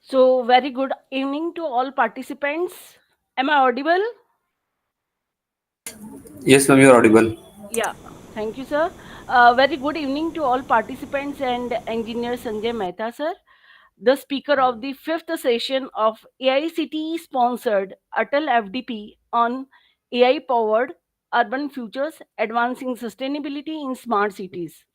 So, very good evening to all participants. Am I audible? Yes, ma'am, you are audible. Yeah, thank you, sir. Very good evening to all participants and engineer Sanjay Mehta, sir, the speaker of the fifth session of AICTE sponsored ATAL FDP on AI powered urban futures advancing sustainability in smart cities.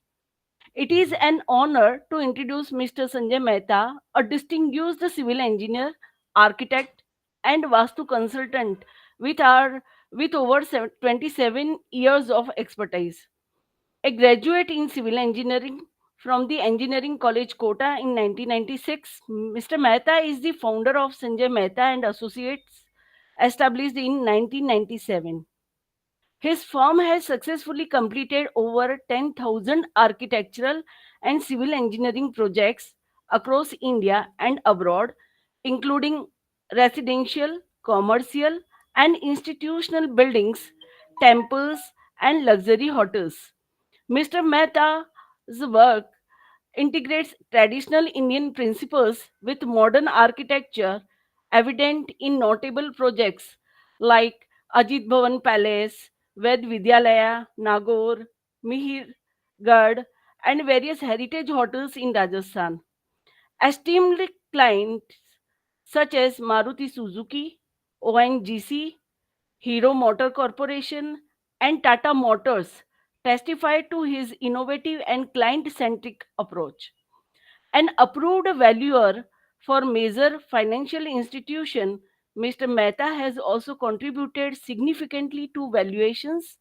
It is an honor to introduce Mr. Sanjay Mehta, a distinguished civil engineer, architect, and Vastu consultant with, our, with over 27 years of expertise. A graduate in civil engineering from the Engineering College Kota in 1996, Mr. Mehta is the founder of Sanjay Mehta and Associates, established in 1997. His firm has successfully completed over 10,000 architectural and civil engineering projects across India and abroad, including residential, commercial, and institutional buildings, temples, and luxury hotels. Mr. Mehta's work integrates traditional Indian principles with modern architecture, evident in notable projects like Ajit Bhavan Palace, Ved Vidyalaya, Nagore, Mihir Gad, and various heritage hotels in Rajasthan. Esteemed clients such as Maruti Suzuki, ONGC, Hero Motor Corporation, and Tata Motors testify to his innovative and client centric approach. An approved valuer for major financial institution, Mr. Mehta has also contributed significantly to valuations,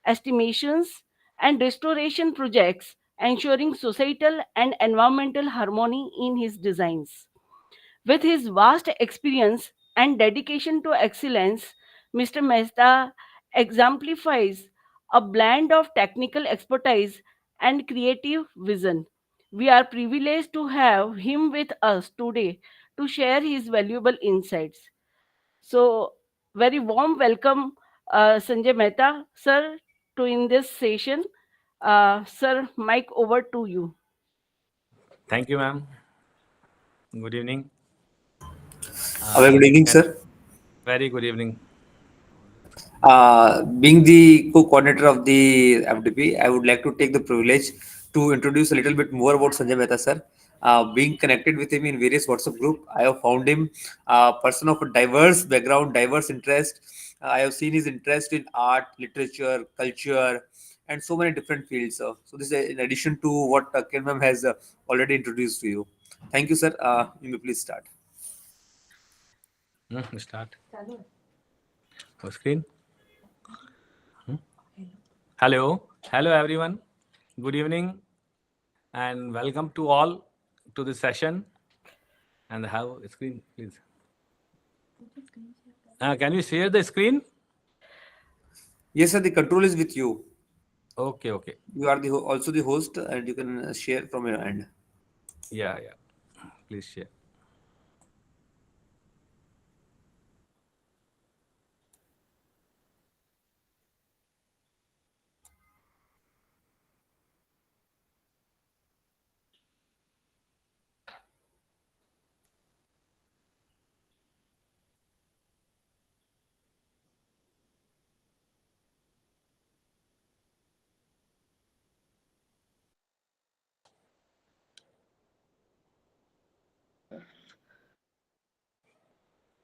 estimations, and restoration projects, ensuring societal and environmental harmony in his designs. With his vast experience and dedication to excellence, Mr. Mehta exemplifies a blend of technical expertise and creative vision. We are privileged to have him with us today to share his valuable insights. So, very warm welcome, Sanjay Mehta, sir, to in this session. Sir, mic over to you. Thank you, ma'am. Good evening. A very good evening, Can sir. very good evening. Being the co-coordinator of the FDP, I would like to take the privilege to introduce a little bit more about Sanjay Mehta, sir. Being connected with him in various WhatsApp group, I have found him a person of a diverse background, diverse interest. I have seen his interest in art, literature, culture, and so many different fields. So this is in addition to what Ken ma'am has already introduced to you. Thank you, sir. You may please start. Start. Screen. Hello. Hello, everyone. Good evening and welcome to all to this session. And have a screen, please. Can you share the screen? Yes, sir. The control is with you. Okay, okay. You are also the host, and you can share from your end. Yeah, yeah. Please share.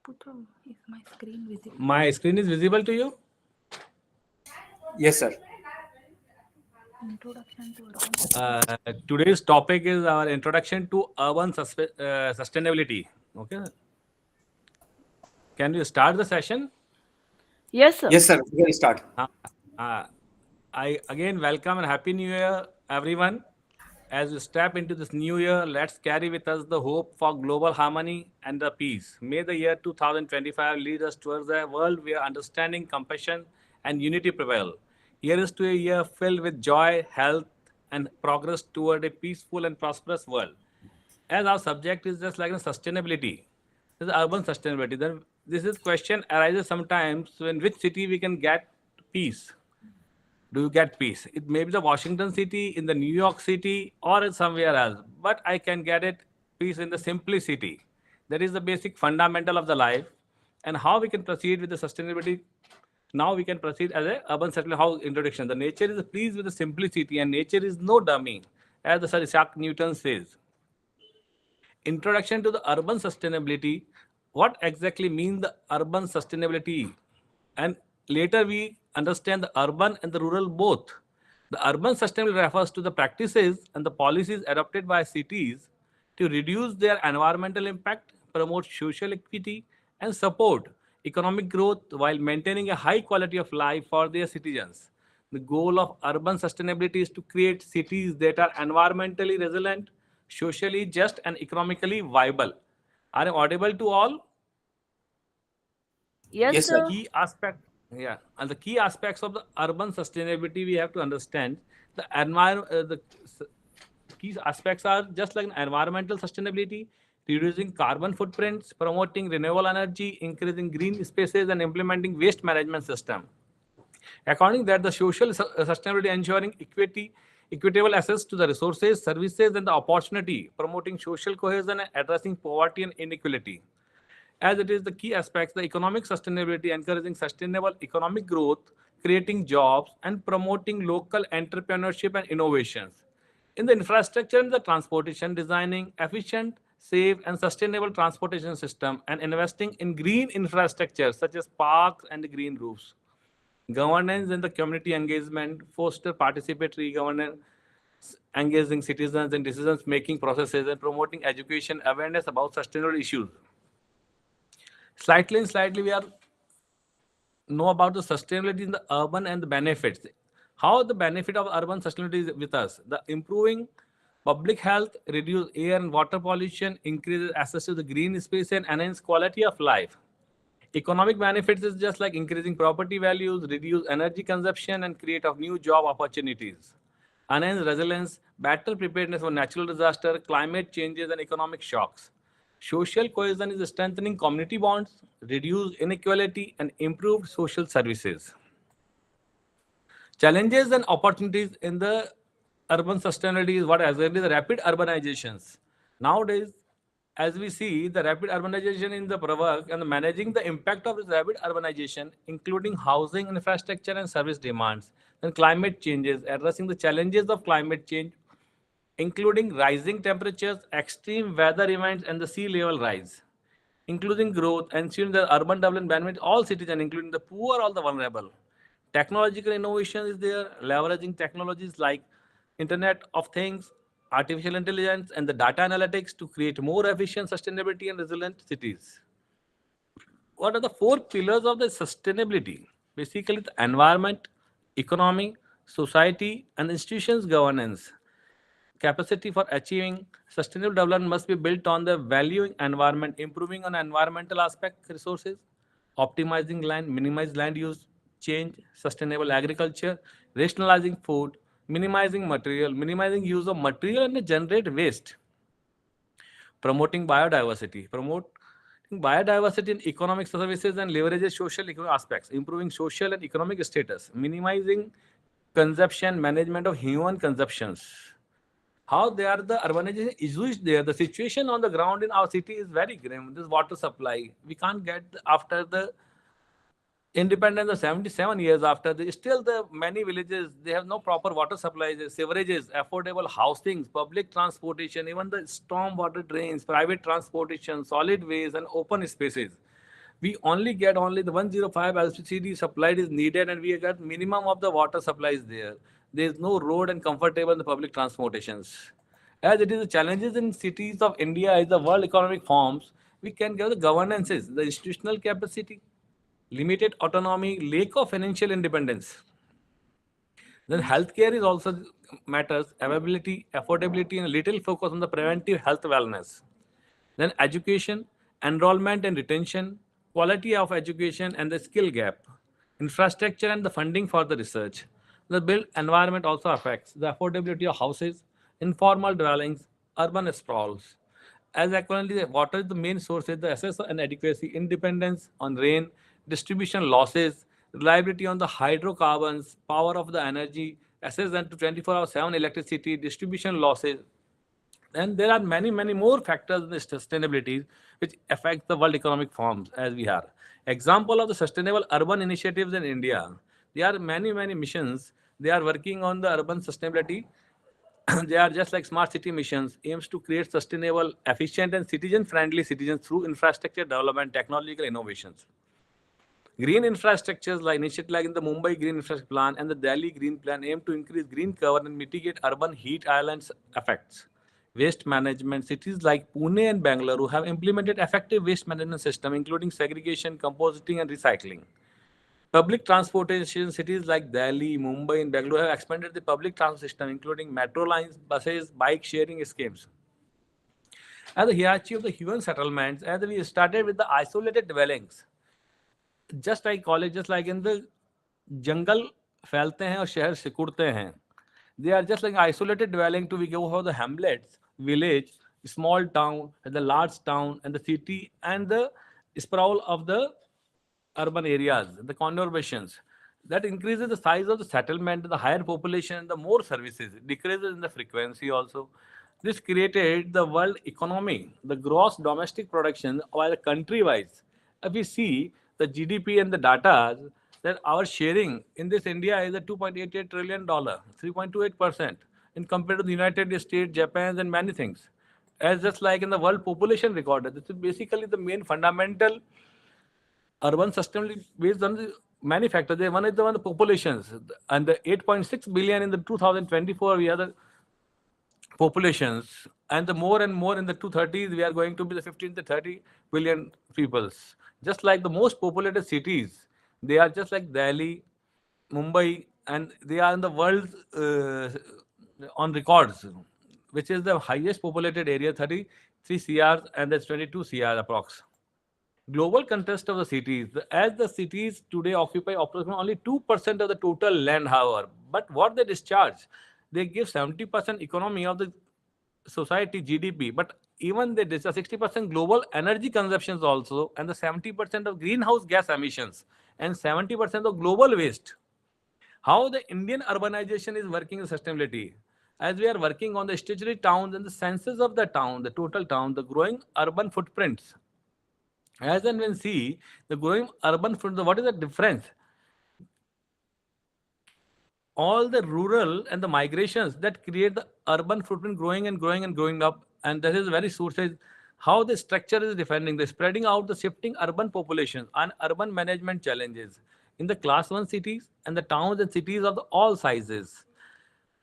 Puto, is my screen visible? My screen is visible to you? Yes, sir. Introduction to urban Uh, Today's topic is our introduction to urban sustainability. Okay. Can you start the session? Yes, sir. Yes, sir. We can start. Uh, uh, I again welcome and happy new year, everyone. As we step into this new year, let's carry with us the hope for global harmony and the peace. May the year 2025 lead us towards a world where understanding, compassion, and unity prevail. Here is to a year filled with joy, health, and progress toward a peaceful and prosperous world. As our subject is just like a sustainability, this is urban sustainability. Then this is question arises sometimes in which city we can get peace. Do you get peace? It may be the Washington City, in the New York City, or in somewhere else. But I can get it peace in the simplicity. That is the basic fundamental of the life. And how we can proceed with the sustainability. Now we can proceed as a urban settlement. How introduction. The nature is pleased with the simplicity, and nature is no dummy, as the Sir Isaac Newton says. Introduction to the urban sustainability. What exactly means the urban sustainability? And later we understand the urban and the rural both. The urban sustainability refers to the practices and the policies adopted by cities to reduce their environmental impact, promote social equity, and support economic growth while maintaining a high quality of life for their citizens. The goal of urban sustainability is to create cities that are environmentally resilient, socially just, and economically viable. Are you audible to all? Yes, Yes, The sir. sir. key aspect, yeah, and the key aspects of the urban sustainability we have to understand. The key aspects are just like environmental sustainability, reducing carbon footprints, promoting renewable energy, increasing green spaces, and implementing waste management system. According that, the social sustainability ensuring equitable access to the resources, services, and the opportunity, promoting social cohesion and addressing poverty and inequality. As it is the key aspects, the economic sustainability, encouraging sustainable economic growth, creating jobs, and promoting local entrepreneurship and innovations. In the infrastructure and the transportation, designing efficient, safe, and sustainable transportation system, and investing in green infrastructure such as parks and green roofs. Governance and the community engagement, foster participatory governance, engaging citizens in decisions making processes, and promoting education awareness about sustainable issues. Slightly and slightly, we are know about the sustainability in the urban and the benefits. How the benefit of urban sustainability is with us. The improving public health, reduce air and water pollution, increases access to the green space, and enhance quality of life. Economic benefits is just like increasing property values, reduce energy consumption, and create of new job opportunities. Enhance resilience, better preparedness for natural disaster, climate changes, and economic shocks. Social cohesion is strengthening community bonds, reduce inequality, and improved social services. Challenges and opportunities in the urban sustainability is what exactly the rapid urbanizations. Nowadays, as we see the rapid urbanization in the work and managing the impact of this rapid urbanization, including housing, infrastructure, and service demands, and climate changes, addressing the challenges of climate change, including rising temperatures, extreme weather events, and the sea level rise, including growth, ensuring that urban development benefits all citizens, including the poor, all the vulnerable. Technological innovation is there, leveraging technologies like Internet of Things, artificial intelligence, and the data analytics to create more efficient, sustainability, and resilient cities. What are the four pillars of the sustainability? Basically, the environment, economy, society, and institutions governance. Capacity for achieving sustainable development must be built on the valuing environment, improving on environmental aspect resources, optimizing land, minimize land use change, sustainable agriculture, rationalizing food, minimizing use of material and generate waste, promoting biodiversity, promoting biodiversity in economic services and leverages social economic aspects, improving social and economic status, minimizing consumption, management of human consumptions. How they are the urbanization issues there. The situation on the ground in our city is very grim. This water supply, we can't get after the independence of 77 years after the, still the many villages they have no proper water supplies, severages, affordable housings, public transportation, even the storm water drains, private transportation, solid waste, and open spaces. We only get only the 105 LCD supplied is needed, and we got minimum of the water supplies there. There is no road and comfortable in the public transportations. As it is the challenges in cities of India as the world economic forms, we can give the governances, the institutional capacity, limited autonomy, lack of financial independence. Then healthcare is also matters, availability, affordability, and little focus on the preventive health wellness. Then education, enrollment and retention, quality of education and the skill gap, infrastructure and the funding for the research. The built environment also affects the affordability of houses, informal dwellings, urban sprawls. As currently the water is the main source, is the access and adequacy, independence on rain, distribution losses, reliability on the hydrocarbons, power of the energy, access and to 24/7 electricity, distribution losses, and there are many more factors in the sustainability which affects the world economic forms as we are. Example of the sustainable urban initiatives in India. There are many missions. They are working on the urban sustainability. They are just like smart city missions, aims to create sustainable, efficient, and citizen-friendly citizens through infrastructure development, technological innovations. Green infrastructures like initiative like in the Mumbai Green Infrastructure Plan and the Delhi Green Plan aim to increase green cover and mitigate urban heat islands effects. Waste management cities like Pune and Bangalore have implemented effective waste management system including segregation, composting, and recycling. Public transportation cities like Delhi, Mumbai, and Bangalore have expanded the public transport system, including metro lines, buses, bike sharing schemes. As the hierarchy of the human settlements, as we started with the isolated dwellings, just like college, just like in the जंगल फैलते हैं और शहर सिकुड़ते हैं. They are just like isolated dwelling to we go for the hamlets, village, small town, and the large town, and the city, and the sprawl of the urban areas, the conurbations. That increases the size of the settlement, the higher population, the more services, decreases in the frequency also. This created the world economy, the gross domestic production while country-wise. If we see the GDP and the data, that our sharing in this India is a $2.88 trillion, 3.28%, in compared to the United States, Japan, and many things. As just like in the world population record, this is basically the main fundamental urban sustainability based on the many factors. One is the one the populations, and the 8.6 billion in the 2024 we are the populations, and the more and more in the 2030s we are going to be the 15 to 30 billion peoples. Just like the most populated cities, they are just like Delhi, Mumbai, and they are in the world on records, which is the highest populated area, 33 CR, and that's 22 CR approx. Global contrast of the cities. As the cities today occupy approximately only 2% of the total land, however, but what they discharge, they give 70% economy of the society GDP, but even they discharge 60% global energy consumptions also, and the 70% of greenhouse gas emissions, and 70% of global waste. How the Indian urbanization is working in sustainability? As we are working on the statutory towns and the census of the town, the total town, the growing urban footprints, as and when see the growing urban footprint, what is the difference? All the rural and the migrations that create the urban footprint growing and growing and growing up, and that is very sources how the structure is defending the spreading out the shifting urban population and urban management challenges in the class 1 cities and the towns and cities of the all sizes.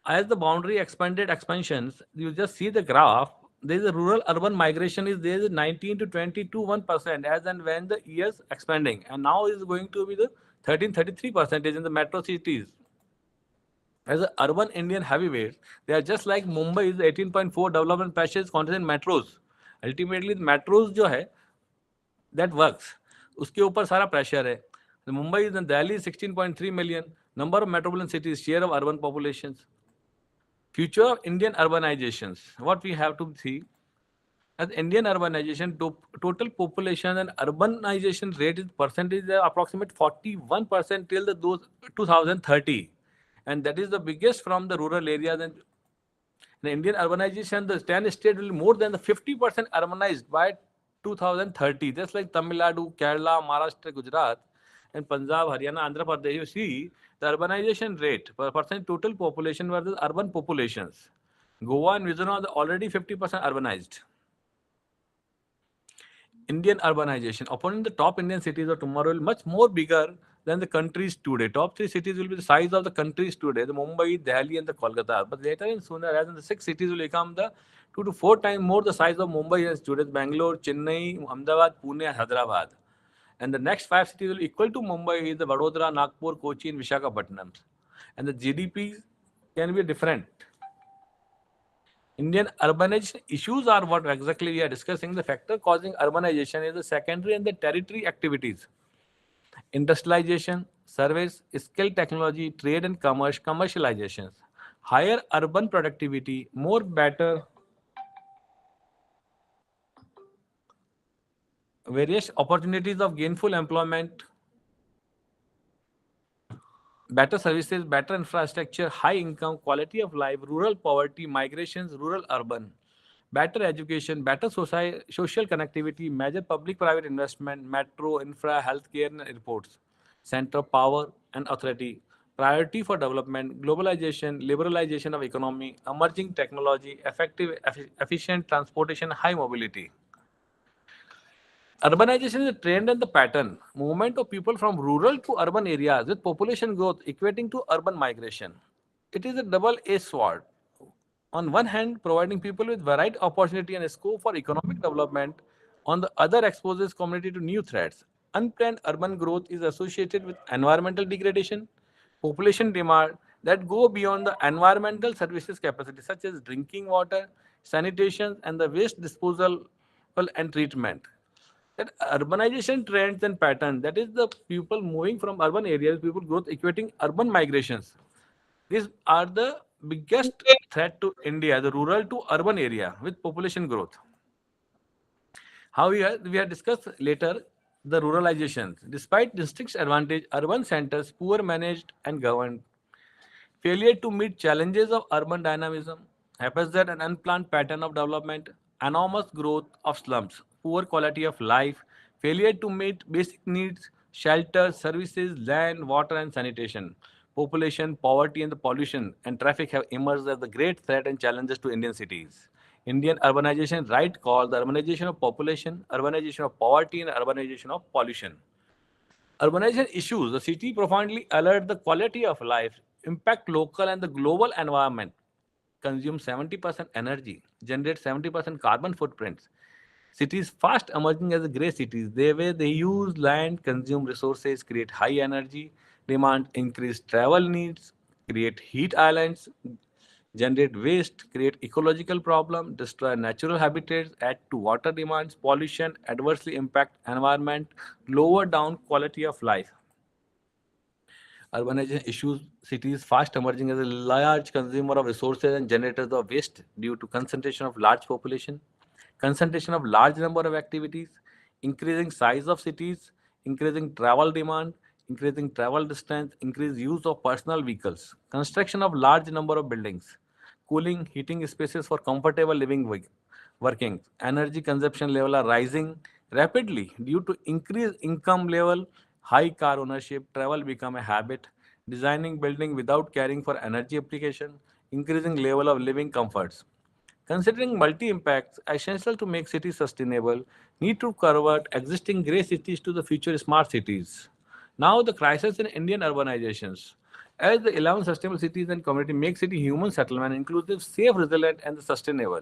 As the boundary expanded expansions, you just see the graph. There is a rural urban migration is there is 19 to 22 1% as and when the years expanding, and now is going to be the 13.33% in the metro cities. As the urban Indian heavyweights, they are just like Mumbai is 18.4 development patches contain metros. Ultimately, the metros जो है that works. उसके ऊपर सारा pressure है. The Mumbai and Delhi is 16.3 million. Number of metropolitan cities, share of urban populations. Future of Indian urbanizations. What we have to see as Indian urbanization, total population and urbanization rate is percentage approximate 41% till the 2030, and that is the biggest from the rural areas. And the Indian urbanization, the 10 states will be more than the 50% urbanized by 2030. Just like Tamil Nadu, Kerala, Maharashtra, Gujarat, and Punjab, Haryana, Andhra Pradesh, you see the urbanization rate per percent total population versus urban populations. Goa and Mizoram are already 50% urbanized. Indian urbanization. Upon the top Indian cities of tomorrow will much more bigger than the countries today. Top 3 cities will be the size of the countries today, the Mumbai, Delhi, and the Kolkata. But later and sooner, as in the 6 cities will become the 2 to 4 times more the size of Mumbai as today, Bangalore, Chennai, Ahmedabad, Pune, and Hyderabad. And the next 5 cities will equal to Mumbai is the Vadodara, Nagpur, Kochi, and Visakhapatnam. And the GDP can be different. Indian urbanization issues are what exactly we are discussing. The factor causing urbanization is the secondary and the tertiary activities. Industrialization, service, skill technology, trade and commerce, commercializations. Higher urban productivity, more better various opportunities of gainful employment, better services, better infrastructure, high income, quality of life, rural poverty, migrations, rural urban. better education, better social connectivity, major public-private investment, metro, infra, healthcare, and airports, center of power and authority, priority for development, globalization, liberalization of economy, emerging technology, effective, efficient transportation, high mobility. Urbanization is a trend and the pattern. Movement of people from rural to urban areas with population growth equating to urban migration. It is a double-edged sword. On one hand, providing people with varied opportunity and scope for economic development. On the other, exposes community to new threats. Unplanned urban growth is associated with environmental degradation, population demand that go beyond the environmental services capacity, such as drinking water, sanitation, and the waste disposal and treatment. That urbanization trends and patterns, that is the people moving from urban areas, people growth equating urban migrations. These are the biggest threat to India, the rural to urban area with population growth. However, we have discussed later the ruralization. Despite district's advantage, urban centers poor managed and governed. Failure to meet challenges of urban dynamism, haphazard and unplanned pattern of development, enormous growth of slums, poor quality of life, failure to meet basic needs, shelter, services, land, water, and sanitation. Population, poverty, and the pollution and traffic have emerged as the great threat and challenges to Indian cities. Indian urbanization, right called the urbanization of population, urbanization of poverty, and urbanization of pollution. Urbanization issues, the city profoundly alert the quality of life, impact local and the global environment, consume 70% energy, generate 70% carbon footprints. Cities fast emerging as grey cities. They use land, consume resources, create high energy demand, increase travel needs, create heat islands, generate waste, create ecological problem, destroy natural habitats, add to water demands, pollution, adversely impact environment, lower down quality of life. Urbanization issues cities fast emerging as a large consumer of resources and generators of waste due to concentration of large population, concentration of large number of activities, increasing size of cities, increasing travel demand, increasing travel distance, increased use of personal vehicles, construction of large number of buildings, cooling, heating spaces for comfortable living working. Energy consumption level are rising rapidly due to increased income level, high car ownership, travel become a habit, designing building without caring for energy application, increasing level of living comforts. Considering multi-impacts essential to make cities sustainable, need to convert existing grey cities to the future smart cities. Now the crisis in Indian urbanizations. As the 11 sustainable cities and community make city human settlement inclusive, safe, resilient, and sustainable.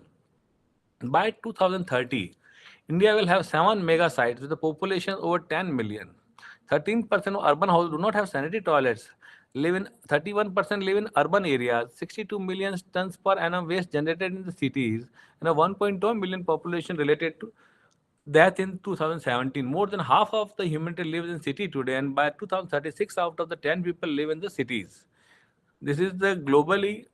By 2030, India will have 7 mega sites with a population over 10 million. 13% of urban households do not have sanitary toilets. 31% live in urban areas. 62 million tons per annum waste generated in the cities, and a 1.2 million population related to that in 2017. More than half of the humanity lives in city today, and by 2036, out of the 10 people live in the cities. This is the globally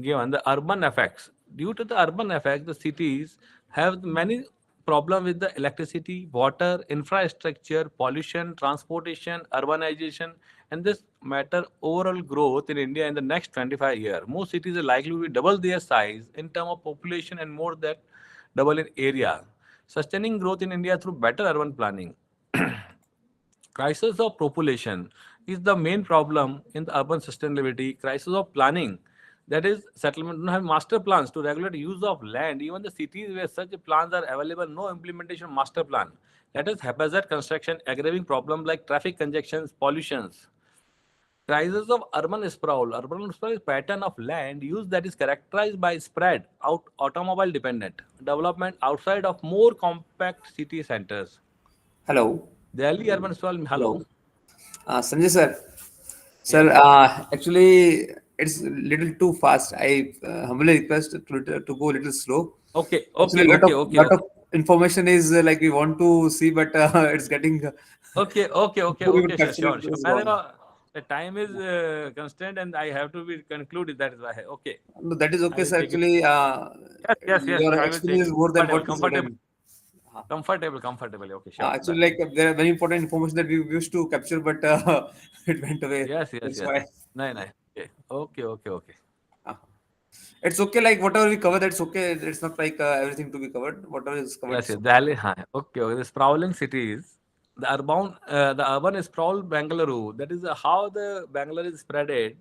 given the urban effects. Due to the urban effect, the cities have many problems with the electricity, water, infrastructure, pollution, transportation, urbanization, and this matter overall growth in India in the next 25 years. Most cities are likely to double their size in terms of population and more than double in area. Sustaining growth in India through better urban planning. Crisis of population is the main problem in the urban sustainability. Crisis of planning, that is, settlement don't have master plans to regulate use of land. Even the cities where such plans are available, no implementation of master plan. That is haphazard construction, aggravating problems like traffic congestions, pollutions. Crisis of urban sprawl. Urban sprawl is pattern of land use that is characterized by spread out automobile dependent development outside of more compact city centers. Hello. Delhi urban sprawl. Hello. Hello. Sanjay sir. Sir, Yes. actually, it's little too fast. I humbly request to go a little slow. Okay, Actually, okay, okay, okay, lot of okay. information is like we want to see, but it's getting Okay, okay, okay, before even okay, sure, capture sure, it sure. is I gone. know the time is constrained and I have to be concluded. That is why. Okay, No, that is I okay, will sir. take it. Actually, Yes, yes, yes. your I will take experience it. is more than Comfortable, what you said. comfortable, And comfortable, comfortable. Okay, sure. actually, Done. like there are very important information that we used to capture, but it went away. Yes, yes, That's yes. why. No, no. Okay, okay, okay, okay. Uh, It's okay, like whatever we cover, that's okay. It's not like everything to be covered. Whatever is covered Yes, is yes. okay. Delhi, हाँ, okay, okay. The sprawling cities, the urban sprawl Bengaluru. That is how the Bangalore is spreaded,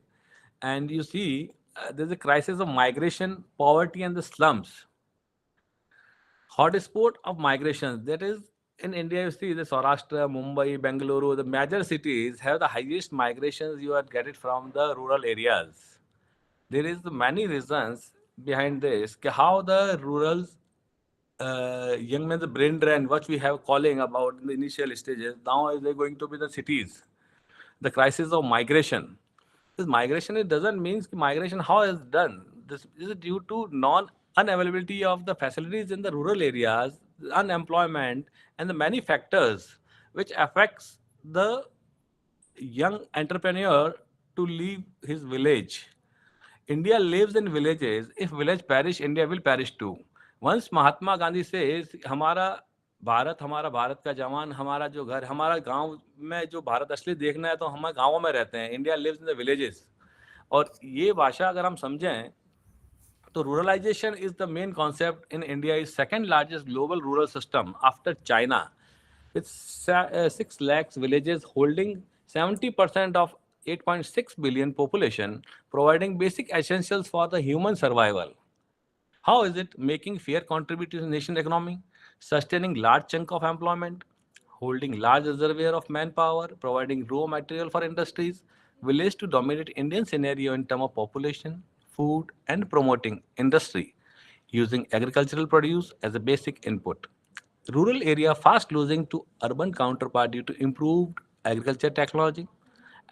and you see there's a crisis of migration, poverty, and the slums. Hotspot of migrations. That is in India. You see the Saurashtra, Mumbai, Bengaluru. The major cities have the highest migrations. You are get it from the rural areas. There is many reasons behind this. How the rural young men's brain drain, what we have calling about in the initial stages, now is they going to be the cities. The crisis of migration. This migration, it doesn't mean migration how is done. This is due to non unavailability of the facilities in the rural areas, unemployment, and the many factors which affects the young entrepreneur to leave his village. India lives in villages. If village perish, India will perish too. Once Mahatma Gandhi says, हमारा भारत का जवान, हमारा जो घर, हमारा गांव में जो भारत असली देखना है तो हम गांवों में रहते हैं. India lives in the villages. और ये भाषा अगर हम समझें तो ruralization is the main concept in India is second largest global rural system after China with 6 lakhs villages holding 70% of 8.6 billion population providing basic essentials for the human survival. How is it making fair contribution to the nation economy, sustaining large chunk of employment, holding large reservoir of manpower, providing raw material for industries, village to dominate Indian scenario in terms of population, food, and promoting industry, using agricultural produce as a basic input. Rural area fast losing to urban counterpart due to improved agriculture technology,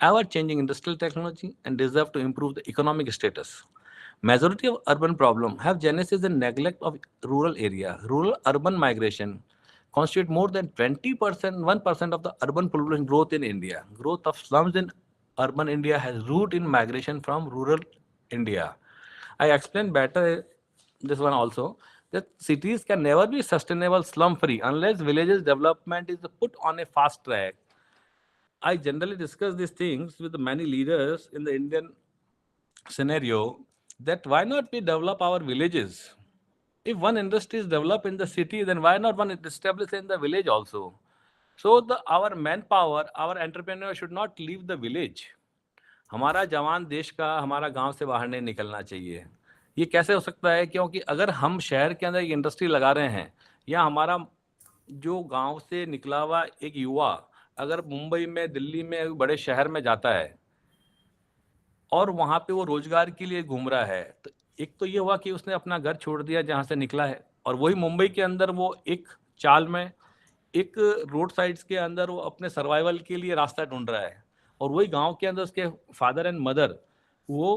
ever-changing industrial technology, and deserve to improve the economic status. Majority of urban problems have genesis in neglect of rural area. Rural-urban migration constitute more than 20%, 1% of the urban population growth in India. Growth of slums in urban India has root in migration from rural India. I explained better this one also that cities can never be sustainable slum free unless villages development is put on a fast track. I generally discuss these things with many leaders in the Indian scenario that why not we develop our villages? If one industry is developed in the city, then why not one establish in the village also? So the our manpower, our entrepreneur should not leave the village. हमारा जवान देश का हमारा गांव से बाहर नहीं निकलना चाहिए. ये कैसे हो सकता है? क्योंकि अगर हम शहर के अंदर एक इंडस्ट्री लगा रहे हैं या हमारा जो गांव से निकला हुआ एक युवा अगर मुंबई में, दिल्ली में, बड़े शहर में जाता है और वहाँ पे वो रोजगार के लिए घूम रहा है, तो एक तो ये हुआ कि उसने अपना घर छोड़ दिया जहाँ से निकला है और वही मुंबई के अंदर वो एक चाल में एक रोड साइड्स के अंदर वो अपने सर्वाइवल के लिए रास्ता ढूंढ रहा है और वही गांव के अंदर उसके फादर एंड मदर वो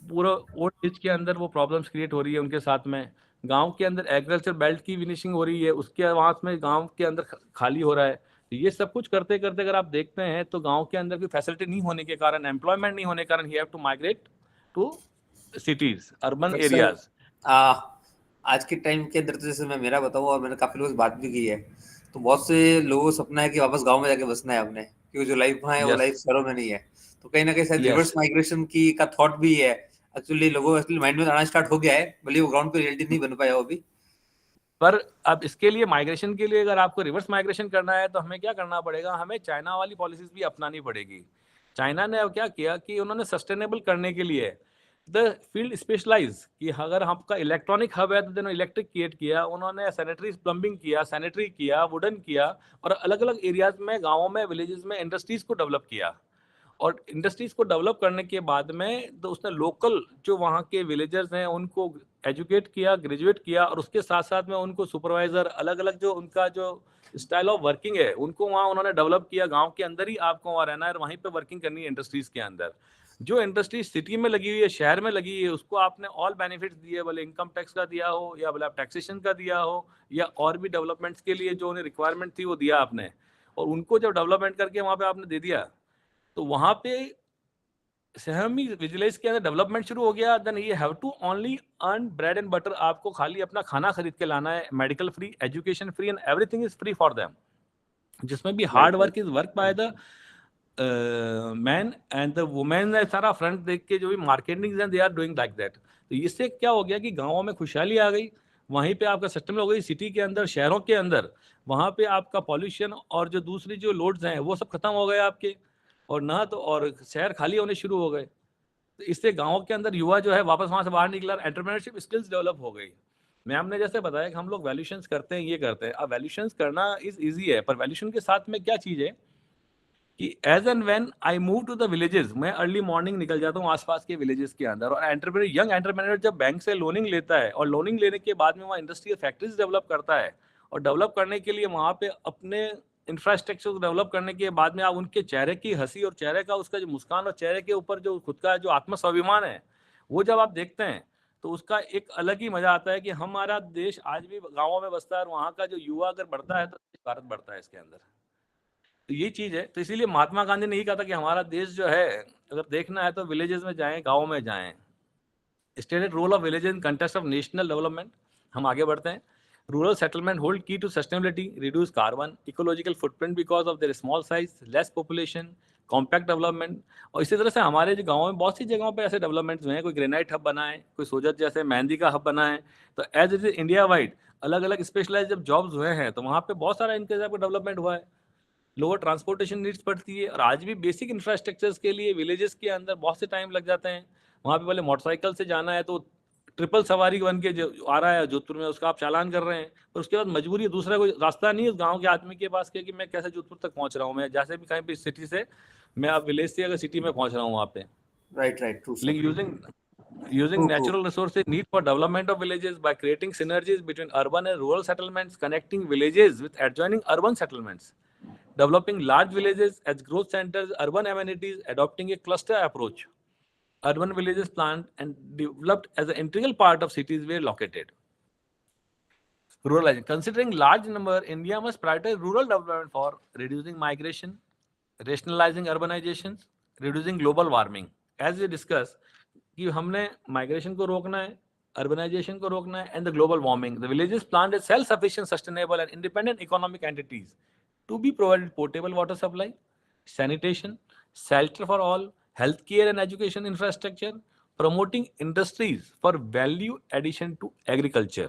पूरा ओल्ड एज के अंदर वो प्रॉब्लम्स क्रिएट हो रही है उनके साथ में. गांव के अंदर एग्रीकल्चर बेल्ट की फिनिशिंग हो रही है, उसके वहां में गांव के अंदर खाली हो रहा है. तो ये सब कुछ करते करते अगर आप देखते हैं तो गांव के अंदर कोई फैसिलिटी नहीं होने के कारण, एम्प्लॉयमेंट नहीं होने के कारण ही have to migrate to cities, urban but sir, areas. आज के टाइम के अंदर तो जैसे मैं मेरा बताऊं और मैंने काफी लोगों से बात भी की है, तो बहुत से लोगों को सपना है कि वापस गांव में जाके बसना है अपने, क्योंकि जो लाइफ वहाँ है वो लाइफ यस, शहरों में नहीं है. तो कहीं ना कहीं शायद यस. रिवर्स माइग्रेशन की का थॉट भी है. एक्चुअली लोगों एक्चुअली माइंड में आना स्टार्ट हो गया है, भले वो ग्राउंड पे रियलिटी नहीं बन पाया वो अभी. पर अब इसके लिए माइग्रेशन के लिए अगर आपको रिवर्स माइग्रेशन करना है तो हमें क्या करना पड़ेगा? हमें चाइना वाली पॉलिसीज भी अपनानी पड़ेगी. चाइना ने अब क्या किया कि उन्होंने सस्टेनेबल करने के लिए द फील्ड स्पेशलाइज कि अगर आपका इलेक्ट्रॉनिक हब है तो उन्होंने इलेक्ट्रिक क्रिएट किया, उन्होंने सैनिटरी प्लम्बिंग किया, सैनिटरी किया, वुडन किया और अलग अलग एरियाज में, गाँवों में, विलेजेस में इंडस्ट्रीज को डेवलप किया. और इंडस्ट्रीज को डेवलप करने के बाद में तो उसने लोकल जो वहाँ के विलेजर्स हैं उनको एजुकेट किया, ग्रेजुएट किया और उसके साथ साथ में उनको सुपरवाइजर, अलग अलग जो उनका जो स्टाइल ऑफ वर्किंग है उनको वहाँ उन्होंने डेवलप किया. गांव के अंदर ही आपको वहाँ रहना है और वहीं पे वर्किंग करनी है इंडस्ट्रीज के अंदर. जो इंडस्ट्री सिटी में लगी हुई है, शहर में लगी हुई है, उसको आपने ऑल बेनिफिट्स दिए, भले इनकम टैक्स का दिया हो या भले आप टैक्सेशन का दिया हो या और भी डेवलपमेंट्स के लिए जो उन्हें रिक्वायरमेंट थी वो दिया आपने. और उनको जब डेवलपमेंट करके वहाँ पे आपने दे दिया तो वहाँ पे सहमी विजिलेंस के अंदर डेवलपमेंट शुरू हो गया. देन ये have to only earn bread and butter. आपको खाली अपना खाना खरीद के लाना है, medical free, education free and everything is free for them. जिसमें भी hard work is work by the man and the women है. सारा फ्रंट देख के जो भी marketing they are doing like that. तो इससे क्या हो गया कि गाँवों में खुशहाली आ गई, वहीं पे आपका सिस्टम हो गई, सिटी के अंदर, शहरों के अंदर, वहाँ पे आपका पॉल्यूशन और जो दूसरी जो लोड्स हैं वो सब खत्म हो गए आपके, और ना तो और शहर खाली होने शुरू हो गए। तो इससे गाँव के अंदर युवा जो है वापस वहाँ से बाहर निकला, एंटरप्रेन्योरशिप स्किल्स डेवलप हो गई। मैम ने जैसे बताया कि हम लोग वैल्यूशंस करते हैं, ये करते हैं। अब वैल्यूशंस करना इज ईजी है, पर वैल्यूशन के साथ में क्या चीज़ है कि as and when I move to the villages, मैं अर्ली मॉर्निंग निकल जाता हूँ आसपास के विलेजेस के अंदर, और एंटरप्रेन्योर, यंग एंटरप्रेन्योर जब बैंक से लोनिंग लेता है और लोनिंग लेने के बाद में वहाँ इंडस्ट्रियल फैक्ट्रीज डेवलप करता है, और डेवलप करने के लिए वहाँ पे अपने इंफ्रास्ट्रक्चर को डेवलप करने के बाद में आप उनके चेहरे की हंसी और चेहरे का उसका जो मुस्कान और चेहरे के ऊपर जो खुद का जो आत्मस्वाभिमान है, वो जब आप देखते हैं तो उसका एक अलग ही मजा आता है कि हमारा देश आज भी गाँवों में बसता है, और वहाँ का जो युवा अगर बढ़ता है तो भारत बढ़ता है इसके अंदर। तो ये चीज़ है। तो इसीलिए महात्मा गांधी ने यही कहा था कि हमारा देश जो है, अगर देखना है तो विलेजेस में जाएं, गाँव में जाएं। Stated role of village in context of national development. हम आगे बढ़ते हैं। Rural settlement hold key to sustainability, reduce carbon, ecological footprint because of their small size, less population, compact development. और इसी तरह से हमारे जो गाँव में बहुत सी जगहों पे ऐसे डेवलपमेंट्स हुए हैं, कोई ग्रेनाइट हब बना है, कोई सोजत जैसे मेहंदी का हब बना है। तो as it is India wide अलग अलग स्पेशलाइज जब जॉब्स हुए हैं, तो वहाँ पे बहुत सारा इनके हिसाब का डेवलपमेंट हुआ है। लोअर ट्रांसपोर्टेशन नीड्स पड़ती है, और आज भी बेसिक इंफ्रास्ट्रक्चर्स के लिए विलेजेस के अंदर बहुत से टाइम लग जाते हैं। वहाँ पे पहले मोटरसाइकिल से जाना है तो ट्रिपल सवारी बन के जो आ रहा है जोधपुर में, उसका आप चालान कर रहे हैं, पर उसके बाद मजबूरी है, दूसरा कोई रास्ता नहीं है उस गाँव के आदमी के पास कि मैं कैसे जोधपुर तक पहुँच रहा हूँ। मैं जैसे भी कहीं भी सिटी से, मैं अब विलेज से अगर सिटी में पहुँच रहा हूँ वहाँ पे, Right, true, sir. लेकिन using True. natural resources, need for development of villages by creating synergies between urban and rural settlements, connecting villages with adjoining urban settlements, developing large villages as growth centers, urban amenities, adopting a cluster approach. Urban villages planned and developed as an integral part of cities were located. Ruralization. Considering large number, India must prioritize rural development for reducing migration, rationalizing urbanization, reducing global warming. As we discussed, कि हमने migration को रोकना है, urbanisation को रोकना है, and the global warming. The villages planned as self sufficient, sustainable and independent economic entities to be provided potable water supply, sanitation, shelter for all, healthcare and education infrastructure, promoting industries for value addition to agriculture,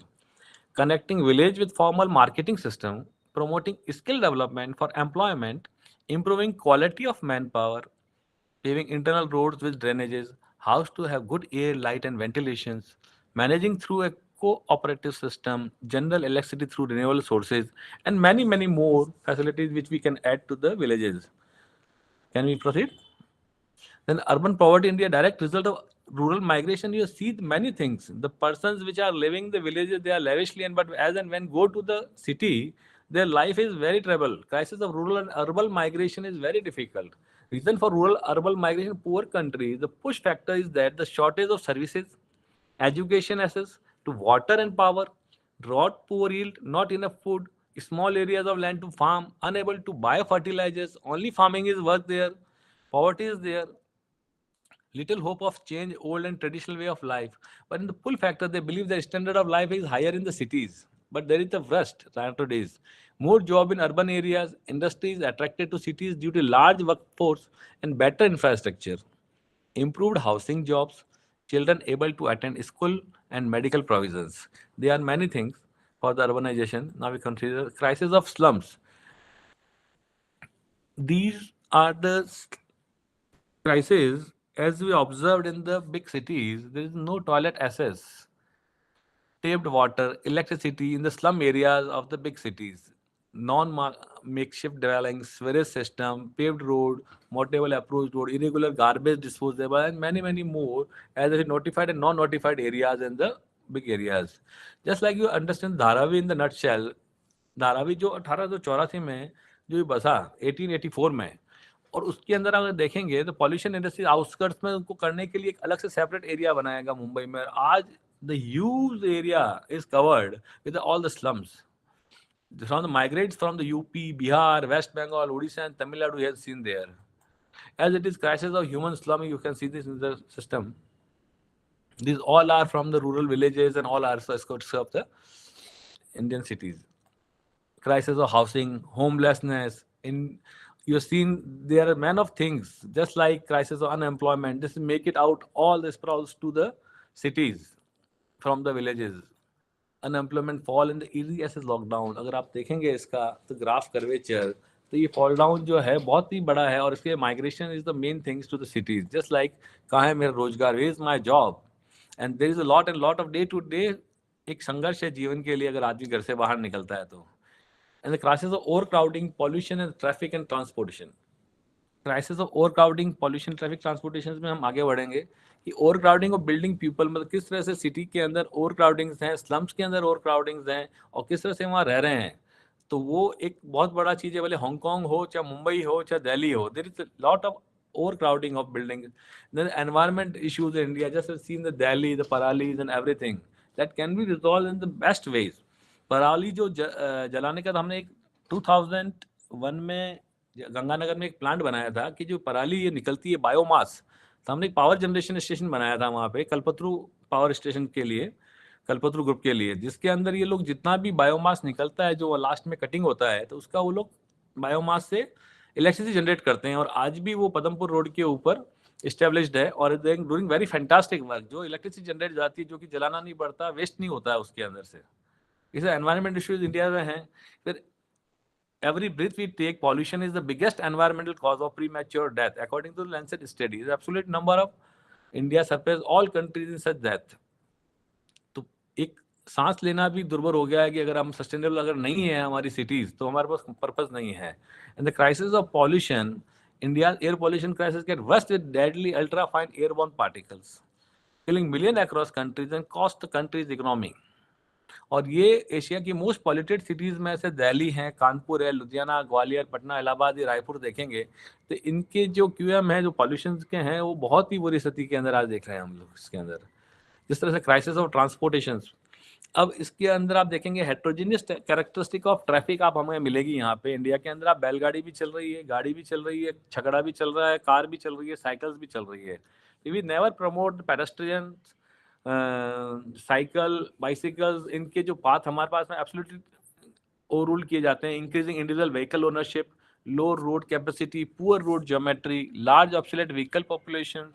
connecting village with formal marketing system, promoting skill development for employment, improving quality of manpower, paving internal roads with drainages, house to have good air, light and ventilations, managing through a cooperative system, general electricity through renewable sources, and many, many more facilities which we can add to the villages. Can we proceed? Then urban poverty in India, direct result of rural migration, you see many things. The persons which are living the villages, they are lavishly, and but as and when go to the city, their life is very trouble. Crisis of rural and urban migration is very difficult. Reason for rural urban migration, poor countries, the push factor is that the shortage of services, education access to water and power, drought, poor yield, not enough food, small areas of land to farm, unable to buy fertilizers, only farming is work there, poverty is there, little hope of change old and traditional way of life. But in the pull factor, they believe the standard of life is higher in the cities. But there is the worst nowadays. More job in urban areas, industries attracted to cities due to large workforce and better infrastructure. Improved housing jobs, children able to attend school and medical provisions. There are many things for the urbanization. Now we consider crisis of slums. These are the crises, as we observed in the big cities, there is no toilet access, taped water, electricity in the slum areas of the big cities, non-makeshift dwellings, sewage system, paved road, motorable approach road, irregular garbage disposal, and many, many more, as it is notified and non-notified areas in the big areas. Just like you understand Dharavi in the nutshell, Dharavi जो 1884 में जो ये बसा 1884 में, और उसके अंदर अगर देखेंगे तो पॉल्यूशन इंडस्ट्री आउटस्कर्ट्स में उनको करने के लिए एक अलग से सेपरेट एरिया बनाएगा मुंबई में. आज the huge area is covered with all the slums from the migrants from the UP, Bihar, West Bengal, Odisha and Tamil Nadu has seen there. As it is crisis of human slumming, you can see this in the system. These all are from the rural villages and all are outskirts of the Indian cities. Crisis of housing, homelessness. In you've seen there are many of things, just like crisis of unemployment. This make it out all the sprouts to the cities. from the villages. Unemployment fall in the easy access lockdown. अगर आप देखेंगे इसका तो graph curvature, तो ये fall down जो है बहुत ही बड़ा है, और इसके migration is the main things to the cities. Just like कहाँ है मेरा रोजगार, where is my job, and there is a lot and lot of day to day एक संघर्ष है जीवन के लिए अगर आदमी घर से बाहर निकलता है तो. And the crisis of over crowding, pollution and traffic and transportation. Crisis of over crowding, pollution, traffic, transportation में हम आगे बढ़ेंगे कि over crowding of building people, मतलब किस तरह से सिटी के अंदर ओवर क्राउडिंग्स हैं, स्लम्स के अंदर ओवर क्राउडिंग्स हैं, और किस तरह से वहाँ रह रहे हैं. तो वो एक बहुत बड़ा चीज़ है, भले हांगकांग हो, चाहे मुंबई हो, चाहे दिल्ली हो, there is lot of overcrowding of building. Then environment issues in India, just as seen the Delhi, the Paralis and everything, that can be resolved in the best ways. पराली जो जलाने का, तो हमने एक 2001 में गंगानगर में एक प्लांट बनाया था कि जो पराली ये निकलती है बायोमास, तो हमने एक पावर जनरेशन स्टेशन बनाया था वहाँ पे कल्पतरू पावर स्टेशन के लिए, कल्पतरू ग्रुप के लिए, जिसके अंदर ये लोग जितना भी बायोमास निकलता है जो लास्ट में कटिंग होता है, तो उसका वो लोग बायोमास से इलेक्ट्रिसिटी जनरेट करते हैं. और आज भी वो पदमपुर रोड के ऊपर इस्टेब्लिश्ड है और डूइंग वेरी फैंटास्टिक वर्क. जो इलेक्ट्रिसिटी जनरेट जाती है, जो कि जलाना नहीं पड़ता, वेस्ट नहीं होता है उसके अंदर से. इसे एनवायरमेंट इश्यूज इंडिया में हैं. फिर every breath we take, pollution is the biggest environmental cause of premature death according to the Lancet study. The absolute number of India surpass all countries in such death. तो एक सांस लेना भी दुर्भर हो गया है कि अगर हम सस्टेनेबल अगर नहीं है हमारी सिटीज, तो हमारे पास पर्पस नहीं है. And the crisis of pollution, India's air pollution crisis get worse with deadly ultra fine airborne particles, killing millions across countries and cost the country's economy. और ये एशिया की मोस्ट पॉल्यूटेड सिटीज में से दिल्ली है, कानपुर है, लुधियाना, ग्वालियर, पटना, इलाहाबाद, ये रायपुर देखेंगे तो इनके जो क्यूएम है, जो पॉल्यूशन के हैं, वो बहुत ही बुरी स्थिति के अंदर आज देख रहे हैं हम लोग इसके अंदर. जिस तरह से क्राइसिस ऑफ ट्रांसपोर्टेशन, अब इसके अंदर आप देखेंगे हेट्रोजीनियस कैरेक्टरिस्टिक ऑफ ट्रैफिक आप हमें मिलेगी यहाँ पे. इंडिया के अंदर आप बैलगाड़ी भी चल रही है, गाड़ी भी चल रही है, छकड़ा भी चल रहा है, कार भी चल रही है, साइकिल्स भी चल रही है. We never promote pedestrian, cycle, bicycles, इनके जो पाथ हमारे पास में एब्सोल्युटली ओवर रूल किए जाते हैं. Increasing individual vehicle ownership, low road capacity, poor road geometry, large obsolete vehicle population,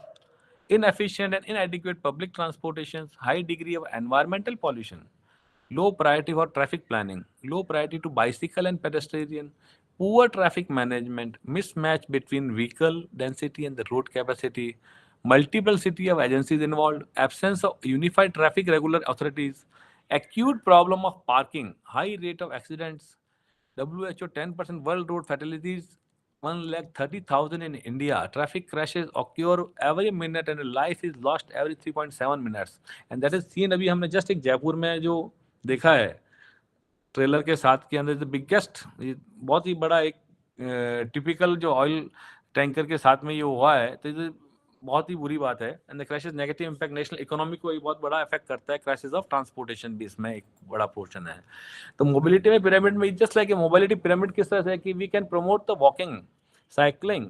inefficient and inadequate public transportations, high degree of environmental pollution, low priority for traffic planning, low priority to bicycle and pedestrian, poor traffic management, mismatch between vehicle density and the road capacity, multiple city of agencies involved, absence of unified traffic regular authorities, acute problem of parking, high rate of accidents, WHO 10% world road fatalities, 1,30,000 in India. Traffic crashes occur every minute and life is lost every 3.7 minutes. And that is seen अभी हमने just एक जयपुर में जो देखा है trailer के साथ के अंदर, द बिगेस्ट, बहुत ही बड़ा एक टिपिकल जो ऑयल टैंकर के साथ में ये हुआ है, तो ये बहुत ही बुरी बात है. And the crisis negative impact national economy को ये बहुत बड़ा इफेक्ट करता है. क्राइसिस ऑफ ट्रांसपोर्टेशन भी इसमें एक बड़ा पोर्शन है. तो मोबिलिटी में पिरामिड में जस्ट लाइक मोबिलिटी पिरामिड किस तरह से है कि we can promote the walking, cycling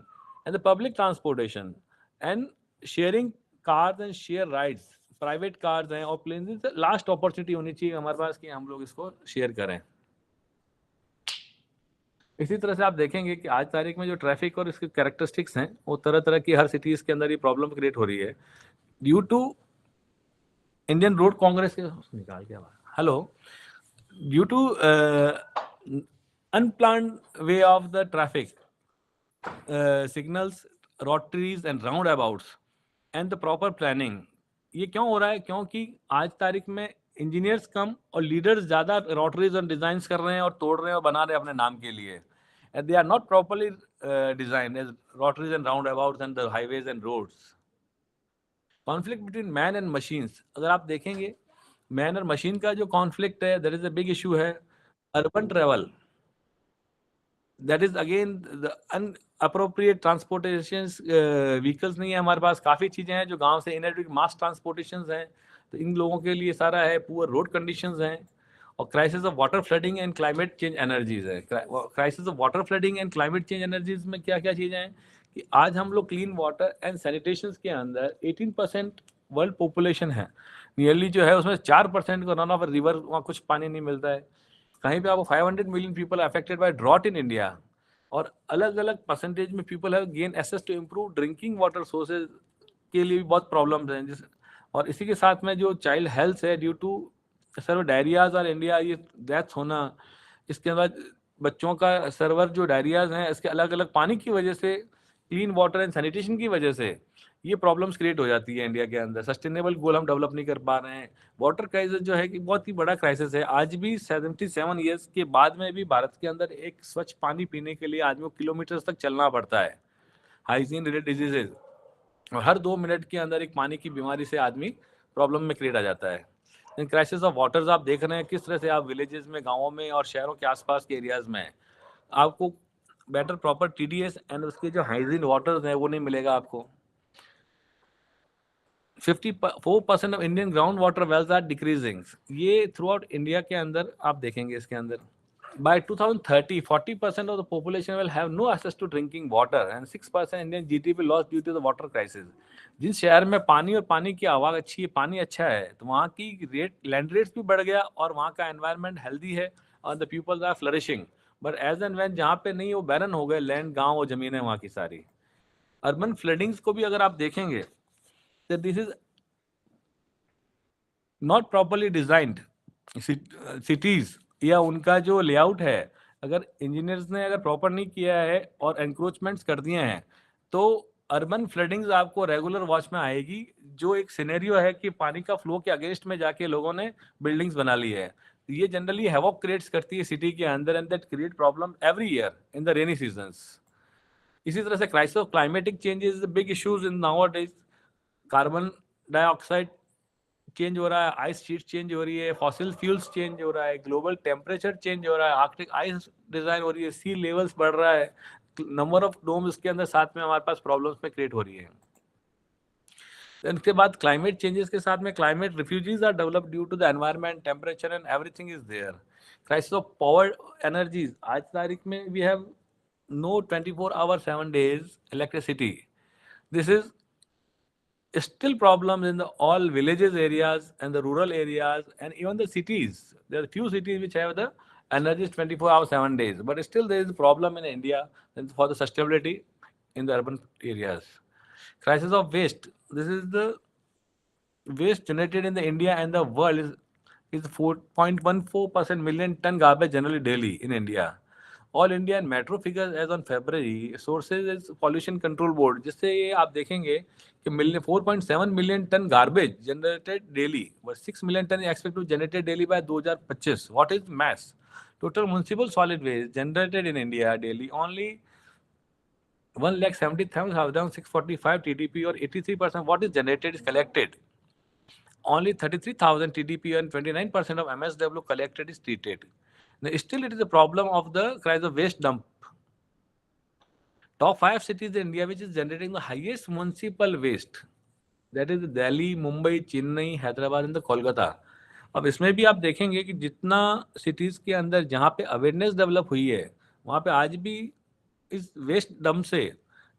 and the public transportation and sharing cars and share rides. Private cars हैं और प्लेन, लास्ट अपॉर्चुनिटी होनी चाहिए हमारे पास कि हम लोग इसको शेयर करें. इसी तरह से आप देखेंगे कि आज तारीख में जो ट्रैफिक और इसके कैरेक्टरिस्टिक्स हैं, वो तरह तरह की हर सिटीज के अंदर ये प्रॉब्लम क्रिएट हो रही है due to Indian road congress के निकाल के hello due to unplanned way of the traffic signals, rotaries and roundabouts and the proper planning. ये क्यों हो रहा है? क्योंकि आज तारीख में इंजीनियर्स कम और लीडर्स ज़्यादा रोटरीज और डिजाइन कर रहे हैं और तोड़ रहे हैं और बना रहे हैं अपने नाम के लिए. And they are not properly design as rotaries and roundabouts and the highways and roads. Conflict between man and machines, अगर आप देखेंगे मैन और मशीन का जो कॉन्फ्लिक्ट है, that is a big issue है. Urban travel, that is again the unappropriate transportation, vehicles नहीं है हमारे पास. काफ़ी चीज़ें हैं जो गांव से इनएडिक्वेट मास ट्रांसपोर्टेशन हैं, तो इन लोगों के लिए सारा है. पुअर रोड कंडीशंस हैं. और crisis of water flooding and climate change energies है. Crisis of water flooding and climate change energies में क्या क्या चीज़ें हैं कि आज हम लोग क्लीन वाटर एंड सैनिटेशन के अंदर 18% वर्ल्ड पॉपुलेशन है, नियरली जो है उसमें 4% को रन ऑफ रिवर, वहाँ कुछ पानी नहीं मिलता है. कहीं पे आपको 500 million people affected by drought in India, और अलग अलग परसेंटेज में people have gain access to improve drinking water sources के लिए भी बहुत प्रॉब्लम्स हैं. जिस और इसी के साथ में जो चाइल्ड हेल्थ है ड्यू टू सर्व डायरियाज और इंडिया ये डेथ होना, इसके बाद बच्चों का सर्वर जो डायरियाज हैं इसके अलग अलग पानी की वजह से, क्लीन वाटर एंड सैनिटेशन की वजह से ये प्रॉब्लम्स क्रिएट हो जाती है इंडिया के अंदर। सस्टेनेबल गोल हम डेवलप नहीं कर पा रहे हैं। वाटर क्राइसिस जो है कि बहुत ही बड़ा क्राइसिस है। आज भी 77 ईयर्स के बाद में भी भारत के अंदर एक स्वच्छ पानी पीने के लिए आदमी को किलोमीटर तक चलना पड़ता है। हाइजीन रिलेटेड डिजीजेज, और हर 2 मिनट के अंदर एक पानी की बीमारी से आदमी प्रॉब्लम में क्रिएट आ जाता है। इन क्राइसिस ऑफ वाटर्स आप देख रहे हैं किस तरह से आप विलेजेस में, गाँवों में और शहरों के आसपास के एरियाज में आपको बेटर प्रॉपर टीडीएस एंड उसके जो हाइजीन वाटर्स हैं वो नहीं मिलेगा आपको। 54% of Indian ground water wells are decreasing. ये थ्रू आउट इंडिया के अंदर आप देखेंगे। इसके अंदर by 2030 40% of the population will have no access to drinking water and 6% Indian GDP loss due to the water crisis. जिस शहर में पानी और पानी की आवाज अच्छी है, पानी अच्छा है, तो वहाँ की लैंड रेट्स भी बढ़ गया और वहाँ का एनवायरनमेंट हेल्दी है और the peoples are flourishing. But as and when जहाँ पे नहीं, वो बैरन हो गए लैंड, गाँव और जमीनें वहाँ की सारी। अर्बन फ्लडिंग्स को भी अगर आप देखेंगे तो this is not properly designed cities या उनका जो लेआउट है, अगर इंजीनियर्स ने अगर प्रॉपर नहीं किया है और एंक्रोचमेंट्स कर दिए हैं, तो अर्बन फ्लडिंग्स आपको रेगुलर वॉच में आएगी। जो एक सिनेरियो है कि पानी का फ्लो के अगेंस्ट में जाके लोगों ने बिल्डिंग्स बना ली है, ये जनरली हैवॉक क्रिएट्स करती है सिटी के अंदर and that create problem every year in the rainy seasons. इसी तरह से crisis of climatic changes is the big issues in nowadays. Carbon dioxide change हो रहा है, आइस शीट चेंज हो रही है, फॉसिल फ्यूल्स चेंज हो रहा है, ग्लोबल टेम्परेचर चेंज हो रहा है, आर्कटिक आइस डिजाइन हो रही है, सी लेवल्स बढ़ रहा है, नंबर ऑफ डोम्स के अंदर साथ में हमारे पास प्रॉब्लम्स में क्रिएट हो रही है। इसके बाद क्लाइमेट चेंजेस के साथ में climate refugees are develop due to the environment, temperature and everything is there. Crisis of power energies, आज तारीख में we have no 24 hours 7 days electricity. This is still problems in the all villages areas and the rural areas and even the cities. There are few cities which have the energy 24 hours 7 days, but still there is a problem in India for the sustainability in the urban areas. Crisis of waste, this is the waste generated in the India and the world is 4.14% million ton garbage generally daily in India. All India and metro figures as on February, sources is pollution control board, जिससे ये आप देखेंगे कि 4.7 million ton garbage generated daily, but 6 million ton expect to generated daily by 2025। What is mess? Total municipal solid waste generated in India daily only 1,77,645 TDP or 83%. What is generated is collected. Only 33,000 TDP and 29% of MSW collected is treated. Now, still, it is a problem of the crisis of waste dump. Top 5 cities in India which is generating the highest municipal waste, that is Delhi, Mumbai, Chennai, Hyderabad and the Kolkata. अब इसमें भी आप देखेंगे कि जितना cities के अंदर जहाँ पे अवेयरनेस डेवलप हुई है, वहाँ पे आज भी इस वेस्ट डंप से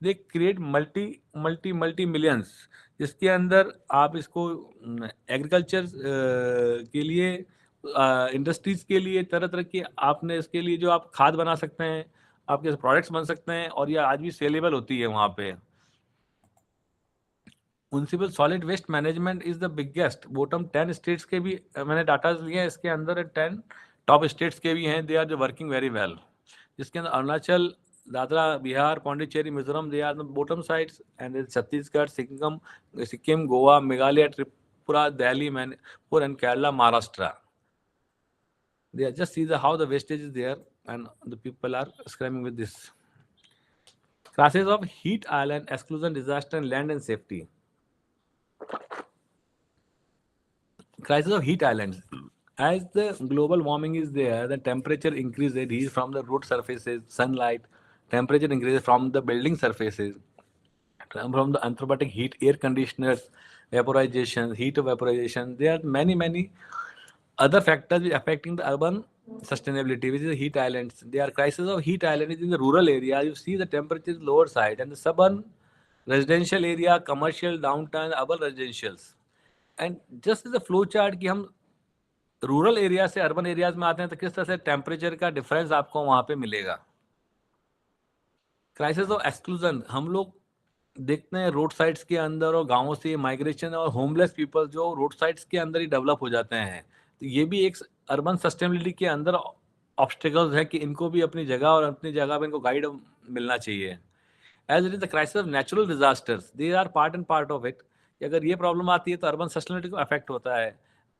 they create multi multi multi millions, जिसके अंदर आप इसको एग्रीकल्चर के लिए, इंडस्ट्रीज के लिए, तरह तरह के आपने इसके लिए जो आप खाद बना सकते हैं, आपके प्रोडक्ट्स बन सकते हैं और ये आज भी सेलेबल होती है वहाँ पे। Municipal solid waste management is the biggest. Bottom 10 states के भी मैंने डाटा लिए हैं, इसके अंदर 10 टॉप स्टेट्स के भी हैं, दे आर जो वर्किंग वेरी वेल, जिसके अंदर Arunachal, Dadra, Bihar, Pondicherry, Mizoram, they are the bottom sides and Chhattisgarh, Sikkim, Goa, Meghalaya, Tripura, Delhi, Manipur and Kerala, Maharashtra. They are just see how the wastage is there and the people are screaming with this. Crisis of heat island, exclusion, disaster and land and safety. Crisis of heat islands. As the global warming is there, the temperature increases, heat from the road surfaces, sunlight, temperature increases from the building surfaces, from the anthropotic heat, air conditioners, vaporization, heat of vaporization. There are many other factors affecting the urban sustainability, which is the heat islands. There are crises of heat islands in the rural area. You see the temperature is lower side, and the suburban residential area, commercial, downtown, urban residentials. And just as a flow chart कि हम rural area से urban areas में आते हैं तो किस तरह से टेम्परेचर का डिफरेंस आपको वहां पे मिलेगा। क्राइसिस ऑफ एक्सक्लूजन, हम लोग देखते हैं रोड साइड्स के अंदर और गांवों से माइग्रेशन और होमलेस पीपल जो रोड साइड्स के अंदर ही डेवलप हो जाते हैं, तो ये भी एक अर्बन सस्टेनेबिलिटी के अंदर ऑब्स्टिकल्स है कि इनको भी अपनी जगह और अपनी जगह पे इनको गाइड मिलना चाहिए। As it is the crisis of natural disasters, they are part of it. अगर ये प्रॉब्लम आती है तो अर्बन सस्टेनेबिलिटी को अफेक्ट होता है।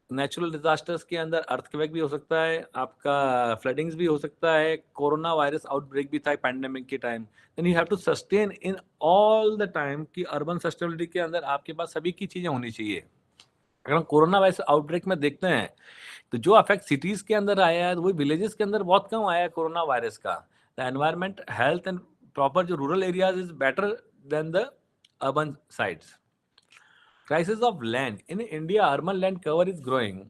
नेचुरल डिजास्टर्स के अंदर अर्थक्वेक भी हो सकता है, आपका फ्लडिंग्स भी हो सकता है, कोरोना वायरस आउटब्रेक भी था पैंडेमिक के time. Then you have to sustain in all the time कि अर्बन सस्टेनेबिलिटी के अंदर आपके पास सभी की चीजें होनी चाहिए। अगर हम कोरोना वायरस आउटब्रेक में देखते हैं तो जो अफेक्ट सिटीज के अंदर आया है वही विलेजेस के अंदर बहुत कम आया है कोरोना वायरस का। The environment health and proper जो rural areas is better than the urban sides. Crisis of land. In India, urban land cover is growing.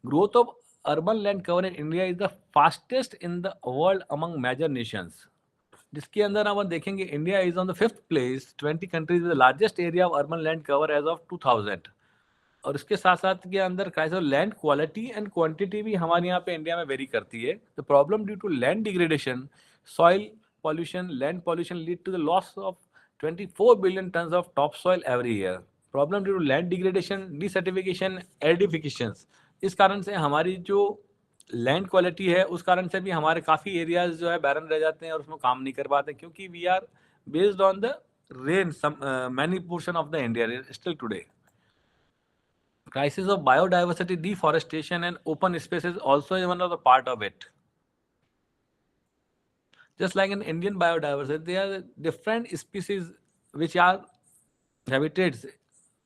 Growth of urban land cover in India is the fastest in the world among major nations. जिसके अंदर हम देखेंगे India is on the fifth place, 20 countries with the largest area of urban land cover as of 2000। और इसके साथ साथ के अंदर crisis land quality and quantity भी हमारे यहाँ पे इंडिया में वेरी करती है। The problem due to land degradation, soil pollution, land pollution lead to the loss of 24 billion tons of top soil every year. Problem due to land degradation, डिसर्टिफिकेशन, edification, इस कारण से हमारी जो लैंड क्वालिटी है उस कारण से भी हमारे काफ़ी एरियाज जो है बैरन रह जाते हैं और उसमें काम नहीं कर पाते, क्योंकि we are based on the rain many portion of the India still today. Crisis of biodiversity, deforestation, and open spaces also is one of the part of it. Just like in Indian biodiversity, there are different species which are habitats.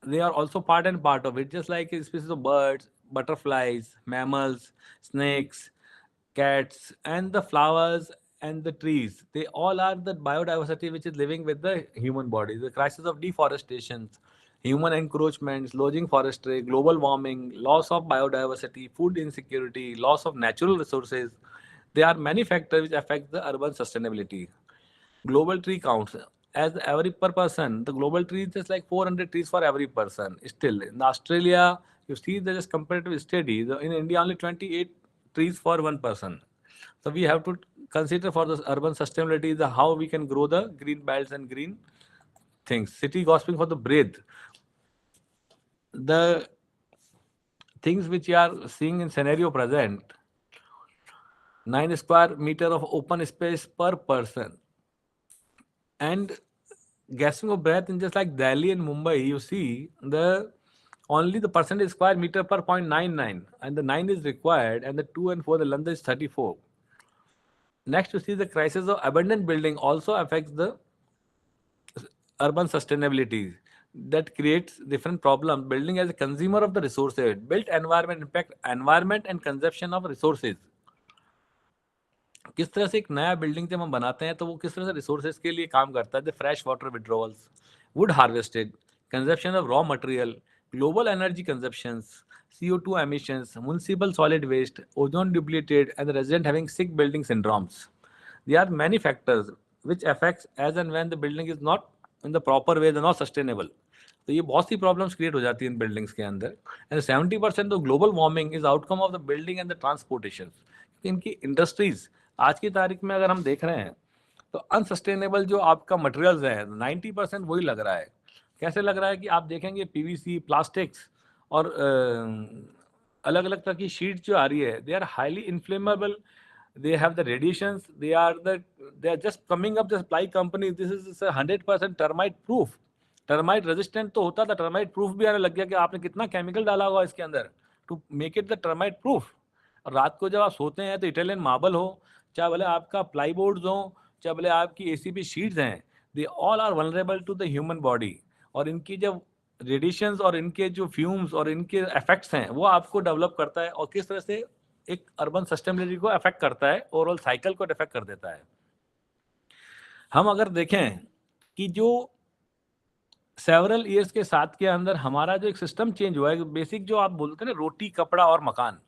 They are also part and part of it. Just like species of birds, butterflies, mammals, snakes, cats, and the flowers and the trees. They all are the biodiversity which is living with the human body. The crisis of deforestation, human encroachments, lodging forestry, global warming, loss of biodiversity, food insecurity, loss of natural resources. There are many factors which affect the urban sustainability. Global tree counts. As every per person, the global tree is just like 400 trees for every person. Still, in Australia, you see there is comparative study. In India, only 28 trees for one person. So we have to consider for this urban sustainability the how we can grow the green belts and green things. City gossiping for the breath. The things which you are seeing in scenario present, 9 square meter of open space per person. And gasping of breath in just like Delhi and Mumbai, you see the only the percentage square meter per 0.99, and the 9 is required, and the 2 and 4, the London is 34. Next, you see the crisis of abandoned building also affects the urban sustainability. That creates different problems. Building as a consumer of the resources, built environment impact environment and consumption of resources. किस तरह से एक नया building जब हम बनाते हैं तो वो किस तरह से रिसोर्सेज के लिए काम करता है। The fresh water withdrawals, would harvested, consumption of raw material, global energy consumptions, CO2 emissions, municipal solid waste, ozone depleted, and the resident having sick building syndromes. There are many factors which affects as and when the building is not in the proper way, they're not sustainable. तो ये बहुत सी problems create हो जाती हैं इन buildings के अंदर। And 70% of global warming is outcome of the building and the transportation. इनकी industries आज की तारीख में अगर हम देख रहे हैं तो अनसस्टेनेबल जो आपका मटेरियल्स है 90% वही लग रहा है। कैसे लग रहा है कि आप देखेंगे PVC, प्लास्टिक्स और अलग अलग तरह की शीट जो आ रही है, they are highly inflammable, they have the radiations, they are just coming up, the supply company, this is 100% termite proof, termite resistant तो होता था, termite proof भी आने लग गया कि आपने कितना केमिकल डाला होगा इसके अंदर to make it the termite proof। और रात को जब आप सोते हैं तो इटालियन मार्बल हो, चाहे भले आपका प्लाईबोर्ड्स हो, चाहे भले आपकी ACP शीट्स हैं, they all are vulnerable to the human body. और इनकी जब रेडिएशंस और इनके जो फ्यूम्स और इनके इफेक्ट्स हैं वो आपको डेवलप करता है और किस तरह से एक अर्बन सस्टेनेबिलिटी को अफेक्ट करता है, ओवरऑल साइकिल को अफेक्ट कर देता है। हम अगर देखें कि जो सेवरल ईयर्स के साथ के अंदर हमारा जो एक सिस्टम चेंज हुआ है, बेसिक जो आप बोलते हैं ना, रोटी, कपड़ा और मकान,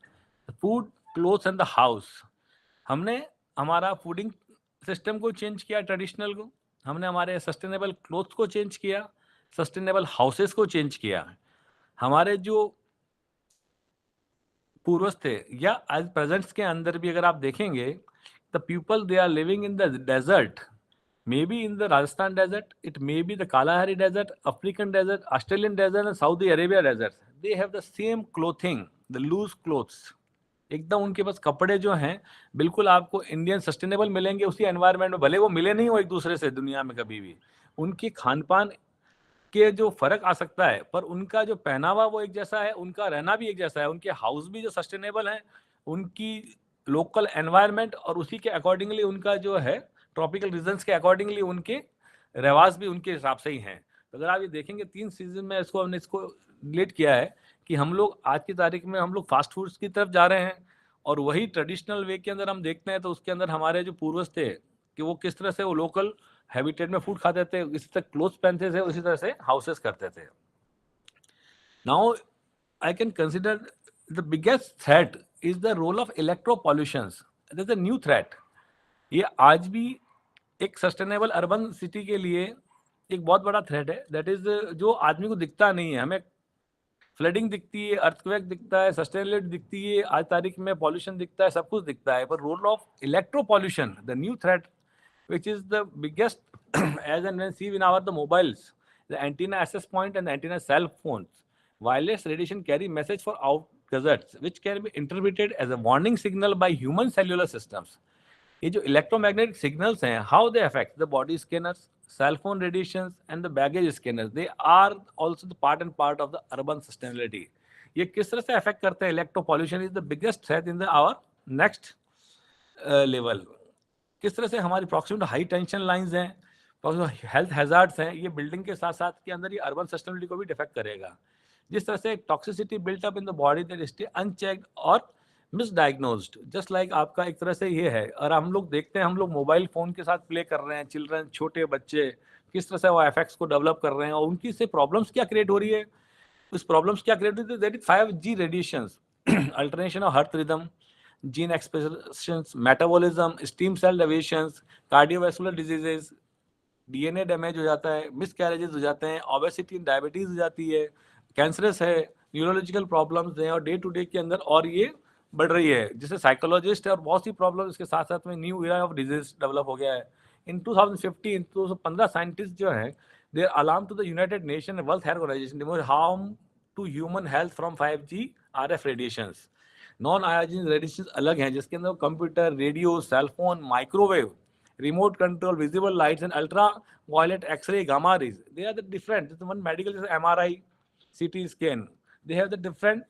food, clothes and the house, हमने हमारा फूडिंग सिस्टम को चेंज किया, ट्रेडिशनल को, हमने हमारे सस्टेनेबल क्लोथ्स को चेंज किया, सस्टेनेबल हाउसेस को चेंज किया। हमारे जो पूर्वज थे या आज प्रेजेंट्स के अंदर भी अगर आप देखेंगे the people they are living in the desert, maybe in the Rajasthan desert, it may be the Kalahari desert, African desert, Australian desert and Saudi Arabia desert. They have the same clothing, the loose clothes. एकदम उनके पास कपड़े जो हैं बिल्कुल आपको Indian sustainable मिलेंगे उसी environment में, भले वो मिले नहीं हो एक दूसरे से दुनिया में कभी भी। उनकी खान पान के जो फर्क आ सकता है, पर उनका जो पहनावा वो एक जैसा है, उनका रहना भी एक जैसा है, उनके हाउस भी जो सस्टेनेबल हैं, उनकी लोकल एनवायरनमेंट और उसी के अकॉर्डिंगली उनका जो है ट्रॉपिकल रीजन्स के अकॉर्डिंगली उनके रहवास भी उनके हिसाब से ही हैं। तो अगर आप ये देखेंगे 3 सीजन में इसको हमने इसको रिलेट किया है कि हम लोग आज की तारीख में हम लोग फास्ट फूड्स की तरफ जा रहे हैं, और वही ट्रेडिशनल वे के अंदर हम देखते हैं तो उसके अंदर हमारे जो पूर्वज थे कि वो किस तरह से वो लोकल हैबिटेट में फूड खाते थे, इसी तरह क्लोथ्स पहनते थे, उसी तरह से हाउसेस करते थे। Now I can consider the biggest threat is the role of electro pollutions. That's a new threat. ये आज भी एक सस्टेनेबल अर्बन सिटी के लिए एक बहुत बड़ा थ्रेट है। दैट इज जो आदमी को दिखता नहीं है, हमें फ्लडिंग दिखती है, अर्थक्वेक दिखता है, सस्टेनेबिलिटी दिखती है, आज तारीख में पॉल्यूशन दिखता है, सब कुछ दिखता है, पर role of electro pollution, the new threat which is the biggest as and when seen in our the mobiles, the antenna access point and the antenna cell phones. Wireless radiation carry message for out deserts, which can be interpreted as a warning signal by human cellular systems. ये जो electromagnetic signals हैं, how they affect the body scanners, cell phone radiations and the baggage scanners, they are also the part and part of the urban sustainability. ये किस तरह से affect करते हैं? Electro pollution is the biggest threat in the our next level. किस तरह से हमारी प्रॉक्सिमिटी हाई टेंशन लाइंस हैं, हेल्थ हैजार्ड्स हैं, ये बिल्डिंग के साथ साथ के अंदर ये अर्बन सस्टेनेबिलिटी को भी डिफेक्ट करेगा। जिस तरह से toxicity built up in the body that stay unchecked और मिसडायग्नोज्ड, जस्ट लाइक आपका एक तरह से ये है। और हम लोग देखते हैं, हम लोग मोबाइल फोन के साथ प्ले कर रहे हैं, चिल्ड्रन, छोटे बच्चे किस तरह से वो इफेक्ट्स को डेवलप कर रहे हैं, और उनकी से प्रॉब्लम्स क्या क्रिएट हो रही है। उस प्रॉब्लम्स क्या क्रिएट होती है? That is 5G radiations, alternation of heart rhythm, gene expressions, metabolism, stem cell deviations, cardiovascular diseases, DNA damage हो जाता है, मिसकैरेजेस हो जाते हैं, ओबेसिटी डायबिटीज हो जाती है, कैंसरस है, न्यूरोलॉजिकल प्रॉब्लम्स हैं, और डे टू डे के अंदर और ये बढ़ रही है, जिससे साइकोलॉजिस्ट है और बहुत सी प्रॉब्लम इसके साथ साथ में new era of disease develop हो गया है। इन 2015 2015 साइंटिस्ट जो हैं, they are alarm to the united nation world health organisation harm to human health from 5G RF radiations. Non ionising radiation अलग हैं, जिसके अंदर computer, radio, cellphone, microwave, remote control, visible lights and ultra violet, x ray, gamma rays, they are the different. One medical जैसे MRI, CT scan, they have the different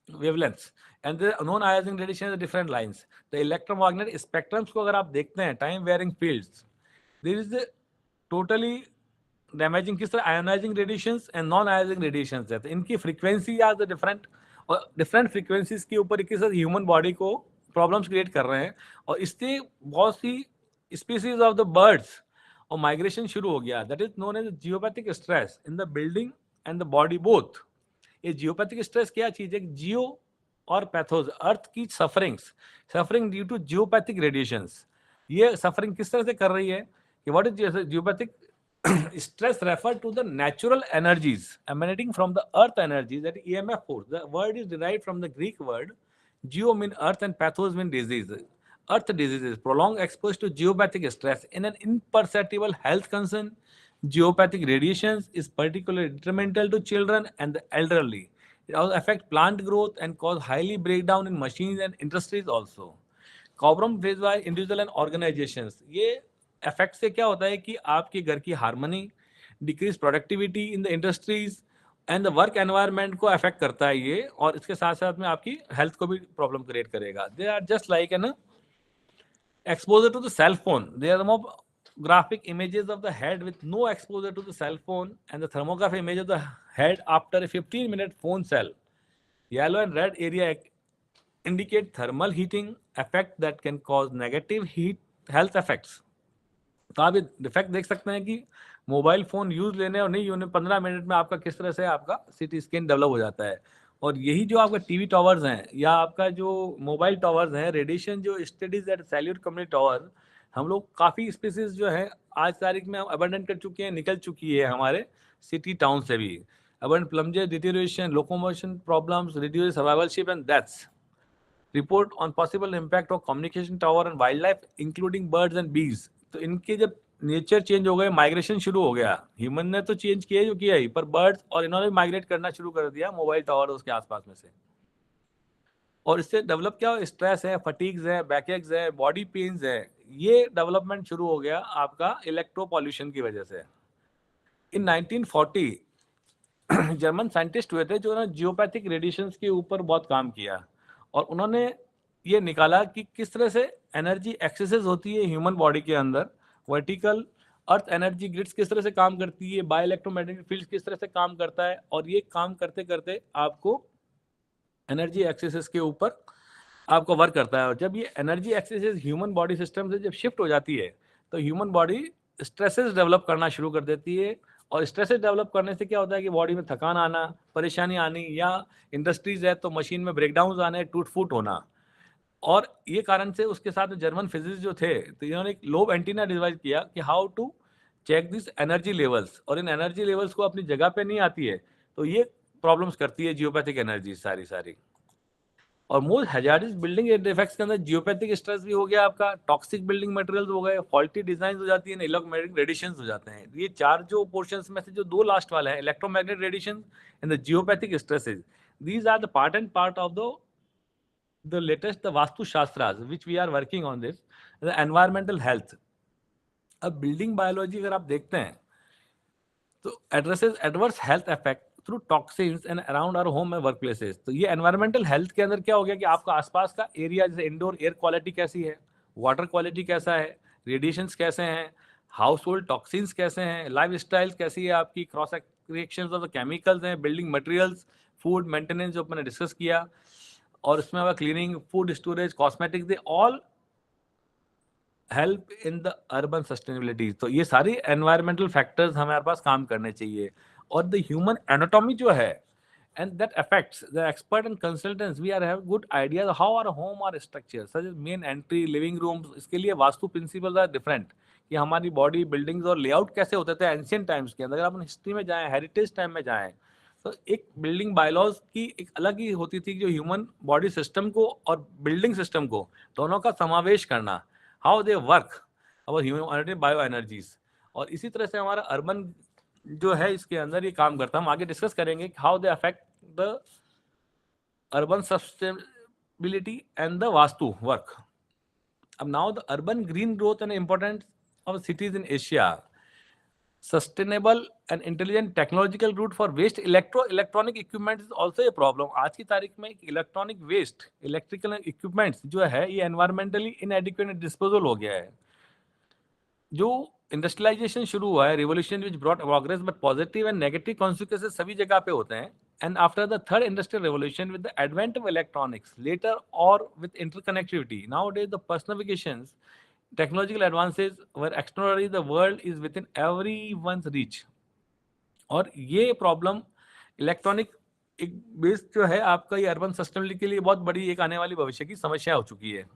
wavelengths, and the non-ionizing radiation is different lines. The electromagnetic spectrums को अगर आप देखते हैं, time varying fields, there is a totally damaging किस तरह ionizing radiations and non-ionizing radiations है। तो इनकी frequency आर द डिफरेंट, और डिफरेंट फ्रीक्वेंसीज के ऊपर किस तरह ह्यूमन बॉडी को प्रॉब्लम्स क्रिएट कर रहे हैं, और इससे बहुत सी स्पीसीज ऑफ द बर्ड्स और माइग्रेशन शुरू हो गया। That is known as geopathic stress in the building and the body both. ये जियोपैथिक स्ट्रेस क्या चीज है? जियो और पैथोज, अर्थ की suffering due to geopathic radiations. ये सफरिंग किस तरह से कर रही है कि what is geopathic stress refer to the natural energies emanating from the earth energies, that EMF force. The word is derived from the Greek word geo mean earth and pathos mean disease. Earth diseases, prolonged exposure to geopathic stress in an imperceptible health concern. Geopathic radiations is particularly detrimental to children and the elderly. It also affect plant growth and cause highly breakdown in machines and industries also. Cobram faced by individual and organizations. ये effect से क्या होता है कि आपके घर की harmony, decrease productivity in the industries and the work environment को अफेक्ट करता है ये, और इसके साथ साथ में आपकी हेल्थ को भी प्रॉब्लम क्रिएट करेगा। They are just like an exposure to the cell phone. They are the more graphic images of the head with no exposure to the cell phone, and the thermograph image of the head after a 15-minute phone cell. Yellow and red area indicate thermal heating effect that can cause negative heat health effects. तो आप ये defect देख सकते हैं कि mobile phone use लेने और नहीं होने 15 मिनट में आपका किस तरह से आपका सिटी स्कैन डेवलप हो जाता है। और यही जो आपका टीवी टावर्स हैं या आपका जो मोबाइल टावर्स हैं, रेडिएशन जो studies at salute community tower, हम लोग काफ़ी स्पीसीज जो है आज तारीख में हम अबंडेंट कर चुके हैं, निकल चुकी है हमारे सिटी टाउन से भी। Abundant plumages, deterioration, locomotion problems, reduce survivalship and deaths. Report on possible impact of communication tower and wild life including birds and bees. तो इनके जब नेचर चेंज हो गए, माइग्रेशन शुरू हो गया। ह्यूमन ने तो चेंज किया जो किया ही, पर बर्ड्स और इन्होंने माइग्रेट करना शुरू कर दिया मोबाइल टावर उसके आसपास में से। और इससे डेवलप क्या, स्ट्रेस है, फटीग्स है, बैकएक्स है, बॉडी पेन्स है, ये डेवलपमेंट शुरू हो गया आपका इलेक्ट्रो पॉल्यूशन की वजह से। इन 1940 जर्मन साइंटिस्ट हुए थे जो ना जियोपैथिक रेडिएशंस के ऊपर बहुत काम किया, और उन्होंने ये निकाला कि किस तरह से एनर्जी एक्सेसेस होती है ह्यूमन बॉडी के अंदर, वर्टिकल अर्थ एनर्जी ग्रिड्स किस तरह से काम करती है, बायो इलेक्ट्रोमैग्नेटिक फील्ड किस तरह से काम करता है, और ये काम करते करते आपको एनर्जी एक्सेसेस के ऊपर आपको वर्क करता है। और जब ये energy axes human body system से जब शिफ्ट हो जाती है तो ह्यूमन बॉडी स्ट्रेसेस डेवलप करना शुरू कर देती है, और स्ट्रेसेस डेवलप करने से क्या होता है कि बॉडी में थकान आना, परेशानी आनी, या इंडस्ट्रीज है तो मशीन में ब्रेकडाउन आने, टूट फूट होना। और ये कारण से उसके साथ जर्मन फिजिक्स जो थे तो इन्होंने एक लोब एंटीना डिवाइस किया कि how to check this energy levels, और इन एनर्जी लेवल्स को अपनी जगह पे नहीं आती है तो ये प्रॉब्लम्स करती है जियोपैथिक एनर्जी सारी सारी। और मोस्ट हैजार्डस बिल्डिंग डिफेक्ट्स के अंदर जियोपैथिक स्ट्रेस भी हो गया आपका, टॉक्सिक बिल्डिंग मटेरियल्स हो गए, फॉल्टी डिजाइन हो जाती है, इलेक्ट्रोमैग्नेटिक रेडिएशंस हो जाते हैं। ये चार जो पोर्शंस में से जो दो लास्ट वाला है, electromagnetic radiation and the geopathic stresses, these are the part and part of the latest the vastu shastras which we are working on this, the environmental health। अब बिल्डिंग बायोलॉजी अगर आप देखते हैं तो addresses adverse health effect through toxins and around our home and work places. तो ये environmental health के अंदर क्या हो गया कि आपका आसपास का एरिया, जैसे इंडोर एयर क्वालिटी कैसी है, वाटर क्वालिटी कैसा है, रेडिएशंस कैसे हैं, हाउस होल्ड टॉक्सिन्स कैसे हैं, लाइफ स्टाइल कैसी है आपकी, cross reactions of the chemicals हैं, बिल्डिंग मटेरियल्स, फूड मेंटेनेंस जो मैंने डिस्कस किया, और उसमें अब cleaning, food storage, cosmetics, they all help in the urban sustainability. तो ये सारी एनवायरमेंटल फैक्टर्स हमारे पास काम करने चाहिए। और द ह्यूमन एनाटॉमी जो है, and that affects the expert and consultants, we are have good idea how our home are structured such as main entry, living rooms। इसके लिए वास्तु प्रिंसिपल्स आर डिफरेंट कि हमारी बॉडी, बिल्डिंग्स और layout कैसे होते थे एंशियंट टाइम्स के अंदर। अगर अपन हिस्ट्री में जाएं, हेरिटेज टाइम में जाएं, तो एक बिल्डिंग बायलॉज की एक अलग ही होती थी जो ह्यूमन बॉडी सिस्टम को और बिल्डिंग सिस्टम को दोनों का समावेश करना, how they work our human bio energies. और इसी तरह से हमारा अर्बन जो है इसके अंदर ये काम करता है। हम आगे डिस्कस करेंगे how they affect the urban sustainability and the vastu work. अब now the urban green growth and importance of cities in Asia, sustainable and intelligent technological route for waste electronic equipment is also a problem. आज की तारीख में electronic waste, electrical equipments जो है ये environmentally इनएडिक्वेट disposal हो गया है। जो इंडस्ट्रियलाइजेशन शुरू हुआ है, revolution which brought progress but positive and negative consequences सभी जगह पे होते हैं। And after the third industrial revolution with the advent of electronics later और with interconnectivity, now days the personifications, technological advances were extraordinary, the world is within everyone's reach। और ये problem electronic एक base जो है आपका, ये urban sustainability के लिए बहुत बड़ी एक आने वाली भविष्य की समस्या हो चुकी है।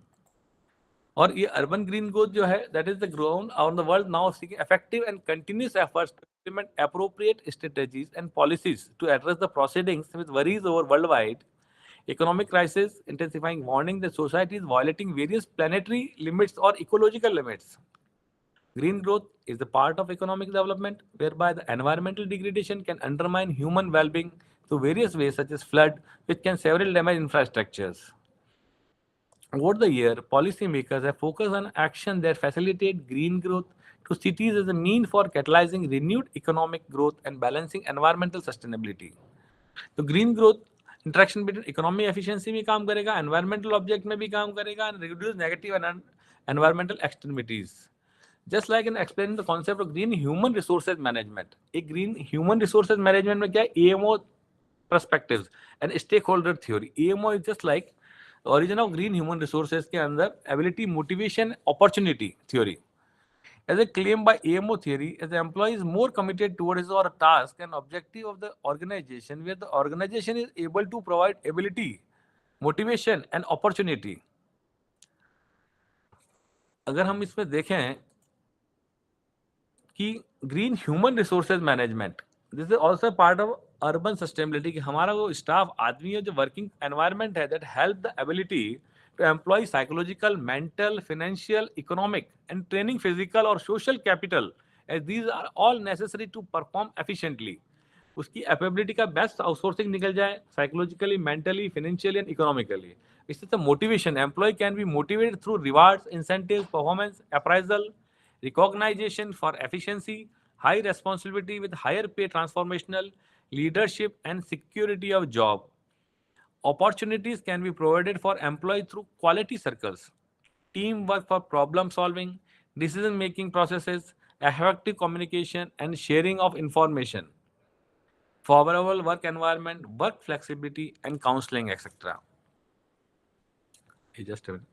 और ये अर्बन ग्रीन ग्रोथ जो है, that is the grown on the world now seeking effective and continuous efforts to implement appropriate strategies and policies to address the proceedings with worries over worldwide economic crisis, intensifying warning that society is violating various planetary limits or ecological limits। Green growth is the part of economic development whereby the environmental degradation can undermine human well-being through various ways such as flood, which can severely damage infrastructures। Over the year, policymakers have focused on action that facilitate green growth to cities as a mean for catalyzing renewed economic growth and balancing environmental sustainability। तो green growth interaction between economy efficiency में काम करेगा, environmental object में भी काम करेगा, and reduce negative environmental extremities. Just like in explaining the concept of green human resources management. एक green human resources management में क्या है, AMO perspectives and stakeholder theory. AMO is just like origin of green human resources के अंदर ability, motivation, opportunity theory। As a claim by AMO theory, as the employee is more committed towards his or a task and objective of the organization, where the organization is able to provide ability, motivation and opportunity। अगर हम इसमें देखें कि green human resources management, this is also part of urban sustainability, कि हमारा वो staff आदमी है जो वर्किंग एनवायरनमेंट है that help the ability to employ psychological, mental, financial, economic, and training physical or social capital, as these are all necessary to perform efficiently. उसकी एपेबिलिटी का best outsourcing निकल जाए psychologically, mentally, financially and economically. इससे तो motivation, employ can be motivated through rewards, incentive, performance appraisal, recognition for efficiency, high responsibility with higher pay, transformational leadership, and security of job. Opportunities can be provided for employee through quality circles, teamwork for problem solving, decision making processes, effective communication, and sharing of information, favorable work environment, work flexibility, and counseling, etc. Just a minute.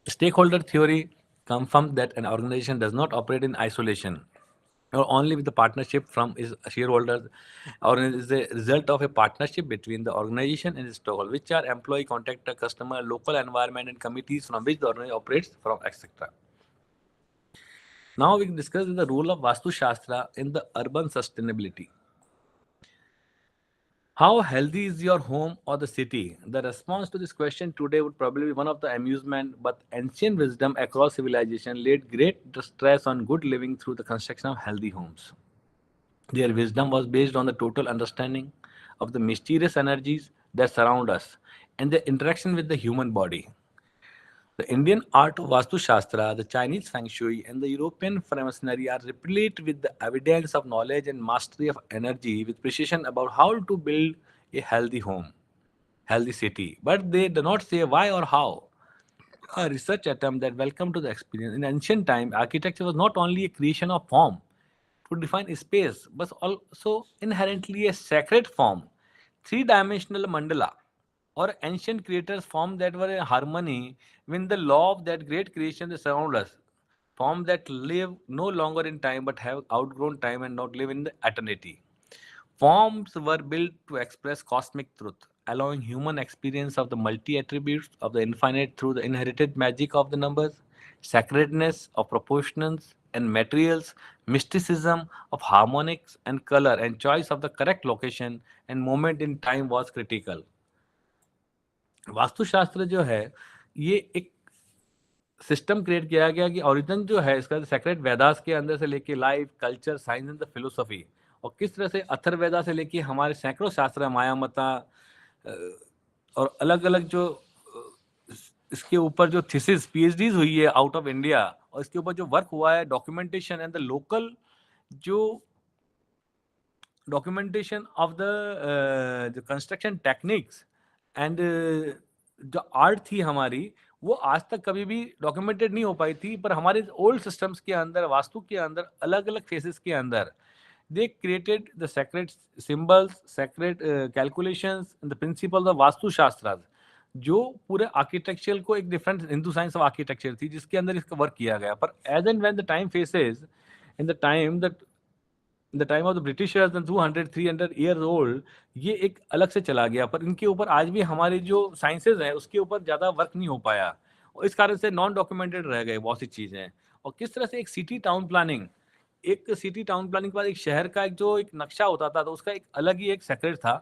Stakeholder theory confirms that an organization does not operate in isolation or only with the partnership from its shareholders, or is a result of a partnership between the organization and its stakeholders, which are employee, contractor, customer, local environment, and committees from which the organization operates from, etc. Now we can discuss the role of Vastu Shastra in the urban sustainability. How healthy is your home or the city? The response to this question today would probably be one of the amusement, but ancient wisdom across civilization laid great stress on good living through the construction of healthy homes. Their wisdom was based on the total understanding of the mysterious energies that surround us and their interaction with the human body. The Indian art of Vastu Shastra, the Chinese Feng Shui, and the European Freemasonry are replete with the evidence of knowledge and mastery of energy with precision about how to build a healthy home, healthy city. But they do not say why or how. A research attempt that welcome to the experience. In ancient time, architecture was not only a creation of form to define space, but also inherently a sacred form. Three-dimensional mandala or ancient creators form that were in harmony with the law of that great creation that surround us. Form that live no longer in time but have outgrown time and not live in the eternity. Forms were built to express cosmic truth, allowing human experience of the multi-attributes of the infinite through the inherited magic of the numbers, sacredness of proportions and materials, mysticism of harmonics and color, and choice of the correct location and moment in time was critical. वास्तुशास्त्र जो है ये एक system create किया गया कि origin जो है इसका सेक्रेट वेदास के अंदर से लेके life, culture, science and the philosophy, और किस तरह से अथर्ववेदा से लेके हमारे सैकड़ों शास्त्र, मायामता और अलग अलग जो इसके ऊपर जो थीसिस पीएचडीज हुई है आउट ऑफ इंडिया, और इसके ऊपर जो वर्क हुआ है, डॉक्यूमेंटेशन एंड द लोकल जो documentation of the construction techniques and जो आर्ट थी हमारी, वो आज तक कभी भी डॉक्यूमेंटेड नहीं हो पाई थी. पर हमारे ओल्ड सिस्टम्स के अंदर, वास्तु के अंदर, अलग अलग फेसेस के अंदर they created the sacred symbols, sacred calculations and the principles of vastu shastras, जो पूरे आर्किटेक्चर को एक different Hindu science of architecture थी जिसके अंदर इसका वर्क किया गया. पर as and when the time faces in the time that the time of the Britishers and 200-300 year old, ये एक अलग से चला गया. पर इनके ऊपर आज भी हमारे जो साइंसेज हैं उसके ऊपर ज़्यादा वर्क नहीं हो पाया, और इस कारण से नॉन डॉक्यूमेंटेड रह गए बहुत सी चीज़ें. और किस तरह से एक सिटी टाउन प्लानिंग, एक सिटी टाउन प्लानिंग के बाद एक शहर का एक जो एक नक्शा होता था, तो उसका एक अलग ही एक सेक्रेट था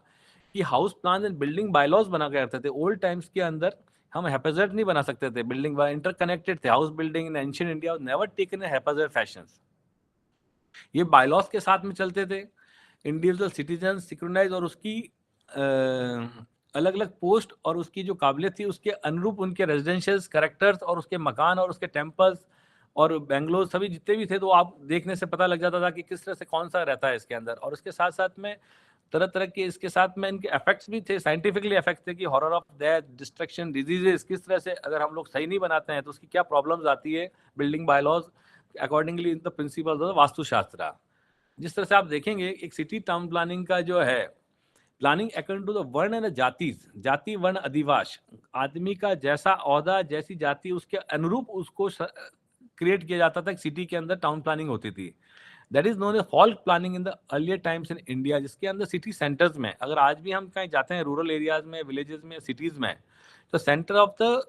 कि house plan and building bylaws बना करते थे. ओल्ड टाइम्स के अंदर हम हैप्पीजेट नहीं बना सकते थे, बिल्डिंग इंटरकनेक्टेड थे. House building in ancient India was never taken in haphazard fashions. ये बायलॉज के साथ में चलते थे. इंडिविजुअल सिटीजन सिक्रोनाइज और उसकी अलग अलग पोस्ट और उसकी जो काबिलियत थी उसके अनुरूप उनके रेजिडेंशियल कैरेक्टर्स और उसके मकान और उसके टेम्पल्स और बेंगलोर सभी जितने भी थे, तो आप देखने से पता लग जाता था कि किस तरह से कौन सा रहता है इसके अंदर. और उसके साथ साथ में तरह तरह के इसके साथ में इनके इफेक्ट्स भी थे, साइंटिफिकली इफेक्ट थे कि horror of death, destruction, diseases, किस तरह से अगर हम लोग सही नहीं बनाते हैं तो उसकी क्या प्रॉब्लम्स आती है building bylaws accordingly in the principles of vastushastra. जिस तरह से आप देखेंगे एक सिटी टाउन प्लानिंग का जो है प्लानिंग अकॉर्डिंग टू द वर्ण एंड जाति, जाति वर्ण अधिवास, आदमी का जैसा औहदा जैसी जाति उसके अनुरूप उसको क्रिएट किया जाता था. सिटी के अंदर टाउन प्लानिंग होती थी. That is known as folk planning in the earlier times in India, जिसके अंदर सिटी सेंटर्स में, अगर आज भी हम कहीं जाते हैं रूरल एरियाज में, विलेजेस में, सिटीज में, तो सेंटर ऑफ द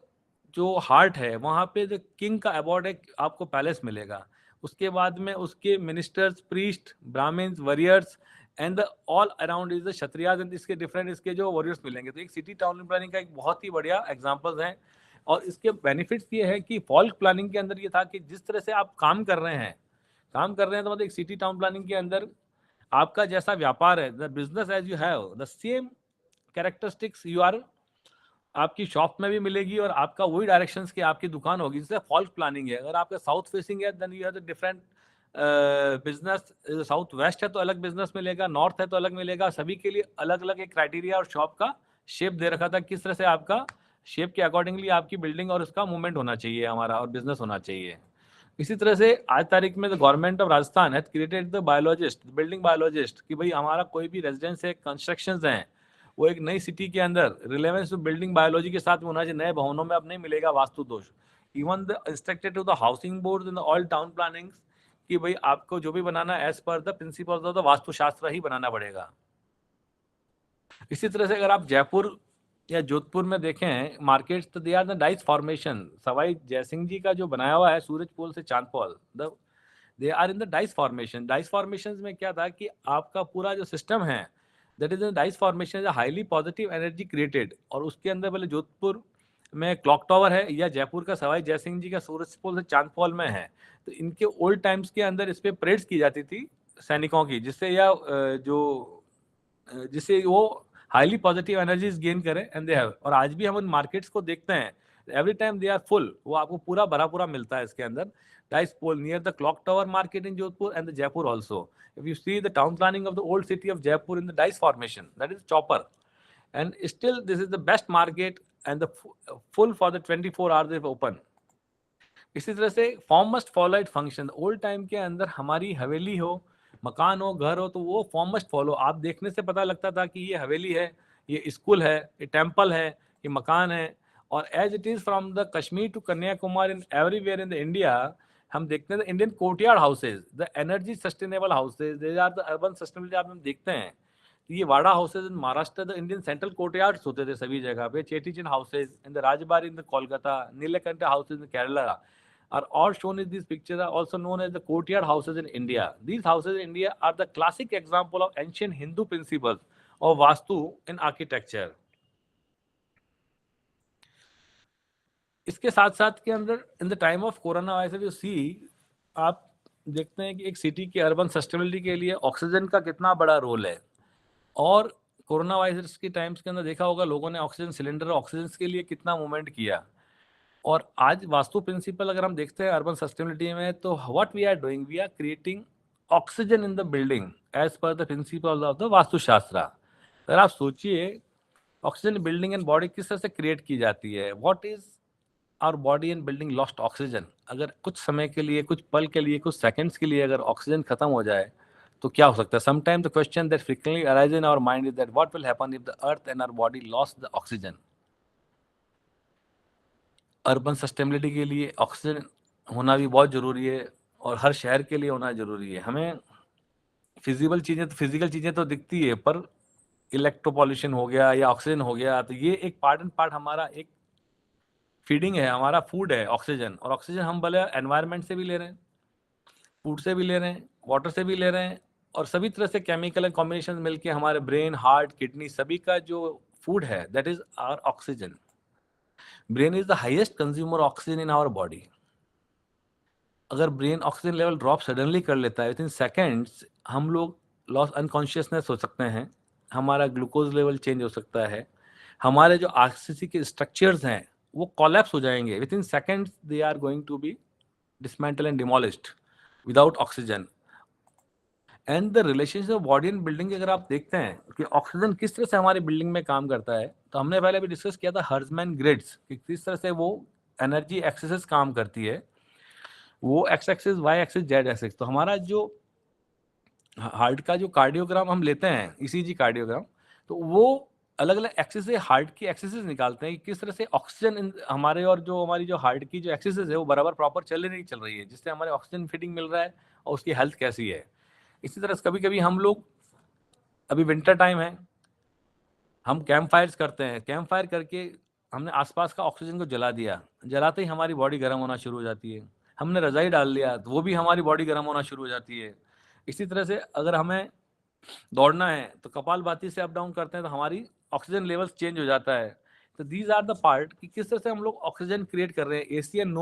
जो हार्ट है वहाँ पे द किंग का अबॉर्ड एक आपको पैलेस मिलेगा. उसके बाद में उसके ministers, priest, Brahmins, warriors and the all around is the Kshatriyas and इसके डिफरेंट इसके जो वॉरियर्स मिलेंगे। तो एक सिटी टाउन प्लानिंग का एक बहुत ही बढ़िया एग्जांपल्स हैं। और इसके बेनिफिट्स ये है कि फॉल्क प्लानिंग के अंदर ये था कि जिस तरह से आप काम कर रहे हैं तो मतलब एक सिटी टाउन प्लानिंग के अंदर आपका जैसा व्यापार है, the business as you have the same characteristics you are आपकी शॉप में भी मिलेगी और आपका वही डायरेक्शंस की आपकी दुकान होगी, जिससे फॉल्क प्लानिंग है। अगर आपका साउथ फेसिंग है then you have the different business. South west है तो अलग बिजनेस मिलेगा, नॉर्थ है तो अलग मिलेगा, सभी के लिए अलग अलग एक क्राइटेरिया और शॉप का शेप दे रखा था, किस तरह से आपका शेप के अकॉर्डिंगली आपकी बिल्डिंग और उसका मूवमेंट होना चाहिए हमारा और बिजनेस होना चाहिए। इसी तरह से आज तारीख में the government of Rajasthan has created the biologist, building biologist, कि भाई हमारा कोई भी रेजिडेंस है, कंस्ट्रक्शंस हैं, वो एक नई सिटी के अंदर रिलेवेंस टू बिल्डिंग बायोलॉजी के साथ में होना चाहिए। नए भवनों में अब नहीं मिलेगा वास्तु दोष। Even the instructed to the housing board in all town planning कि भाई आपको जो भी बनाना है as per the principles of the vastushastra ही बनाना पड़ेगा। इसी तरह से अगर आप जयपुर या जोधपुर में देखें मार्केट्स, तो they are the dice formation. Sawai Jaisingh ji का जो बनाया हुआ है सूरज पोल से Chandpol, the they are in the dice formation. Dice formation में क्या था कि आपका पूरा जो सिस्टम है that is dice formation highly positive energy created. और उसके अंदर पहले जोधपुर में क्लॉक टावर है या जयपुर का सवाई जयसिंह जी का सूरज पोल से चांदपोल में है। तो इनके ओल्ड टाइम्स के अंदर इस पे परेड्स की जाती थी सैनिकों की, जिससे या जिससे वो हाईली पॉजिटिव एनर्जीज गेन करें एंड दे हैव। और आज भी हम उन मार्केट्स को देखते हैं, every time they are full, वो आपको पूरा भरा पूरा मिलता है इसके अंदर। Dice pole near the clock tower market in Jodhpur and the Jaipur also. If you see the town planning of the old city of Jaipur in the dice formation, that is Chaupar, and still this is the best market and the full for the 24 hours open. इसी तरह से form must follow it function. Old time के अंदर हमारी हवेली हो, मकान हो, घर हो, तो वो फॉर्म मस्ट फॉलो। आप देखने से पता लगता था कि ये हवेली है, ये स्कूल है, ये टेम्पल है, ये मकान है। और as it is from the Kashmir to Kanyakumari in everywhere in the India, हम देखते हैं Indian courtyard houses, the energy sustainable houses, they are the urban sustainability. आप हम देखते हैं तो ये wada houses in Maharashtra, the Indian central courtyards होते थे सभी जगह पे। Chettinad houses in the Rajbari in the Kolkata, Neelkanth houses in Kerala are all shown in these pictures, are also known as the courtyard houses in India. These houses in India are the classic example of ancient Hindu principles of Vastu in architecture. इसके साथ साथ के अंदर in the time of corona virus you see, आप देखते हैं कि एक सिटी के अर्बन सस्टेनेबिलिटी के लिए ऑक्सीजन का कितना बड़ा रोल है। और कोरोना वायरस के टाइम्स के अंदर देखा होगा लोगों ने ऑक्सीजन सिलेंडर, ऑक्सीजन के लिए कितना मूवमेंट किया। और आज वास्तु प्रिंसिपल अगर हम देखते हैं अर्बन सस्टेनेबिलिटी में, तो what we are doing, we are creating oxygen in the building as per the principle of the vastushastra. अगर आप सोचिए ऑक्सीजन बिल्डिंग एंड बॉडी किस तरह से क्रिएट की जाती है। What is our body and building lost oxygen. अगर कुछ समय के लिए, कुछ पल के लिए, कुछ सेकंड्स के लिए अगर ऑक्सीजन खत्म हो जाए तो क्या हो सकता है। Sometime the question that frequently arise in our mind is that what will happen if the earth and our body lost the oxygen. Urban sustainability के लिए ऑक्सीजन होना भी बहुत ज़रूरी है और हर शहर के लिए होना ज़रूरी है। हमें फिजिकल चीज़ें तो दिखती है, पर इलेक्ट्रो पॉल्यूशन हो गया या ऑक्सीजन हो गया, तो ये एक पार्ट एंड पार्ट हमारा एक फीडिंग है, हमारा फूड है ऑक्सीजन। और ऑक्सीजन हम भले एनवायरनमेंट से भी ले रहे हैं, फूड से भी ले रहे हैं, वाटर से भी ले रहे हैं, और सभी तरह से केमिकल एंड कॉम्बिनेशन मिलके हमारे ब्रेन, हार्ट, किडनी सभी का जो फूड है that is our oxygen. Brain is the highest consumer oxygen in our body. अगर brain oxygen level drop suddenly कर लेता है विद इन सेकेंड्स, हम लोग लॉस अनकॉन्शियसनेस हो सकते हैं, हमारा ग्लूकोज लेवल चेंज हो सकता है, हमारे जो आरसीसी के स्ट्रक्चर्स हैं वो कोलैप्स हो जाएंगे within seconds, they are going to be dismantle and demolished without oxygen. And the relationship of body and building अगर आप देखते हैं कि ऑक्सीजन किस तरह से हमारी बिल्डिंग में काम करता है, तो हमने पहले भी डिस्कस किया था हर्जमैन ग्रिड्स कि किस तरह से वो एनर्जी एक्सेस काम करती है, वो X axis, Y axis, Z axis. तो हमारा जो हार्ट का जो कार्डियोग्राम हम लेते हैं, ईसीजी कार्डियोग्राम, तो वो अलग अलग एक्सिस से हार्ट की एक्सिस निकालते हैं कि किस तरह से ऑक्सीजन हमारे और जो हमारी जो हार्ट की जो एक्सिस है वो बराबर प्रॉपर नहीं चल रही है, जिससे हमारे ऑक्सीजन फिटिंग मिल रहा है और उसकी हेल्थ कैसी है। इसी तरह कभी कभी हम लोग, अभी विंटर टाइम है, हम कैंप फायर्स करते हैं, कैंप फायर करके हमने आसपास का ऑक्सीजन को जला दिया, जलाते ही हमारी बॉडी गर्म होना शुरू हो जाती है। हमने रजाई डाल लिया तो वो भी हमारी बॉडी गर्म होना शुरू हो जाती है। इसी तरह से अगर हमें दौड़ना है तो कपालभाति से अप डाउन करते हैं तो हमारी ऑक्सीजन लेवल्स चेंज हो जाता है। तो दीज आर द पार्ट कि किस तरह से हम लोग ऑक्सीजन क्रिएट कर रहे हैं। AC and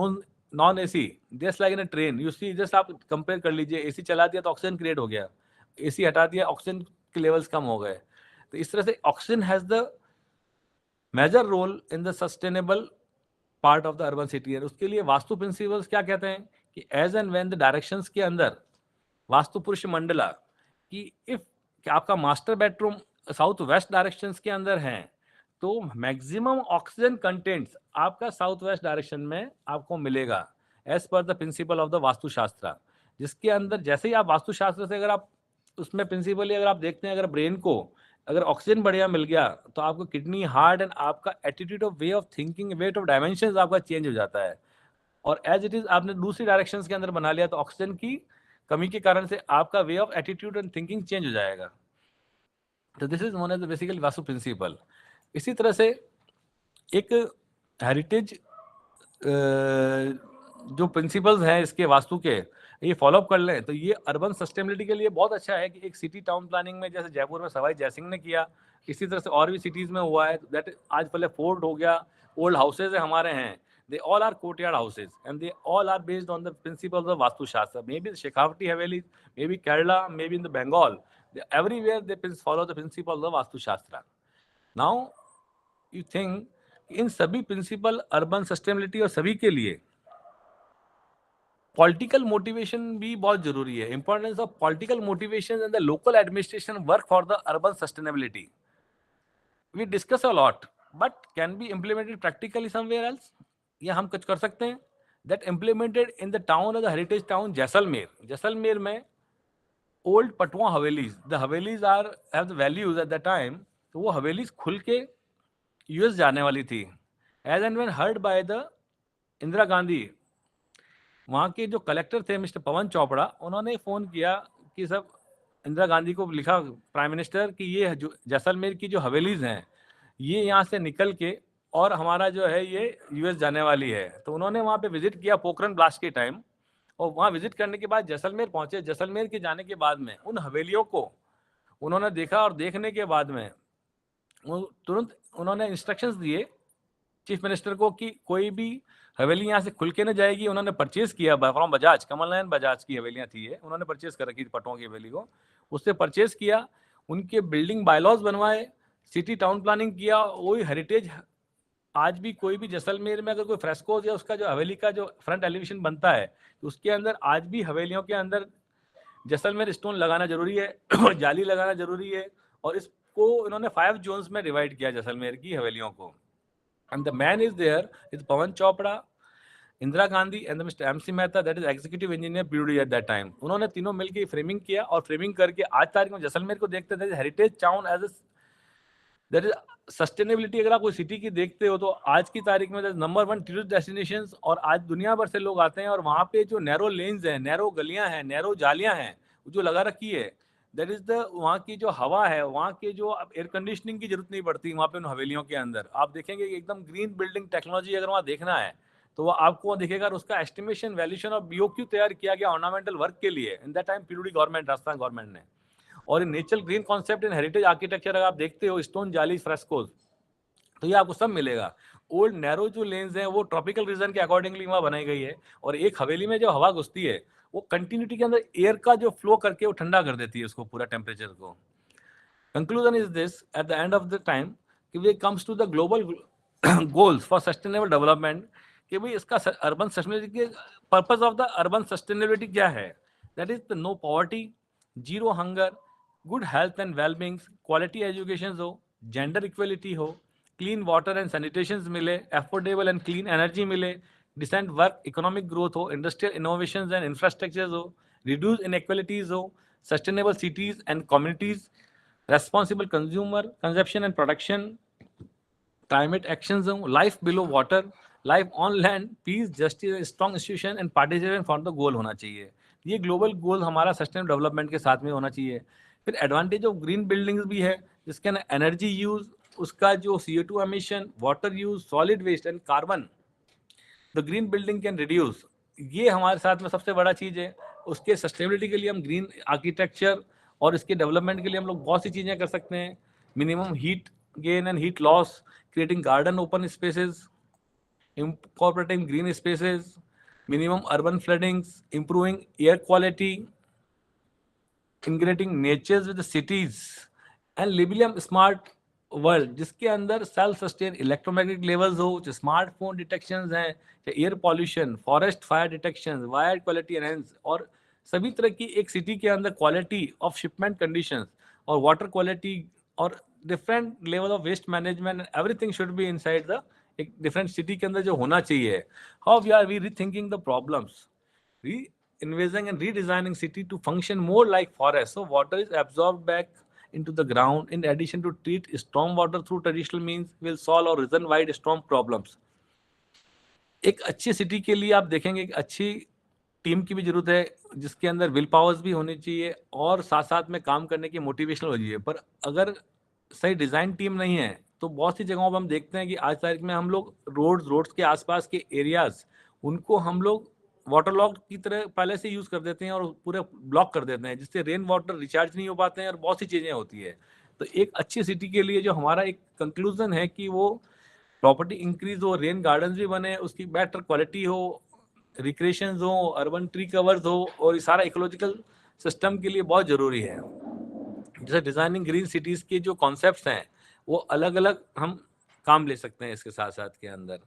non AC, just like in a train, you see, जस्ट आप कंपेयर कर लीजिए, एसी चला दिया तो ऑक्सीजन क्रिएट हो गया, एसी हटा दिया ऑक्सीजन के लेवल्स कम हो गए। तो इस तरह से oxygen has the major role in the sustainable part of the urban city. है उसके लिए वास्तु प्रिंसिपल्स क्या कहते हैं कि as and when the directions के अंदर वास्तु पुरुष मंडला कि इफ कि आपका master bedroom south west directions के अंदर है तो मैक्सिमम ऑक्सीजन कंटेंट्स आपका साउथ वेस्ट डायरेक्शन में आपको मिलेगा as per the principle of the vastushastra. जिसके अंदर जैसे ही आप वास्तुशास्त्र से अगर आप उसमें प्रिंसिपली अगर आप देखते हैं, अगर ब्रेन को अगर ऑक्सीजन बढ़िया मिल गया तो आपको किडनी, हार्ट एंड आपका attitude of way of thinking, weight of dimension आपका चेंज हो जाता है। और एज इट इज आपने दूसरी डायरेक्शन के अंदर बना लिया तो ऑक्सीजन की कमी के कारण से आपका way of attitude and thinking change हो जाएगा। तो this is known as basically Vastu principle. इसी तरह से एक हेरिटेज जो प्रिंसिपल्स हैं इसके वास्तु के, ये फॉलोअप कर लें तो ये अर्बन सस्टेनेबिलिटी के लिए बहुत अच्छा है कि एक सिटी टाउन प्लानिंग में जैसे जयपुर में सवाई जयसिंह ने किया, इसी तरह से और भी सिटीज में हुआ है। दैट आज पहले फोर्ट हो गया, ओल्ड हाउसेज है हमारे हैं, they all are courtyard houses and they all are based on the principles of vastu shastra. Maybe the Shekhawati Haveli, maybe Kerala, maybe in the Bengal, everywhere they follow the principles of vastu shastra. Now you think इन सभी principal urban sustainability और सभी के लिए political motivation भी बहुत जरूरी है। Importance of political motivation and the local administration work for the urban sustainability. We discuss a lot but can be implemented practically somewhere else. ये हम कुछ कर सकते हैं। That implemented in the town of the heritage town Jaisalmer. Jaisalmer में old Patwa havelis, the havelis are have the values at the time. तो वो हवेलीज खुल के यूएस जाने वाली थी। As and when heard by the Indira Gandhi, वहाँ के जो कलेक्टर थे मिस्टर पवन चोपड़ा, उन्होंने फ़ोन किया कि सब इंदिरा गांधी को लिखा प्राइम मिनिस्टर कि ये जो जैसलमेर की जो हवेलीज हैं ये यहाँ से निकल के और हमारा जो है ये यूएस जाने वाली है। तो उन्होंने वहाँ पे विजिट किया पोखरण ब्लास्ट के टाइम, और वहाँ विजिट करने के बाद जैसलमेर पहुंचे। जैसलमेर के जाने के बाद में उन हवेलियों को उन्होंने देखा और देखने के बाद में तुरंत उन्होंने इंस्ट्रक्शंस दिए चीफ मिनिस्टर को कि कोई भी हवेली यहाँ से खुल के न जाएगी। उन्होंने परचेज किया फ्रॉम बजाज, कमल नयन बजाज की हवेलियाँ थी ये, उन्होंने परचेज कर रखी थी पटों की हवेली को, उससे परचेज किया, उनके बिल्डिंग बायलॉज बनवाए, सिटी टाउन प्लानिंग किया। वही हेरिटेज आज भी कोई भी जैसलमेर में अगर कोई फ्रेस्कोज या उसका जो हवेली का जो फ्रंट एलिवेशन बनता है तो उसके अंदर आज भी हवेलियों के अंदर जैसलमेर स्टोन लगाना जरूरी है जाली लगाना जरूरी है। और इसको इन्होंने 5 जोन्स में डिवाइड किया जैसलमेर की हवेलियों को। And the man is there is Pawan Chopra, Indira Gandhi and mister MC Mehta, that is executive engineer PWD at that time. उन्होंने तीनों मिलकर फ्रेमिंग किया और फ्रेमिंग करके आज तारीख में जैसलमेर को देखते थे heritage town as that is sustainability. अगर आप कोई सिटी की देखते हो तो आज की तारीख में नंबर 1 टूरिस्ट डेस्टिनेशन, और आज दुनिया भर से लोग आते हैं। और वहाँ पे जो नैरो लेन्स हैं, नैरो गलियां हैं, नैरो जालियां हैं जो लगा रखी है, दैट इज द वहाँ की जो हवा है, वहाँ के जो एयर कंडीशनिंग की जरूरत नहीं पड़ती वहाँ पे उन हवेलियों के अंदर। आप देखेंगे कि एकदम ग्रीन बिल्डिंग टेक्नोलॉजी अगर वहाँ देखना है तो वो आपको दिखेगा। और उसका एस्टिमेशन वैल्यूएशन और बीओक्यू तैयार किया गया ऑर्नामेंटल वर्क के लिए in that time PWD government, Rajasthan government ने। और in natural green concept in heritage architecture अगर आप देखते हो, स्टोन जाली फ्रेस्कोज, तो ये आपको सब मिलेगा। ओल्ड नैरो जो लेन्स हैं वो ट्रॉपिकल रीजन के अकॉर्डिंगली वहाँ बनाई गई है। और एक हवेली में जो हवा घुसती है वो कंटिन्यूटी के अंदर एयर का जो फ्लो करके वो ठंडा कर देती है उसको, पूरा टेम्परेचर को। Conclusion is this at the end of the time कि way comes to the global goals for sustainable development, कि भाई इसका अर्बन सस्टेनेबिलिटी के purpose of the urban sustainability क्या है। That is the no poverty, zero hunger, good health and wellbeing, quality education हो, gender equality हो, clean water and sanitation मिले, affordable and clean energy मिले, डिसेंट वर्क, इकोनॉमिक ग्रोथ हो, industrial innovation and infrastructure हो, reduce inequalities हो, sustainable cities and communities, responsible consumer consumption and production, climate actions हो, life below water, life on land, peace, justice, strong institution and participation for the goal होना चाहिए। ये global गोल हमारा sustainable development के साथ में होना चाहिए। फिर एडवांटेज ऑफ ग्रीन बिल्डिंग्स भी है, जिसके अंदर एनर्जी यूज, उसका जो CO2 emission, water use, solid waste and carbon the green building can reduce. ये हमारे साथ में सबसे बड़ा चीज़ है। उसके सस्टेनेबिलिटी के लिए हम ग्रीन आर्किटेक्चर और इसके डेवलपमेंट के लिए हम लोग बहुत सी चीज़ें कर सकते हैं. Minimum heat gain and heat loss, creating garden open spaces, incorporating green spaces, minimum urban floodings, improving air quality, integrating natures with the cities, and living a smart world जिसके अंदर सेल्फ सस्टेन इलेक्ट्रोमैग्नेटिक लेवल्स हो, जो smartphone detections हैं, air pollution, forest fire detection, wire quality enhance, और सभी तरह की एक सिटी के अंदर क्वालिटी ऑफ शिपमेंट कंडीशंस और वाटर क्वालिटी और different level of waste management, everything should be inside the एक डिफरेंट सिटी के अंदर जो होना चाहिए. How we are we rethinking the problems, re-envisaging and redesigning city to function more like forest. So water is absorbed back into the ground. In addition to treat storm water through traditional means will solve our region-wide storm problems. एक अच्छी city के लिए आप देखेंगे एक अच्छी team की भी जरूरत है, जिसके अंदर विल पावर्स भी होनी चाहिए और साथ साथ में काम करने की मोटिवेशन हो चाहिए. पर अगर सही डिज़ाइन टीम नहीं है तो बहुत सी जगहों पर हम देखते हैं कि आज तारीख में हम लोग रोड्स के आसपास के एरियाज उनको हम लोग वाटर लॉक की तरह पहले से यूज़ कर देते हैं और पूरे ब्लॉक कर देते हैं, जिससे रेन वाटर रिचार्ज नहीं हो पाते हैं और बहुत सी चीज़ें होती है. तो एक अच्छी सिटी के लिए जो हमारा एक कंक्लूजन है कि वो प्रॉपर्टी इंक्रीज हो, रेन गार्डन भी बने, उसकी बेटर क्वालिटी हो, रिक्रिएशन हो, अर्बन ट्री कवर्स हो, और ये सारा इकोलॉजिकल सिस्टम के लिए बहुत ज़रूरी है. जैसे डिज़ाइनिंग ग्रीन सिटीज़ के जो कॉन्सेप्ट्स हैं वो अलग अलग हम काम ले सकते हैं इसके साथ साथ के अंदर.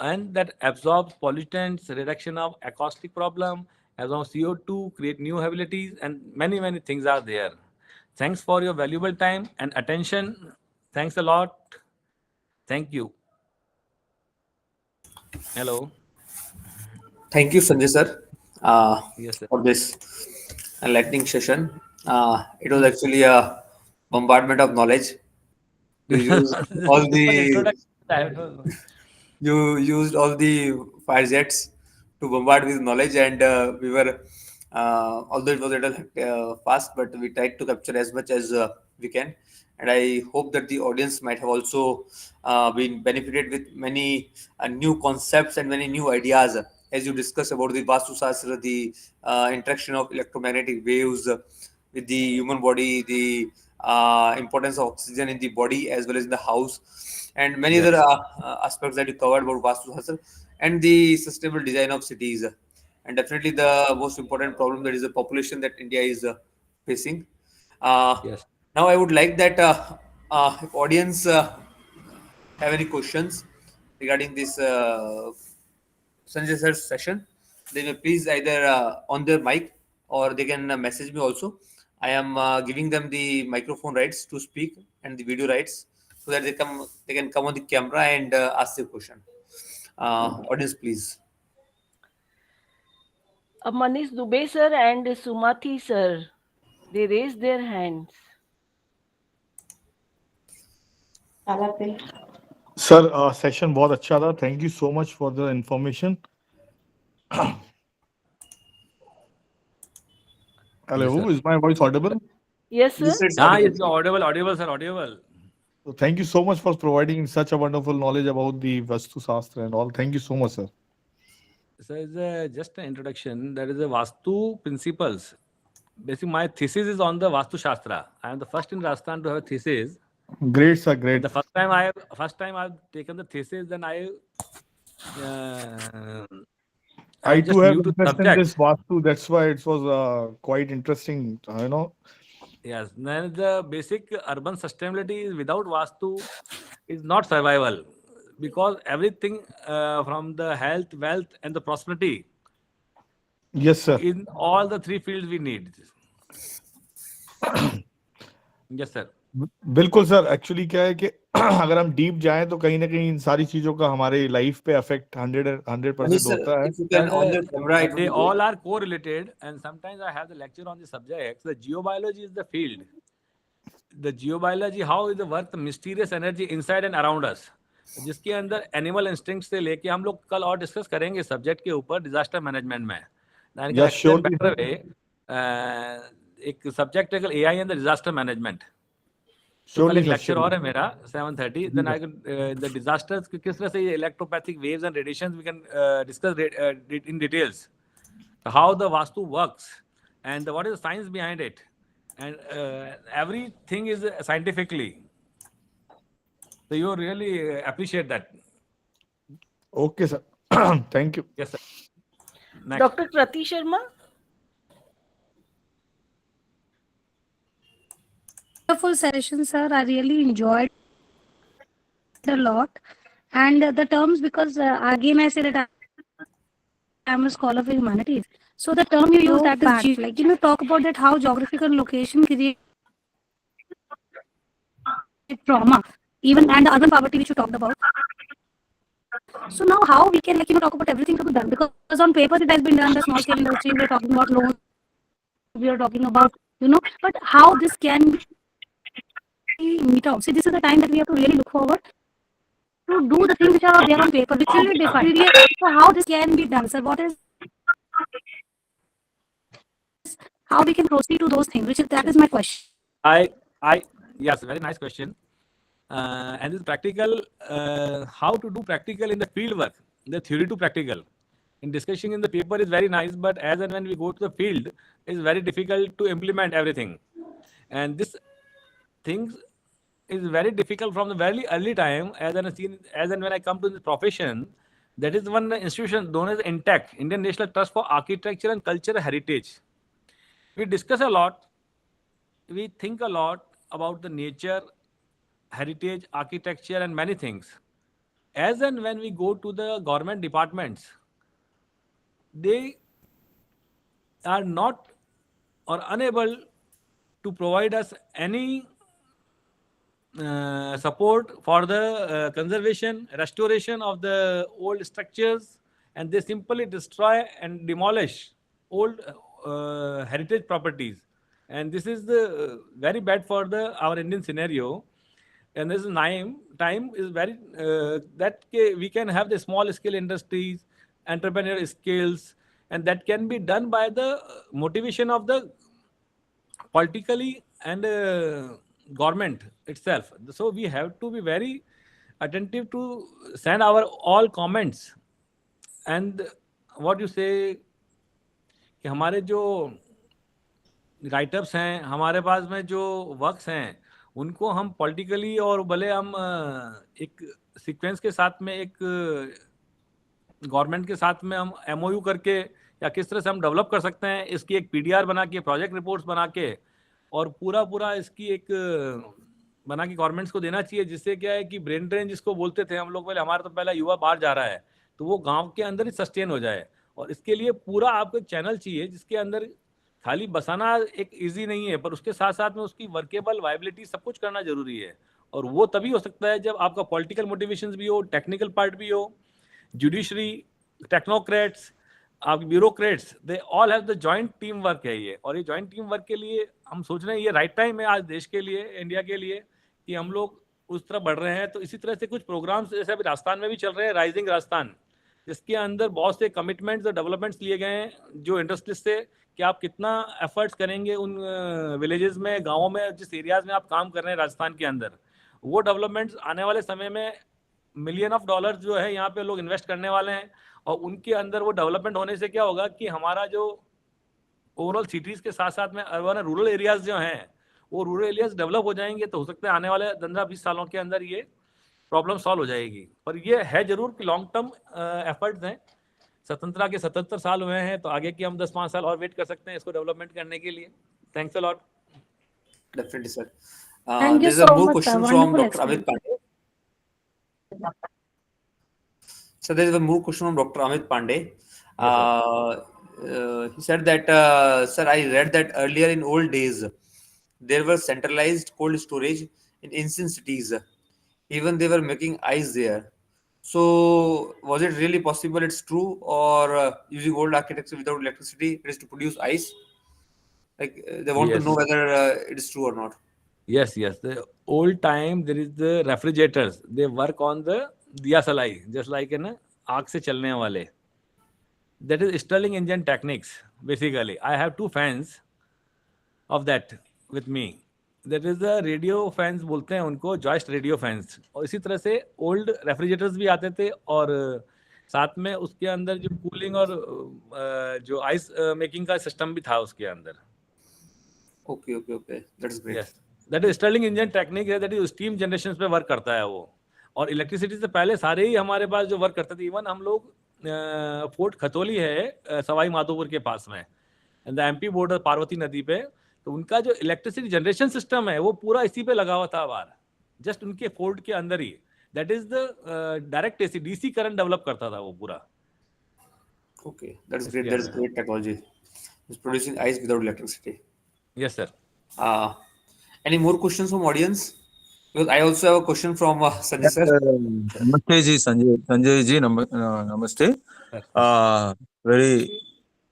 And that absorbs pollutants, reduction of acoustic problem, absorb CO2, create new abilities, and many things are there. Thanks for your valuable time and attention. Thanks a lot. Thank you. Hello. Thank you, Sanjay sir, Yes, sir. for this enlightening session. It was actually a bombardment of knowledge. You used all This was the introduction. I have no- you used all the fire jets to bombard with knowledge, and we were, although it was a little fast, but we tried to capture as much as we can. And I hope that the audience might have also been benefited with many new concepts and many new ideas as you discuss about the Vastu Shastra, the interaction of electromagnetic waves with the human body, the importance of oxygen in the body as well as in the house, and many other Yes. aspects that you covered about Vastu Shastra and the sustainable design of cities. And definitely the most important problem, that is the population that India is facing. Uh, Yes. Now I would like that if audience have any questions regarding this Sanjay sir's session, they may please either on their mic or they can message me also. I am giving them the microphone rights to speak and the video rights so that they can come on the camera and ask their question. Audience, please. Manish Dubey sir and Sumathi sir, they raised their hands. Sir session बहुत अच्छा था. Thank you so much for the information. Hello, Yes, sir. Is my voice Audible? Yes, sir. Yes, it's Ah, audible, yes, sir. audible, sir, audible. So thank you so much for providing such a wonderful knowledge about the Vastu Shastra and all. Thank you so much, sir. So it's just an introduction. That is the Vastu principles. Basically, my thesis is on the Vastu Shastra. I am the first in Rajasthan to have a thesis. Great, sir. And Great. the first time I've taken the thesis, then uh, I I'm too just have new to the interest in this subject. Vastu. That's why it was quite interesting. You know. Yes, then the basic urban sustainability is without Vastu is not survival, because everything from the health, wealth, and the prosperity Yes, sir. in all the three fields we need. Yes, sir. बिल्कुल sir. Actually क्या है कि अगर हम deep जाएं तो कहीं ना कहीं इन सारी चीजों का हमारे लाइफ पे अफेक्ट 100% Manish, sir, होता है. if you can on Sir, the camera, it would they be great. all are correlated, and sometimes I have the lecture on the subject. The geobiology is the field. The geobiology, how is the work, the mysterious energy inside and around us, जिसके अंदर animal instinct से लेके हम लोग कल और discuss करेंगे subject के ऊपर डिजास्टर मैनेजमेंट में. I can Yes, explain surely. Better way. एक सब्जेक्ट है AI and the disaster management. तो कल Surely, एक sir. Lecture Surely. और है मेरा 7:30. देन आई द डिजास्टर्स किस तरह से ये electropathic waves and radiations we can discuss in details. How the Vastu works and what is the science behind it. and everything is scientifically. So you really appreciate that. Okay, sir. Thank you. Yes, sir. Next. Dr. Krati Sharma. Wonderful session, sir. I really enjoyed a lot. And the terms, because again, I say that I'm a scholar of humanities. So the term you use, that is JIET, like, talk about that how geographical location create trauma, even, and the urban poverty which you talked about. So now how we can, talk about everything to be done, because on paper it has been done, the small scale industry, we're talking about loans, we are talking about, but how this can be meet out. See, this is the time that we have to really look forward to do the things which are there on paper, which will be defined. So how this can be done, sir? What is, how we can proceed to those things? That is my question. I, yes, very nice question. And this practical, how to do practical in the field work, the theory to practical. In discussing in the paper is very nice, but as and when we go to the field, it's very difficult to implement everything. And this things is very difficult from the very early time, as and when I come to this profession. That is one institution known as INTAC, Indian National Trust for Architecture and Cultural Heritage. We discuss a lot, we think a lot about the nature, heritage, architecture, and many things. As and when we go to the government departments, they are not or unable to provide us any support for the conservation, restoration of the old structures, and they simply destroy and demolish old heritage properties. And this is the very bad for the our Indian scenario. And this time is very that we can have the small scale industries, entrepreneurial skills, and that can be done by the motivation of the politically and government itself. So we have to be very attentive to send our all comments. And what you say कि हमारे जो write-ups हैं, हमारे पास में जो works हैं, उनको हम पॉलिटिकली और भले हम एक सीक्वेंस के साथ में एक गवर्नमेंट के साथ में हम एमओयू करके या किस तरह से हम डेवलप कर सकते हैं, इसकी एक पीडीआर बना के, प्रोजेक्ट रिपोर्ट्स बना के, और पूरा इसकी एक बना के गवर्नमेंट्स को देना चाहिए, जिससे क्या है कि ब्रेन ड्रेन जिसको बोलते थे हम लोग पहले, हमारा तो पहला युवा बाहर जा रहा है, तो वो गांव के अंदर ही सस्टेन हो जाए। और इसके लिए पूरा आपको एक चैनल चाहिए जिसके अंदर खाली बसाना एक इजी नहीं है, पर उसके साथ साथ में उसकी वर्केबल वायबिलिटी सब कुछ करना जरूरी है। और वो तभी हो सकता है जब आपका पॉलिटिकल मोटिवेशंस भी हो, टेक्निकल पार्ट भी हो, जुडिशरी, टेक्नोक्रेट्स, आप bureaucrats, they all have the joint team work है ये। और ये जॉइंट टीम वर्क के लिए हम सोच रहे हैं ये राइट टाइम है आज देश के लिए, इंडिया के लिए, कि हम लोग उस तरफ बढ़ रहे हैं। तो इसी तरह से कुछ प्रोग्राम्स जैसे अभी राजस्थान में भी चल रहे हैं, राइजिंग राजस्थान, जिसके अंदर बहुत से कमिटमेंट्स और डेवलपमेंट्स लिए गए हैं जो इंडस्ट्रीज से, कि आप कितना एफर्ट्स करेंगे उन विलेजेस में, गाँवों में, जिस एरियाज में आप काम कर रहे हैं राजस्थान के अंदर। वो डेवलपमेंट्स आने वाले समय में $मिलियन जो है यहाँ पे लोग इन्वेस्ट करने वाले हैं। और उनके अंदर वो डेवलपमेंट होने से क्या होगा कि हमारा जो ओवरऑल सिटीज के साथ साथ में अर्बन और रूरल एरियाज जो हैं, वो रूरल एरियाज डेवलप हो जाएंगे। तो हो सकता है आने वाले 15-20 सालों के अंदर ये प्रॉब्लम सॉल्व हो जाएगी। पर ये है जरूर कि लॉन्ग टर्म एफर्ट्स हैं। स्वतंत्रता के 77 साल हुए हैं, तो आगे की हम 10-5 साल और वेट कर सकते हैं इसको डेवलपमेंट करने के लिए। Thanks a lot. Definitely, sir. Thank you There's a so more much, question sir. from Wonderful Dr. Amit explanation. Pandey. So there is a more question from Dr. Amit Pandey. He said that, sir, I read that earlier in old days, there was centralized cold storage in ancient cities. Even they were making ice there. So was it really possible? It's true, or using old architecture without electricity, it is to produce ice? Like they want to know Yes. whether it is true or not. Yes. The old time there is the refrigerators. They work on the diya salai, just like in आग से चलने वाले. That is Stirling engine techniques. Basically, I have 2 fans of that with me. That is the radio fans बोलते हैं उनको, joist radio fans. और इसी तरह से old refrigerators भी आते थे, और साथ में उसके अंदर जो कूलिंग और जो आइस मेकिंग का सिस्टम भी था उसके अंदर. Okay. That's great. Yes, that is Stirling engine technique है, दैट इज स्टीम जनरेशन पे वर्क करता है वो। और इलेक्ट्रिसिटी से पहले सारे ही हमारे पास जो वर्क करते थे, इवन हम लोग फोर्ट खतौली है सवाई माधोपुर के पास में, द एमपी बॉर्डर पार्वती नदी पे, तो उनका जो इलेक्ट्रिसिटी जनरेशन सिस्टम है वो पूरा इसी पे लगा हुआ था बाहर, जस्ट उनके फोर्ट के अंदर ही। That is the direct AC DC current develop करता था वो पूरा Okay, that's great. इसके That's अंदर। great technology. It's producing ice without electricity. Yes sir. Uh, any more questions from audience? Because I also have a question from Sanjay sir. नमस्ते जी, संजय जी, नमस्ते। Very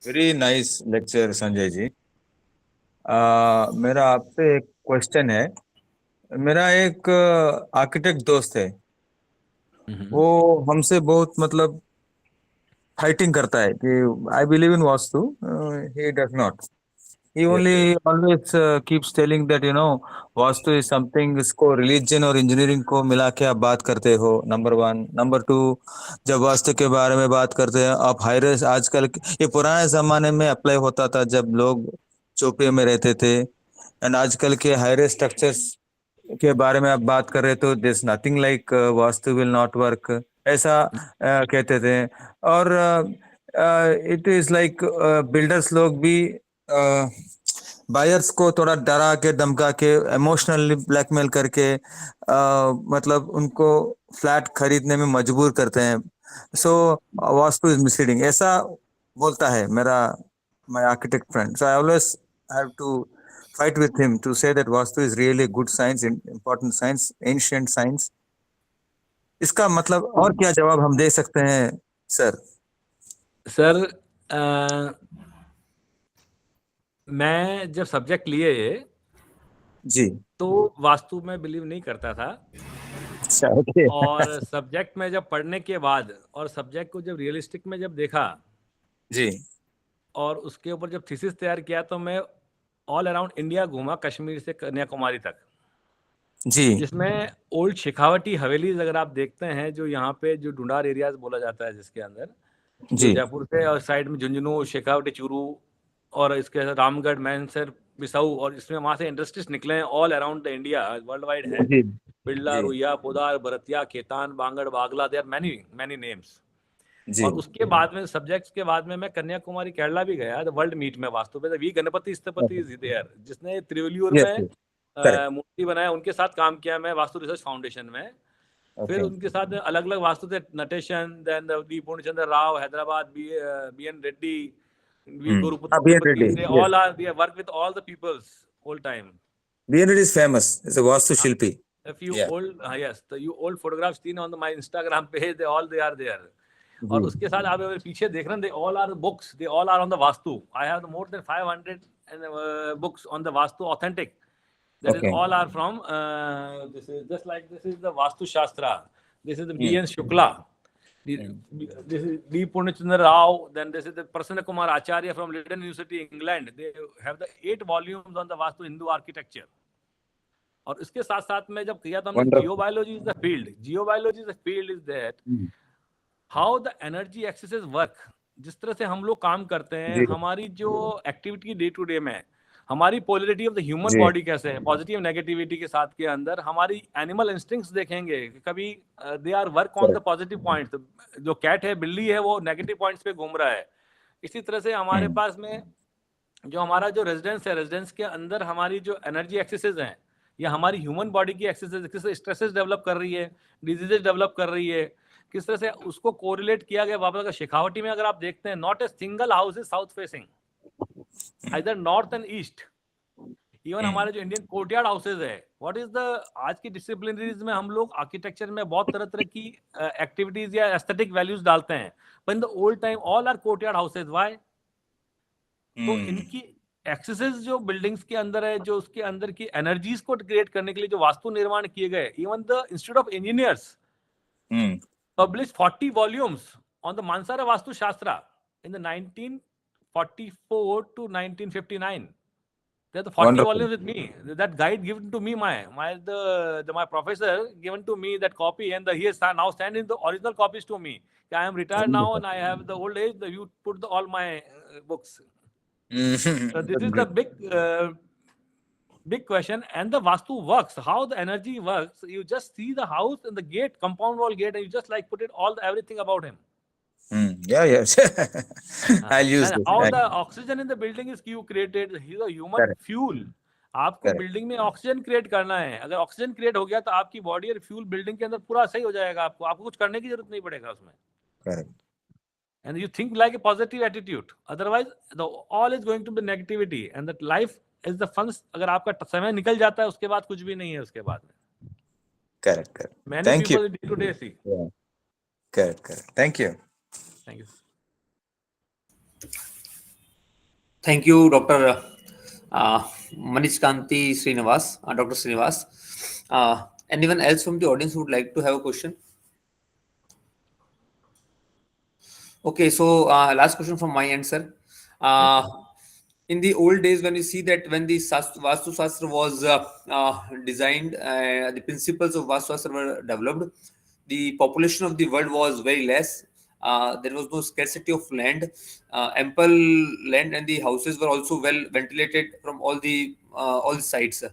very nice lecture Sanjay ji. मेरा आपसे एक question है। मेरा एक आर्किटेक्ट दोस्त है, वो हमसे बहुत मतलब फाइटिंग करता है कि I believe in vastu, he does not. He only always keeps telling that vastu is something, इसको रिलीजन और इंजीनियरिंग को मिला के आप बात करते हो, नंबर वन। नंबर टू, जब वास्तु के बारे में बात करते हैं आप हाईरेस, आजकल ये पुराने जमाने में अप्लाई होता था जब लोग चौपे में रहते थे, एंड आजकल के हाईरेस स्ट्रक्चर्स के बारे में आप बात कर रहे तो this nothing like vastu will not work, ऐसा कहते थे। और इट इज लाइक बिल्डर्स लोग भी बायर्स को थोड़ा डरा के धमका के इमोशनली ब्लैकमेल करके मतलब उनको फ्लैट खरीदने में मजबूर करते हैं। सो वास्तु इज मिसलीडिंग, ऐसा बोलता है मेरा my architect friend. So I always have to fight with him to say that Vastu is really good science, important science, ancient science. इसका मतलब और क्या जवाब हम दे सकते हैं सर? सर मैं जब सब्जेक्ट लिए जी, तो वास्तु में बिलीव नहीं करता था, अच्छा, ओके। और सब्जेक्ट में जब पढ़ने के बाद और सब्जेक्ट को जब रियलिस्टिक में जब देखा जी और उसके ऊपर जब थीसिस तैयार किया, तो मैं ऑल अराउंड इंडिया घूमा, कश्मीर से कन्याकुमारी तक, जी जिसमें ओल्ड शेखावटी हवेलीज अगर आप देखते हैं, जो यहाँ पे जो ढूंढार एरियाज बोला जाता है, जिसके अंदर जो जी जयपुर से और साइड में झुंझुनू, शेखावटी, चूरू और इसके रामगढ़, मैनसर, बिसाऊ, और इसमें वहां से इंडस्ट्रीज निकले हैं all around the India, world wide है। जी बिरला, जी रुइया, पोदार, भरतिया, खेतान, बांगड़, बागला, देयर मैनी मैनी नेम्स। जी और उसके बाद में सब्जेक्ट्स के बाद में मैं कन्याकुमारी, केरला भी गया वर्ल्ड मीट में वास्तु पे, वी गणपति स्थपति इज देयर, जिसने त्रिवलियूर यस में करेक्ट, मूर्ति बनाया, उनके साथ काम किया मैं वास्तु रिसर्च फाउंडेशन में। फिर ओके। उनके साथ अलग अलग वास्तु थे, Natesan, then D Purnachandra Rao Hyderabad, B N Reddy, V Guruputra BN Tirupati, Reddy, they yes. All are, we have work with all the peoples all time. BN Reddy is famous, is a vastu shilpi. If you Yeah. old yes, the you old photographs seen on my Instagram page, they are there. और जी उसके साथ आप अगर पीछे देख रहे हैं, they all are books, they all are on the Vastu. I have more than 500 books on the Vastu, authentic. That is okay. all are from this is just like this is the Vastu Shastra. This is the B.N. Shukla. This is D. Purnachandra Rao. Then this is the Prasanna Kumar Acharya from Leiden University, England. They have the 8 volumes on the Vastu Hindu architecture. और इसके साथ साथ में जब किया तो हमने Wonderful. Geobiology is the field, geobiology is the field is that how the energy accesses work. जिस तरह से हम लोग काम करते हैं, जी हमारी जो एक्टिविटी डे टू डे में, हमारी पोलरिटी ऑफ द ह्यूमन जी बॉडी कैसे है, पॉजिटिव नेगेटिविटी के साथ के अंदर हमारी एनिमल इंस्टिंक्ट्स देखेंगे, कभी they are work on the correct. Positive points. जो कैट है, बिल्ली है, वो नेगेटिव पॉइंट्स पे घूम रहा है। इसी तरह से हमारे पास में जो हमारा जो रेजिडेंस है, रेजिडेंस के अंदर हमारी जो एनर्जी एक्सेसेस हैं, या हमारी ह्यूमन बॉडी की एक्सेसेस किस तरह स्ट्रेसेस डेवलप कर रही है, डिजीजेस डेवलप कर रही है, किस तरह से उसको कोरिलेट किया गया। वापस अगर शेखावटी में अगर आप देखते हैं, not a single house is south facing, either north and east. Even हमारे जो इंडियन कोर्टयार्ड हाउसेज है, व्हाट इज द आज की डिसिप्लिनरीज में हम लोग आर्किटेक्चर में बहुत तरह तरह की एक्टिविटीज या एस्थेटिक वैल्यूज डालते हैं, पर in the old time all are courtyard houses. Why? तो इनकी एक्सेसेस जो बिल्डिंग्स के अंदर है, जो उसके अंदर की एनर्जीज को क्रिएट करने के लिए जो वास्तु निर्माण किए गए, even the institute of engineers published 40 volumes on the Mansara Vastu Shastra in the 1944 to 1959. There are the 40 wonderful. volumes with me. That guide given to me, my professor given to me that copy, and he is now sending the original copies to me. I am retired now and I have the old age. You put all my books. So this is the big Big question. And the Vastu works. How the energy works? You just see the house and the gate, compound wall gate, and you just like put it everything about him. Yeah, yes. I'll use And this. how the oxygen in the building is created. He's a human Correct, fuel. आपको correct, building में oxygen create करना है. अगर oxygen create हो गया तो आपकी body और फ्यूल बिल्डिंग के अंदर पूरा सही हो जाएगा. आपको कुछ करने की जरूरत नहीं पड़ेगा उसमें. correct. And you think like a positive attitude. Otherwise, all is going to be negativity. And that life is the fun. अगर आपका समय निकल जाता है उसके बाद कुछ भी नहीं है उसके बाद में. Correct, correct. Many Thank you. people day to day see. Yeah. Correct, correct. Thank you. Thank you. Thank you, Dr. Manish Kanti Srinivas, Dr. Srinivas. Anyone else from the audience who would like to have a question? Okay, so last question from my end, sir. In the old days, when you see that when the Vastu Shastra was designed, the principles of Vastu Shastra were developed, the population of the world was very less. There was no scarcity of land, ample land, and the houses were also well ventilated from all the sides.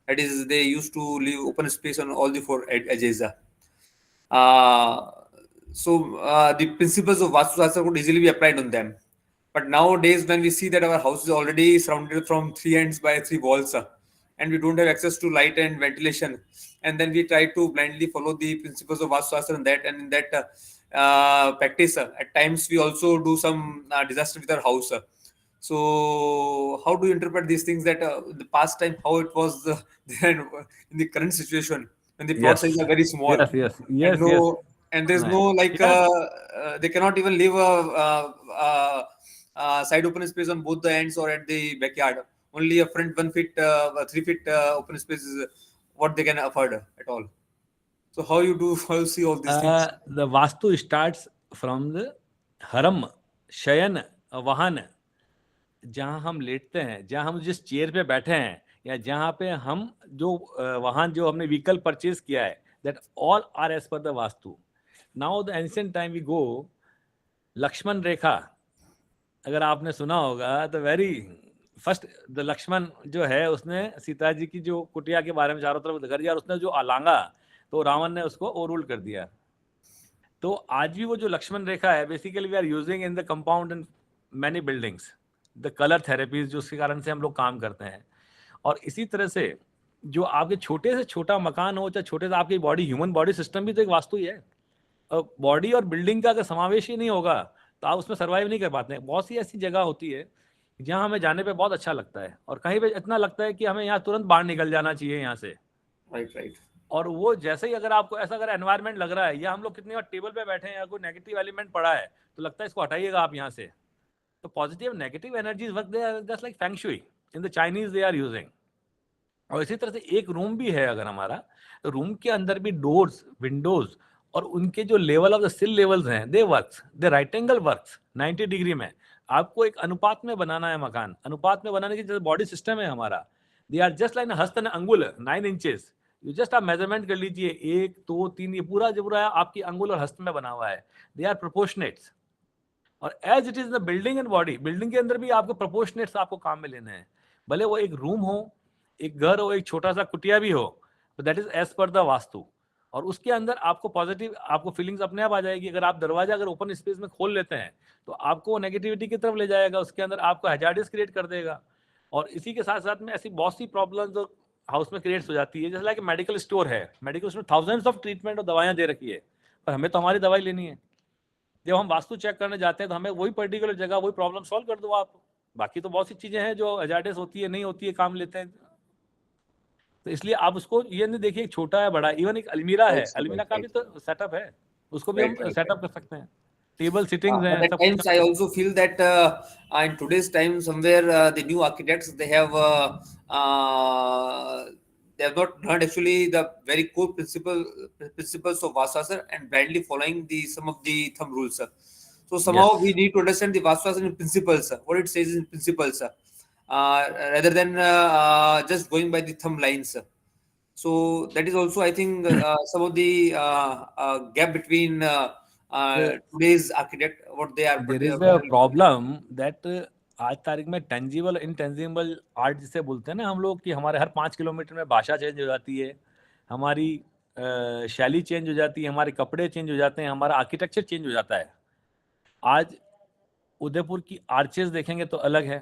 That is, they used to leave open space on all the four edges. The principles of Vastu Shastra could easily be applied on them. But nowadays, when we see that our house is already surrounded from three ends by three walls, and we don't have access to light and ventilation, and then we try to blindly follow the principles of Vastu Shastra and that, and in that practice, at times we also do some disaster with our house. So, how do you interpret these things that the past time, how it was then in the current situation when the plot sizes are very small? And there's no like they cannot even leave a side open space on both the ends or at the backyard. Only a front 1 feet, 3 feet open space is what they can afford at all. So how you see all these things? The Vastu starts from the Haram, Shayan, Vahan, जहाँ हम लेटते हैं, जहाँ हम जिस chair पे बैठे हैं, या जहाँ पे हम जो वाहन जो हमने व्हीकल परचेज किया है, that all are as per the Vastu. Now the ancient time we go, Lakshman रेखा, अगर आपने सुना होगा तो वेरी फर्स्ट द लक्ष्मण जो है उसने सीता जी की जो कुटिया के बारे में चारों तरफ कर दिया और उसने जो अलांगा तो रावण ने उसको ओवररूल कर दिया. तो आज भी वो जो लक्ष्मण रेखा है basically we are using in the compound in many buildings, the colour therapies जो उसके कारण से हम लोग काम करते हैं. और इसी तरह से जो आपके छोटे से छोटा मकान हो चाहे छोटे से आपकी बॉडी, ह्यूमन बॉडी सिस्टम भी तो एक वास्तु ही है. बॉडी और बिल्डिंग का अगर समावेश ही नहीं होगा तो आप उसमें सर्वाइव नहीं कर पाते हैं. बहुत सी ऐसी जगह होती है जहाँ हमें जाने पे बहुत अच्छा लगता है और कहीं पे इतना लगता है कि हमें यहाँ तुरंत बाहर निकल जाना चाहिए यहाँ से. राइट. और वो जैसे ही अगर आपको ऐसा अगर एनवायरनमेंट लग रहा है या हम लोग कितनी बार टेबल पे बैठे हैं या कोई नेगेटिव एलिमेंट पड़ा है तो लगता है इसको हटाइएगा आप यहाँ से. तो positive negative energies work they are just like feng shui in the Chinese they are using. और इसी तरह से एक रूम भी है अगर हमारा, तो रूम के अंदर भी डोर्स, विंडोज और उनके जो लेवल ऑफ द सिल लेवल्स हैं दे वर्क्स, दे राइट एंगल वर्क्स 90 डिग्री में. आपको एक अनुपात में बनाना है मकान, अनुपात में बनाने की जो बॉडी सिस्टम है हमारा, दे आर जस्ट लाइक हस्त अंगुल 9 इंचेस. यू जस्ट आप मेजरमेंट कर लीजिए 1 2 3, ये पूरा जो पूरा आपकी अंगुल और हस्त में बना हुआ है. They are proportionates. और as it is the building and body, building के अंदर भी आपको प्रोपोर्शनेट्स आपको काम में लेने हैं. भले वो एक रूम हो, एक घर हो, एक छोटा सा कुटिया भी हो, तो that is as per the Vastu. और उसके अंदर आपको पॉजिटिव आपको फीलिंग्स अपने आप आ जाएगी. अगर आप दरवाजा अगर ओपन स्पेस में खोल लेते हैं तो आपको नेगेटिविटी की तरफ ले जाएगा, उसके अंदर आपको हैजार्डियस क्रिएट कर देगा. और इसी के साथ साथ में ऐसी बहुत सी प्रॉब्लम्स जो हाउस में क्रिएट हो जाती है, जैसे लाइक मेडिकल स्टोर है, medical store thousands of treatment और दवाइयाँ दे रखी है, पर हमें तो हमारी दवाई लेनी है. जब हम वास्तु चेक करने जाते हैं तो हमें वही पर्टिकुलर जगह वही प्रॉब्लम सॉल्व कर दो आप. बाकी तो बहुत सी चीजें हैं जो हैजार्डियस होती है, नहीं होती है, काम लेते हैं. तो इसलिए आप उसको ये नहीं देखिए छोटा है बड़ा. इवन एक अलमीरा है, अलमीरा का भी तो सेटअप है, उसको भी हम सेटअप कर सकते हैं. टेबल सिटिंग्स हैं. At times I also feel that in today's time somewhere the new architects they have not learned actually the very core principles of Vastu Shastra and blindly following some of the thumb rules. So somehow we need to understand the Vastu Shastra in principles, what it says in principles, rather than just going by the thumb lines. So that is also I think some of the gap between today's architect, what they are. There is a problem that आज तारीख में tangible intangible art जिसे बोलते हैं ना हम लोग, कि हमारे हर 5 किलोमीटर में भाषा चेंज हो जाती है, हमारी शैली चेंज हो जाती है, हमारे कपड़े चेंज हो जाते हैं, हमारा आर्किटेक्चर चेंज हो जाता है। आज उदयपुर की आर्चेज देखेंगे तो अलग है,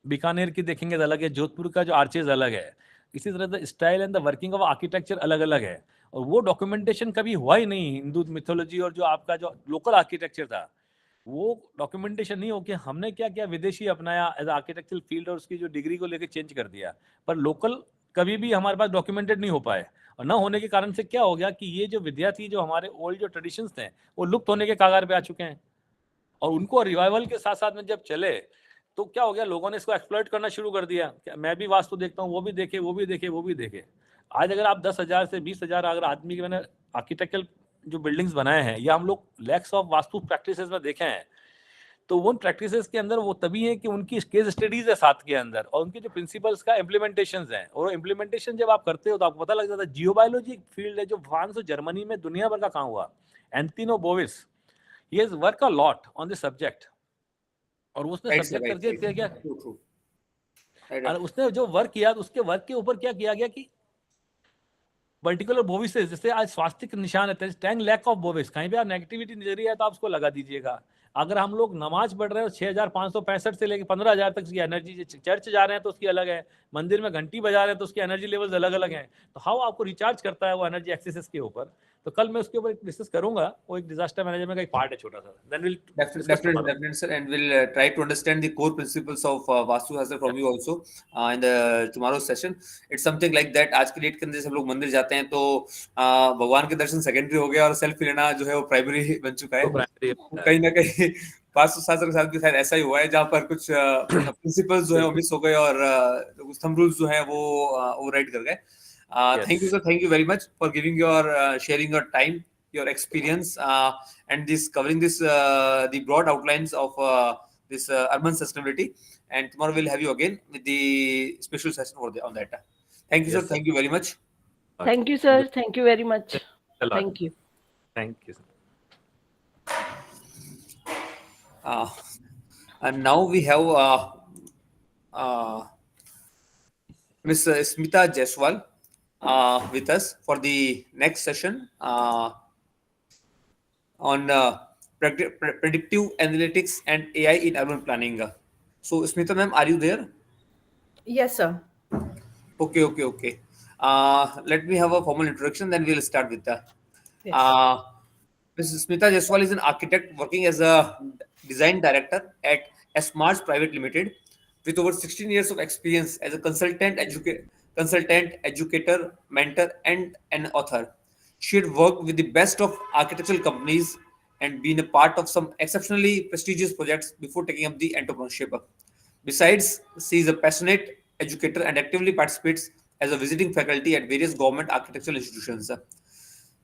बीकानेर की देखेंगे तो अलग है, जोधपुर का जो आर्चेज अलग है। इसी तरह the style and the working of architecture अलग अलग है, और वो डॉक्यूमेंटेशन कभी हुआ ही नहीं हिंदू मिथोलॉजी और जो आपका जो लोकल आर्किटेक्चर था, वो डॉक्यूमेंटेशन नहीं हो कि हमने क्या क्या विदेशी अपनाया एज आर्किटेक्चरल फील्ड और उसकी जो डिग्री को लेकर चेंज कर दिया, पर लोकल कभी भी हमारे पास डॉक्यूमेंटेड नहीं हो पाए। और न होने के कारण से क्या हो गया कि ये जो विद्या थी, जो हमारे ओल्ड जो ट्रेडिशंस थे, वो लुप्त होने के कगार पे आ चुके हैं। और उनको रिवाइवल के साथ साथ में जब चले तो क्या हो गया, लोगों ने इसको एक्सप्लॉइट करना शुरू कर दिया। मैं भी वास्तु देखता हूँ, वो भी देखे, वो भी देखे, वो भी देखे। आज अगर आप 10,000 से 20,000 अगर आदमी के मैंने आर्किटेक्चरल जो बिल्डिंग्स बनाए हैं, या हम लोग लैक्स ऑफ वास्तु प्रैक्टिसेस में देखे हैं, तो उन प्रैक्टिसेस के अंदर वो तभी है कि उनकी केस स्टडीज है साथ के अंदर, और उनके जो प्रिंसिपल्स का इम्प्लीमेंटेशन है। और इम्प्लीमेंटेशन जब आप करते हो तो आपको पता लग जाता है। जियोबायोलॉजी एक फील्ड है जो फ्रांस और जर्मनी में दुनिया भर का काम हुआ। Antoine Bovis, he has work a lot on this subject, और उसने Right, sir. Subject Right. करके क्या, True, true. Right, और right. उसने जो वर्क किया तो उसके वर्क के ऊपर क्या किया गया कि पर्टिकुलर बोविसेस, जैसे आज स्वास्थ्य के निशान है, 10 लाख ऑफ बोविस, कहीं भी आप नेगेटिविटी नजर रही है तो आप उसको लगा दीजिएगा। अगर हम लोग नमाज पढ़ रहे हो 6,565 से लेकर 15,000 तक की एनर्जी, चर्च जा रहे हैं तो उसकी अलग है, मंदिर में घंटी बजा रहे हैं तो उसकी एनर्जी लेवल्स अलग अलग हैं। तो हाउ आपको रिचार्ज करता है वो एनर्जी एक्सेसेस के ऊपर। तो कल मैं उसके ऊपर डिस्कस करूंगा, वो एक डिजास्टर मैनेजमेंट का एक पार्ट है छोटा सा। Then will discuss Definitely, tomorrow. definitely, sir, and we'll try to understand the core principles of Vastu Shastra from you also in the tomorrow's session. It's something like that. आज के date के अंदर जैसे हम लोग मंदिर जाते हैं तो भगवान के दर्शन सेकेंडरी हो गया और सेल्फी लेना जो है वो प्राइमरी बन चुका है। तो प्राइमरी कहीं ना कहीं वास्तु शास्त्र के साथ भी शायद ऐसा ही हुआ है, जहाँ पर कुछ प्रिंसिपल्स जो है वो मिस हो गए और कुछ थंब रूल्स जो है वो ओवरराइड कर गए। Thank you, sir. Thank you very much for giving your sharing your time, your experience, and this covering this the broad outlines of this urban sustainability. And tomorrow we'll have you again with the special session on that. Thank you, sir. Yes, sir. Thank you very much. Thank you, sir. Thank you very much. a lot. Thank you. Thank you, sir. And now we have Ms. Smita Jaiswal with us for the next session on predictive analytics and AI in urban planning. So, Smita ma'am, are you there? Yes, sir. Okay. Let me have a formal introduction, then we'll start with that. Yes. Mrs. Smita Jaiswal is an architect working as a design director at Smarts Private Limited, with over 16 years of experience as a consultant, educator, mentor, and an author. She had worked with the best of architectural companies and been a part of some exceptionally prestigious projects before taking up the entrepreneurship. Besides, she is a passionate educator and actively participates as a visiting faculty at various government architectural institutions.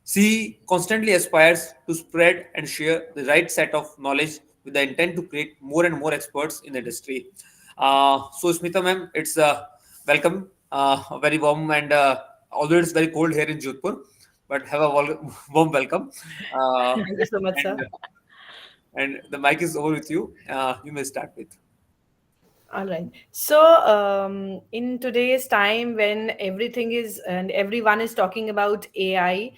She constantly aspires to spread and share the right set of knowledge with the intent to create more and more experts in the industry. So, Smita ma'am, it's welcome, very warm, and although it's very cold here in Jodhpur, but have a warm welcome. Thank you so much, sir. And the mic is over with you. You may start with. All right. So, in today's time when everything is and everyone is talking about AI,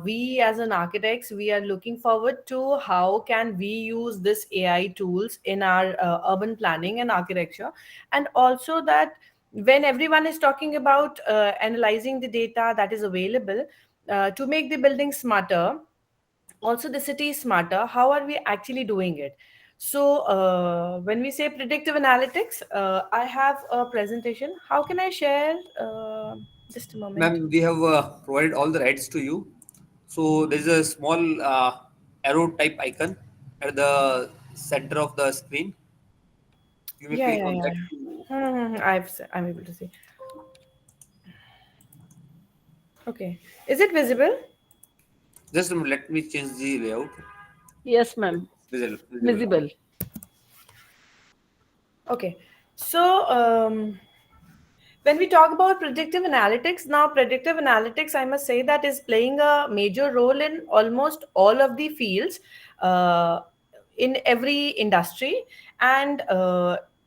we as an architects, we are looking forward to how can we use this AI tools in our urban planning and architecture, and also that when everyone is talking about analyzing the data that is available to make the building smarter, also the city is smarter, how are we actually doing it? So when we say predictive analytics, I have a presentation. How can I share? Just a moment. Ma'am, we have provided all the rights to you. So there's a small arrow type icon at the center of the screen. You may Yeah, click yeah, on that. I'm able to see. Okay, is it visible? Just a minute, let me change the layout. Yes, ma'am. Visible. Okay, so when we talk about predictive analytics, now predictive analytics, I must say that is playing a major role in almost all of the fields in every industry, and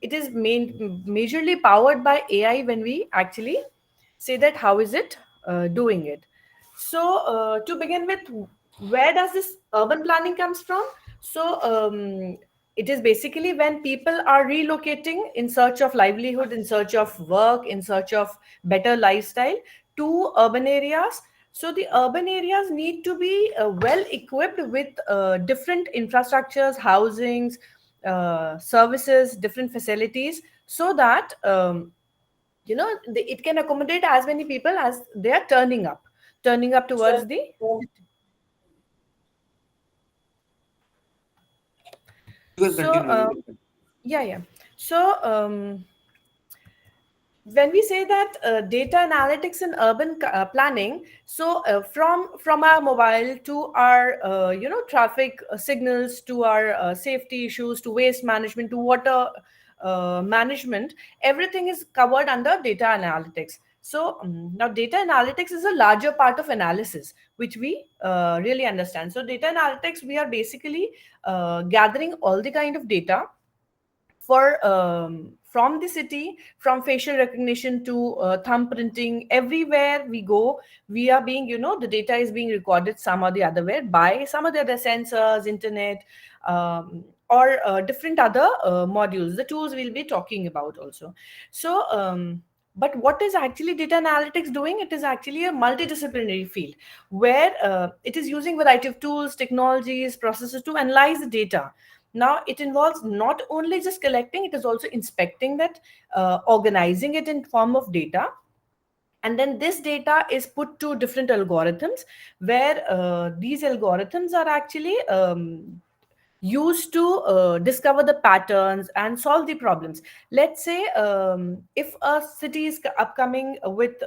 it is majorly powered by AI when we actually say that how is it doing it. So to begin with, where does this urban planning comes from? So it is basically when people are relocating in search of livelihood, in search of work, in search of better lifestyle to urban areas. So the urban areas need to be well equipped with different infrastructures, housings, services, different facilities, so that it can accommodate as many people as they are turning up towards the. You guys So continue. yeah. So when we say that data analytics in urban planning, so from our mobile to our traffic signals, to our safety issues, to waste management, to water management, everything is covered under data analytics. So now data analytics is a larger part of analysis which we really understand. So data analytics, we are basically gathering all the kind of data for from the city, from facial recognition to thumb printing. Everywhere we go, we are being, the data is being recorded some or the other way by some of the other sensors, internet, or different other modules, the tools we'll be talking about also. So but what is actually data analytics doing? It is actually a multidisciplinary field where it is using variety of tools, technologies, processes to analyze the data. Now it involves not only just collecting, it is also inspecting that, organizing it in form of data, and then this data is put to different algorithms, where these algorithms are actually used to discover the patterns and solve the problems. Let's say if a city is upcoming with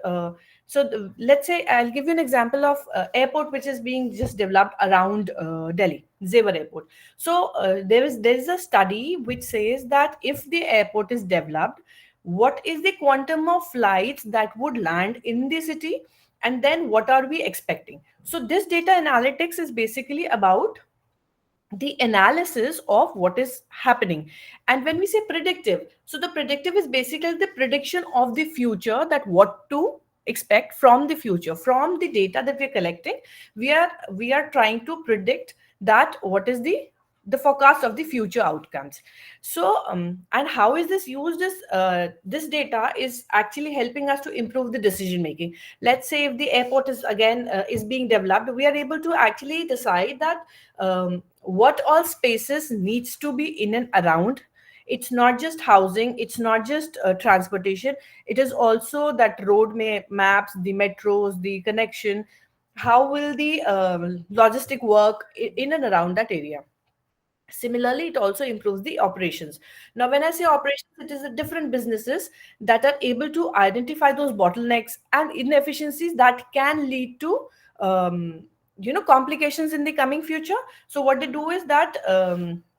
let's say I'll give you an example of airport which is being just developed around Delhi, Zevar Airport. So there is a study which says that if the airport is developed, what is the quantum of flights that would land in the city, and then what are we expecting. So this data analytics is basically about the analysis of what is happening. And when we say predictive, so the predictive is basically the prediction of the future, that what to expect from the future. From the data that we're collecting, we are trying to predict that what is the forecast of the future outcomes. So and how is this used? This data is actually helping us to improve the decision making. Let's say if the airport is again is being developed, we are able to actually decide that what all spaces needs to be in and around. It's not just housing, it's not just transportation, it is also that road maps, the metros, the connection. How will the logistic work in and around that area. Similarly, it also improves the operations. Now when I say operations, it is the different businesses that are able to identify those bottlenecks and inefficiencies that can lead to um, complications in the coming future. So what they do is that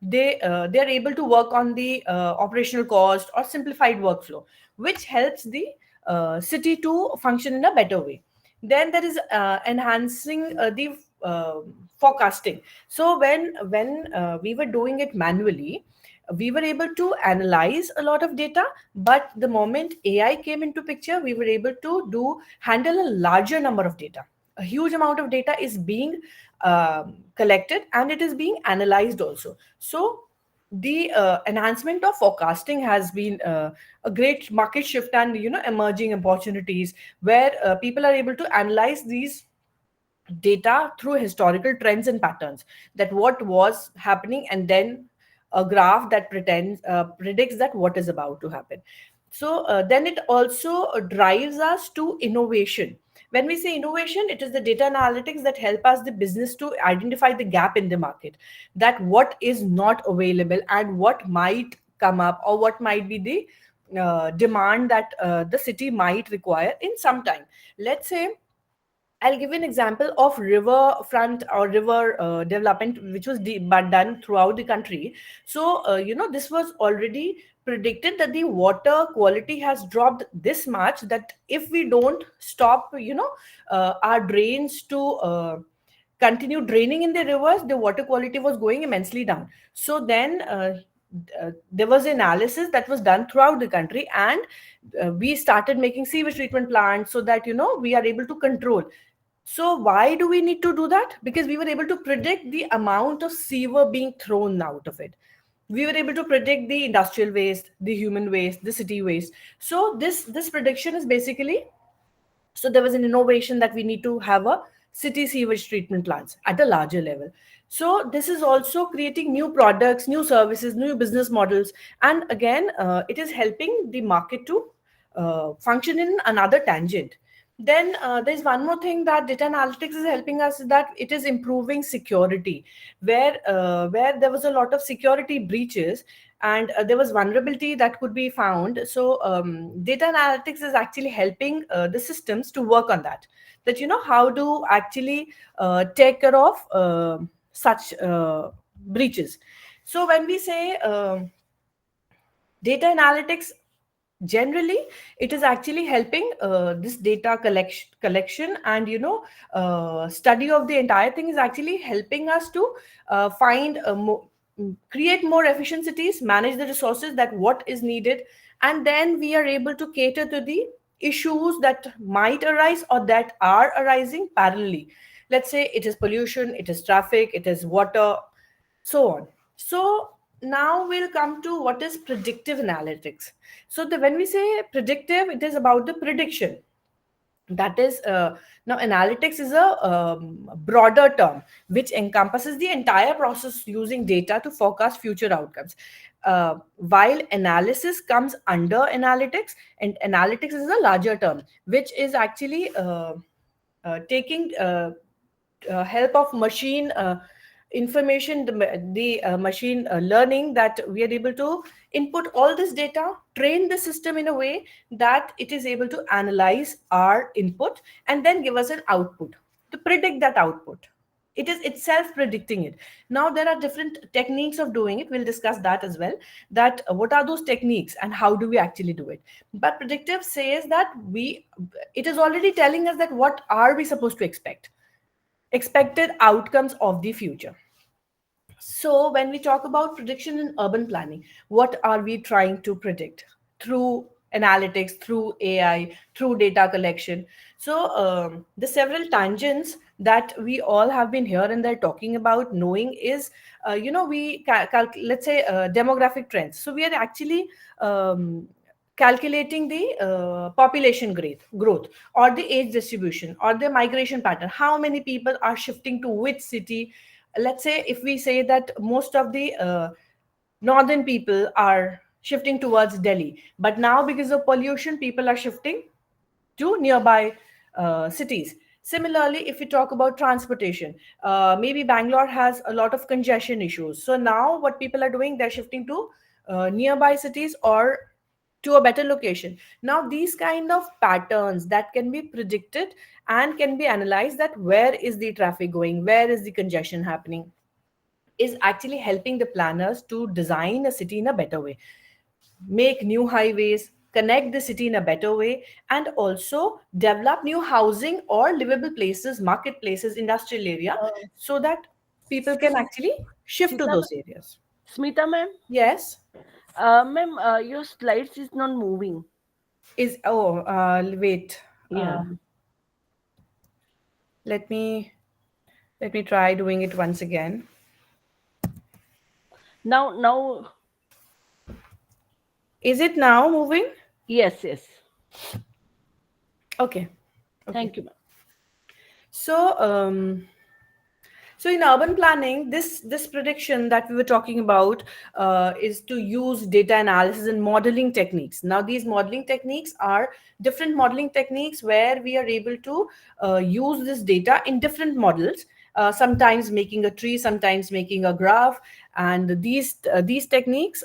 they are able to work on the operational cost or simplified workflow, which helps the city to function in a better way. Then there is enhancing the forecasting. So when we were doing it manually, we were able to analyze a lot of data, but the moment AI came into picture, we were able to do handle a larger number of data. A huge amount of data is being collected, and it is being analyzed also. So the enhancement of forecasting has been a great market shift, and emerging opportunities where people are able to analyze these data through historical trends and patterns, that what was happening, and then a graph that predicts that what is about to happen. So then it also drives us to innovation. When we say innovation, it is the data analytics that help us the business to identify the gap in the market, that what is not available and what might come up, or what might be the demand that the city might require in some time. Let's say I'll give you an example of riverfront or river development, which was but done throughout the country. So, this was already predicted that the water quality has dropped this much, that if we don't stop, our drains to continue draining in the rivers, the water quality was going immensely down. So then there was analysis that was done throughout the country, and we started making sewage treatment plants so that we are able to control. So why do we need to do that? Because we were able to predict the amount of sewer being thrown out of it. We were able to predict the industrial waste, the human waste, the city waste. So this prediction is basically, so there was an innovation that we need to have a city sewage treatment plants at a larger level. So this is also creating new products, new services, new business models, and again, it is helping the market to function in another tangent. Then there's one more thing that data analytics is helping us, is that it is improving security, where there was a lot of security breaches, and there was vulnerability that could be found. So data analytics is actually helping the systems to work on that, that how to actually take care of such breaches. So when we say data analytics, generally it is actually helping this data collection, and study of the entire thing is actually helping us to find create more efficiencies, manage the resources that what is needed, and then we are able to cater to the issues that might arise or that are arising parallelly. Let's say it is pollution, it is traffic, it is water, so on. So now we'll come to what is predictive analytics. So when we say predictive, it is about the prediction. That is, now analytics is a broader term which encompasses the entire process using data to forecast future outcomes. While analysis comes under analytics, and analytics is a larger term which is actually taking help of machine information, the machine learning, that we are able to input all this data, train the system in a way that it is able to analyze our input and then give us an output to predict that output. It is itself predicting it. Now there are different techniques of doing it. We'll discuss that as well, that what are those techniques and how do we actually do it. But predictive says that it is already telling us that what are we supposed to expect, expected outcomes of the future. So when we talk about prediction in urban planning, what are we trying to predict through analytics, through AI, through data collection? So the several tangents that we all have been here and there talking about knowing is, let's say demographic trends. So we are actually calculating the population growth, or the age distribution, or the migration pattern. How many people are shifting to which city? Let's say if we say that most of the northern people are shifting towards Delhi, but now because of pollution, people are shifting to nearby cities. Similarly, if we talk about transportation, maybe Bangalore has a lot of congestion issues. So now what people are doing, they're shifting to nearby cities or to a better location. Now these kind of patterns that can be predicted and can be analyzed, that where is the traffic going, where is the congestion happening, is actually helping the planners to design a city in a better way, make new highways, connect the city in a better way, and also develop new housing or livable places, marketplaces, industrial area, Uh, so that people can actually shift to Smita, those areas. Smita ma'am, Yes. ma'am, your slides is not moving. Is wait. Yeah. Let me try doing it once again. Now, Is it now moving? yes, yes. Okay. Thank you, ma'am. So so in urban planning, this prediction that we were talking about is to use data analysis and modeling techniques. Now these modeling techniques are different modeling techniques where we are able to use this data in different models. Sometimes making a tree, sometimes making a graph, and these techniques.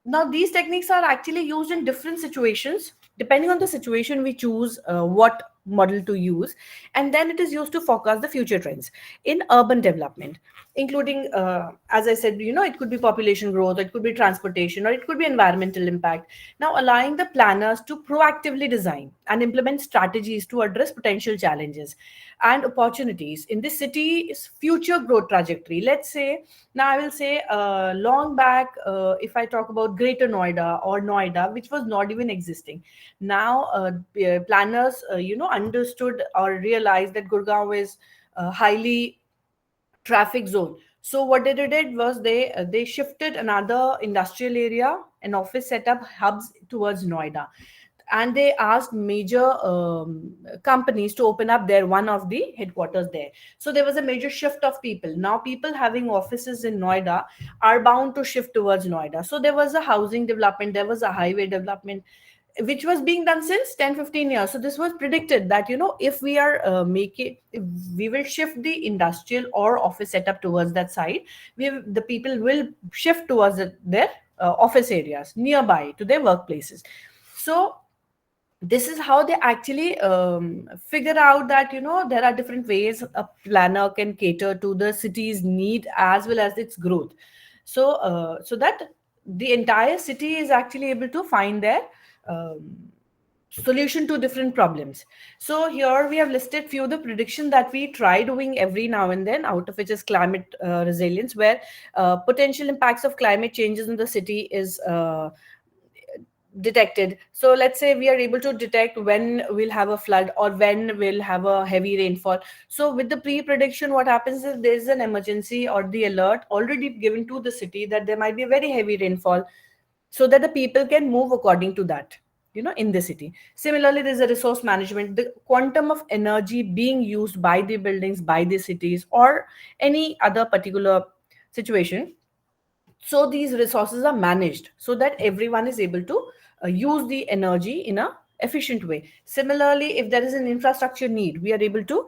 Now these techniques are actually used in different situations. Depending on the situation, we choose what model to use, and then it is used to forecast the future trends in urban development, including as I said, it could be population growth, it could be transportation, or it could be environmental impact. Now allowing the planners to proactively design and implement strategies to address potential challenges and opportunities in the city's future growth trajectory. Let's say, now I will say, long back, if I talk about Greater Noida or Noida, which was not even existing. Now, planners, understood or realized that Gurgaon is highly traffic zone. So what they did was they shifted another industrial area and office setup hubs towards Noida, and they asked major companies to open up their one of the headquarters there. So there was a major shift of people. Now people having offices in Noida are bound to shift towards Noida. So there was a housing development, there was a highway development, which was being done since 10-15 years. So this was predicted that, if we are if we will shift the industrial or office setup towards that side, the people will shift towards their office areas nearby to their workplaces. So this is how they actually figure out that, there are different ways a planner can cater to the city's need as well as its growth. So that the entire city is actually able to find their um, solution to different problems. So here we have listed few of the prediction that we try doing every now and then, out of which is climate resilience, where potential impacts of climate changes in the city is detected. So let's say we are able to detect when we'll have a flood or when we'll have a heavy rainfall. So with the pre-prediction, what happens is there's an emergency or the alert already given to the city that there might be a very heavy rainfall, so that the people can move according to that, in the city. Similarly, there's a resource management, the quantum of energy being used by the buildings, by the cities, or any other particular situation. So these resources are managed so that everyone is able to use the energy in a efficient way. Similarly, if there is an infrastructure need, we are able to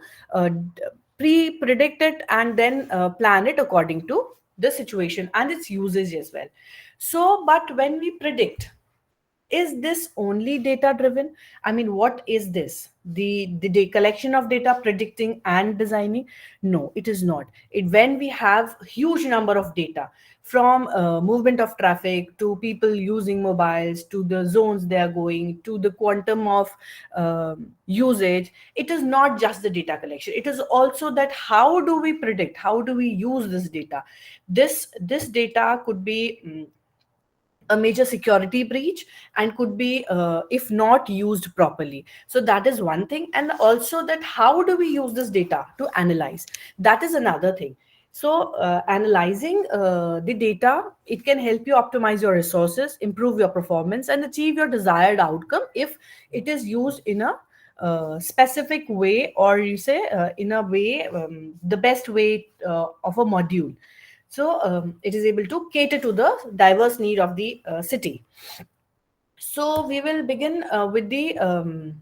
pre-predict it and then plan it according to the situation and its usage as well. So but when we predict, is this only data driven? I mean, what is this, the collection of data predicting and designing? No, it is not. When we have huge number of data, from movement of traffic to people using mobiles, to the zones they are going, to the quantum of usage, it is not just the data collection, it is also that how do we predict, how do we use this data. This data could be a major security breach, and could be, if not used properly. So that is one thing. And also that how do we use this data to analyze, that is another thing. So analyzing the data, it can help you optimize your resources, improve your performance, and achieve your desired outcome if it is used in a specific way, or you say in a way, the best way of a module. So it is able to cater to the diverse need of the city. So we will begin with the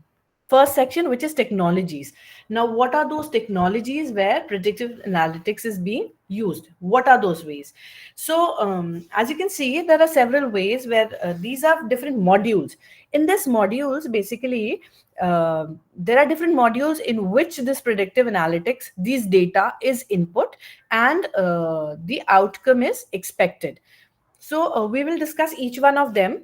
first section, which is technologies. Now, what are those technologies where predictive analytics is being used? What are those ways? So, as you can see, there are several ways where these are different modules. In this modules, basically, there are different modules in which this predictive analytics, these data is input, and the outcome is expected. So we will discuss each one of them,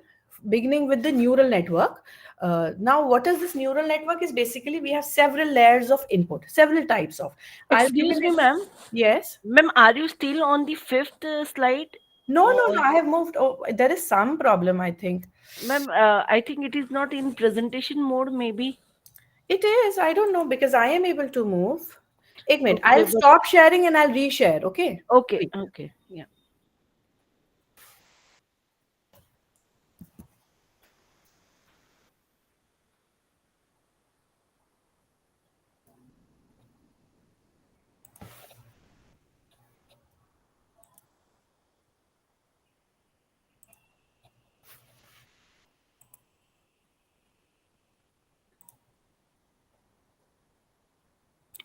beginning with the neural network. Now, what is this neural network? Is basically we have several layers of input, several types of. I'll give Excuse it. me, ma'am. Yes. Ma'am, are you still on the fifth slide? No, no, Or, no. I have moved. Oh, there is some problem, I think. ma'am, I think it is not in presentation mode, maybe. It is. I don't know because I am able to move. एक minute. Okay, I'll but stop sharing and I'll reshare. Okay. okay, Wait. okay, yeah.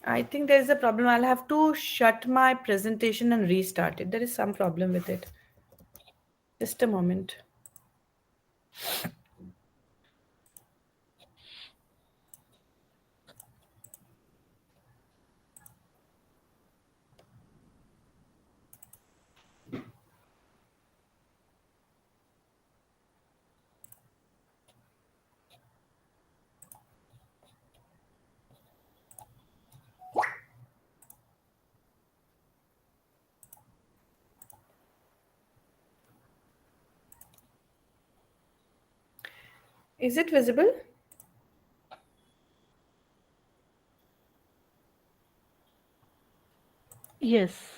I think there is a problem. I'll have to shut my presentation and restart it. There is some problem with it. Just a moment. Is it visible? Yes.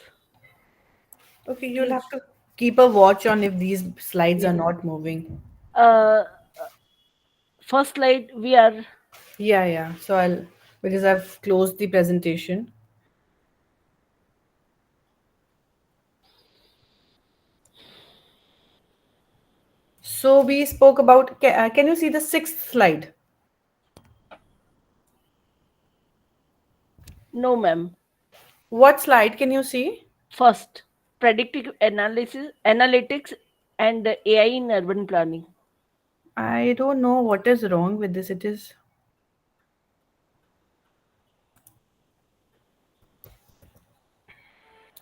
Okay, you'll Yes. have to keep a watch on if these slides are Yes. not moving. Uh, First slide we are. Yeah, yeah. So I'll, because I've closed the presentation. So we spoke about, can you see the sixth slide? No, ma'am. What slide can you see? First, predictive analysis, analytics, and AI in urban planning. I don't know what is wrong with this. It is,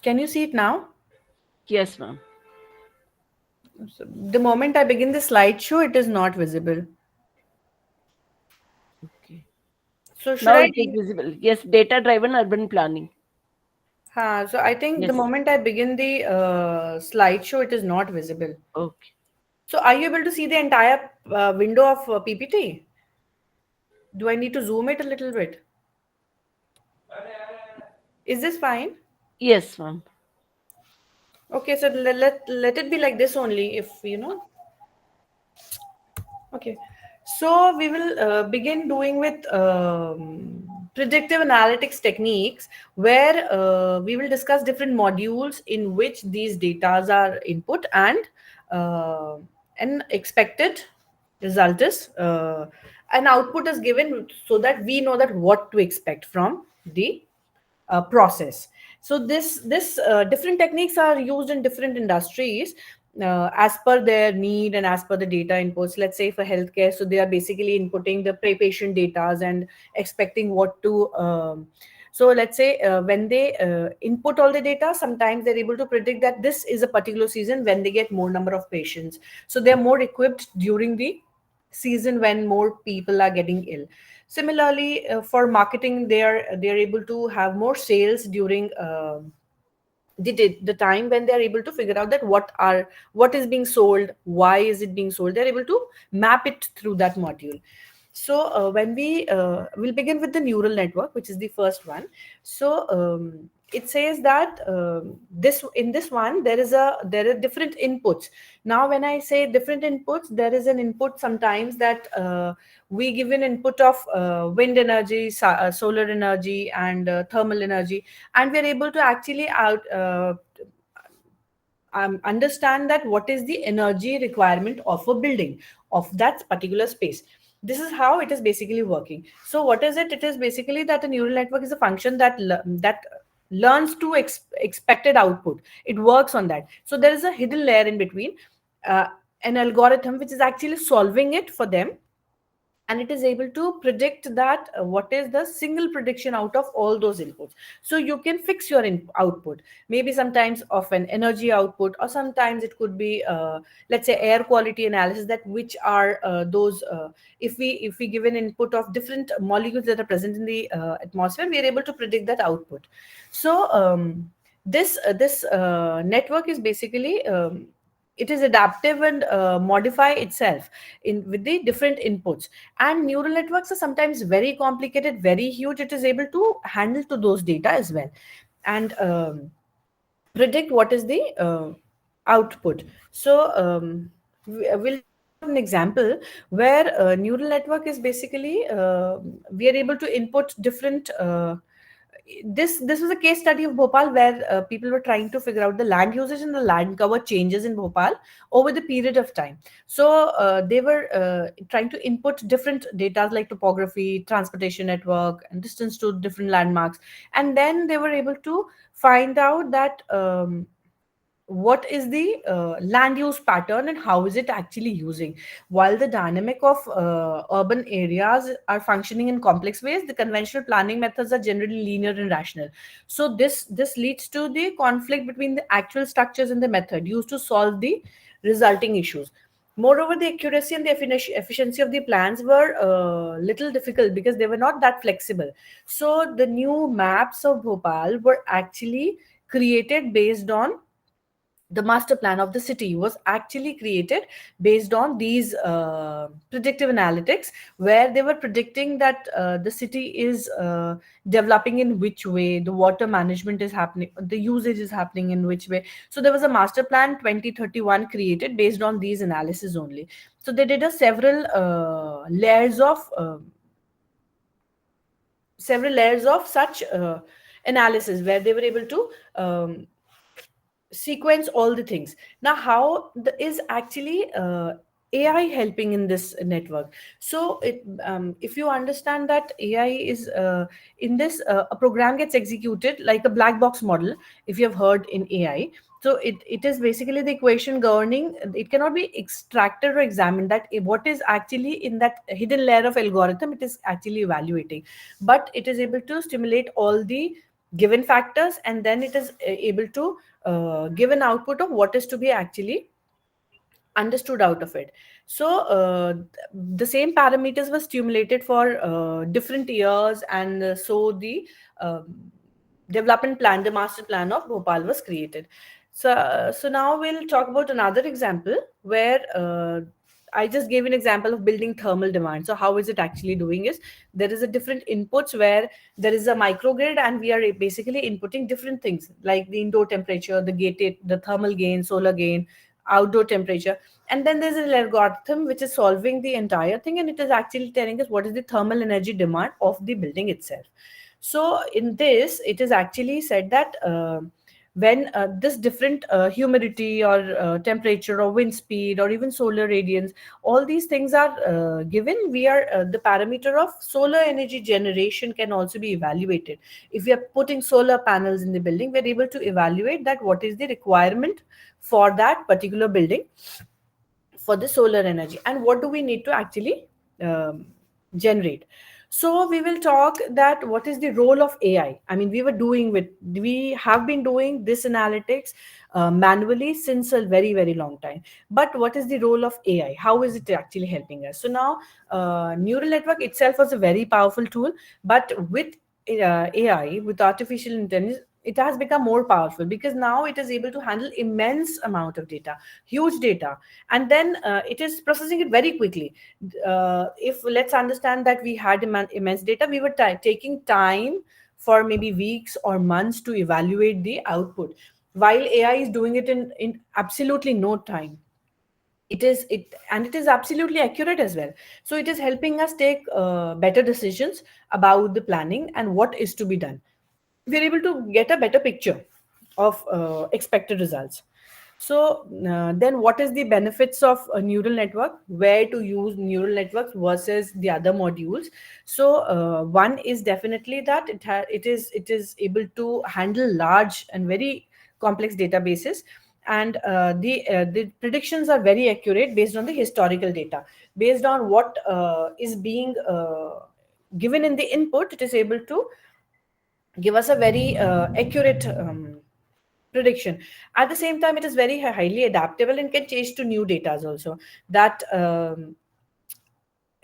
can you see it now? Yes, ma'am. So the moment I begin the slideshow, it is not visible. Okay. So should Now I it is visible. Yes, data-driven urban planning. so I think the Yes. moment I begin the slideshow, it is not visible. Okay. So are you able to see the entire window of PPT? Do I need to zoom it a little bit? Is this fine? Yes, ma'am. Okay, so let it be like this only if you know. Okay, so we will begin doing with predictive analytics techniques where we will discuss different modules in which these datas are input uh, and expected result is an output is given so that we know that what to expect from the process. So this different techniques are used in different industries as per their need and as per the data inputs. Let's say for healthcare, so they are basically inputting the patient data and expecting what to so let's say when they input all the data, sometimes they're able to predict that this is a particular season when they get more number of patients, so they're more equipped during the season when more people are getting ill. Similarly, for marketing, they are able to have more sales during the time when they are able to figure out that what is being sold, why is it being sold. They're able to map it through that module. So when we will begin with the neural network, which is the first one. So it says that this in this one there are different inputs. Now when I say different inputs, there is an input sometimes that we give an input of wind energy, solar energy, and thermal energy, and we're able to actually out understand that what is the energy requirement of a building of that particular space. This is how it is basically working. So what is it? It is basically that a neural network is a function that learns to expected output. It works on that. So there is a hidden layer in between, uh, an algorithm which is actually solving it for them, and it is able to predict that what is the single prediction out of all those inputs. So you can fix your output, maybe sometimes of an energy output, or sometimes it could be let's say air quality analysis, that which are those if we give an input of different molecules that are present in the atmosphere, we are able to predict that output. So this network is basically it is adaptive and modify itself in with the different inputs. And neural networks are sometimes very complicated, very huge. It is able to handle to those data as well, and predict what is the output. So we'll talk about an example where neural network is basically we are able to input different this was a case study of Bhopal where people were trying to figure out the land usage and the land cover changes in Bhopal over the period of time. So they were trying to input different data like topography, transportation network, and distance to different landmarks, and then they were able to find out that what is the land use pattern and how is it actually using. While the dynamic of urban areas are functioning in complex ways, the conventional planning methods are generally linear and rational. So this leads to the conflict between the actual structures and the method used to solve the resulting issues. Moreover, the accuracy and the efficiency of the plans were little difficult because they were not that flexible. So the new maps of Bhopal were actually created based on the master plan of the city was actually created based on these predictive analytics, where they were predicting that the city is developing in which way, the water management is happening, the usage is happening in which way. So there was a master plan 2031 created based on these analysis only. So they did a several layers of such analysis, where they were able to sequence all the things. Now how is actually AI helping in this network? So if you understand that AI is in this, a program gets executed like a black box model, if you have heard in AI. So it is basically the equation governing. It cannot be extracted or examined, that what is actually in that hidden layer of algorithm it is actually evaluating, but it is able to stimulate all the given factors, and then it is able to give an output of what is to be actually understood out of it. So the same parameters were stimulated for different years, and so the development plan, the master plan of Bhopal was created. So now we'll talk about another example where I just gave an example of building thermal demand. So how is it actually doing is, there is a different inputs where there is a microgrid, and we are basically inputting different things like the indoor temperature, the gated, the thermal gain, solar gain, outdoor temperature. And then there's an algorithm which is solving the entire thing, and it is actually telling us what is the thermal energy demand of the building itself. So in this, it is actually said that when this different humidity or temperature or wind speed or even solar radiance, all these things are given, we are the parameter of solar energy generation can also be evaluated. If we are putting solar panels in the building, we're able to evaluate that what is the requirement for that particular building for the solar energy, and what do we need to actually um, generate. So we will talk that what is the role of AI. I mean, we have been doing this analytics manually since a very very long time, but what is the role of AI, how is it actually helping us? So now neural network itself was a very powerful tool, but with AI, with artificial intelligence, it has become more powerful, because now it is able to handle immense amount of data, huge data, and then it is processing it very quickly. If let's understand that we had immense data, we were taking time for maybe weeks or months to evaluate the output, while AI is doing it in absolutely no time. It is absolutely accurate as well. So it is helping us take better decisions about the planning and what is to be done. We're able to get a better picture of expected results. So then what is the benefits of a neural network, where to use neural networks versus the other modules? So one is definitely that it is able to handle large and very complex databases, and the predictions are very accurate based on the historical data, based on what is being given in the input. It is able to give us a very accurate prediction. At the same time, it is very highly adaptable and can change to new data also. That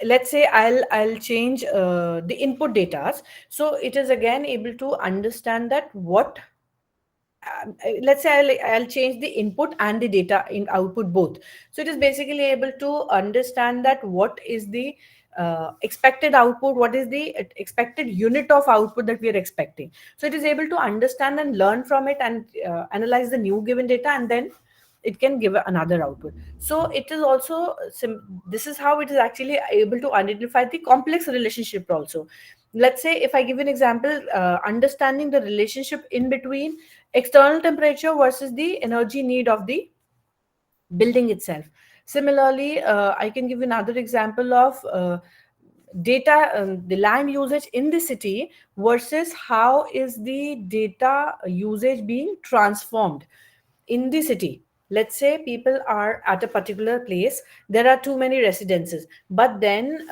let's say I'll change the input data, so it is again able to understand that what let's say I'll change the input and the data in output both. So it is basically able to understand that what is the expected output, what is the expected unit of output that we are expecting. So it is able to understand and learn from it, and analyze the new given data, and then it can give another output. So it is also this is how it is actually able to identify the complex relationship also. Let's say if I give an example, understanding the relationship in between external temperature versus the energy need of the building itself. Similarly, I can give another example of data, the land usage in the city versus how is the data usage being transformed in the city. Let's say people are at a particular place, there are too many residences, but then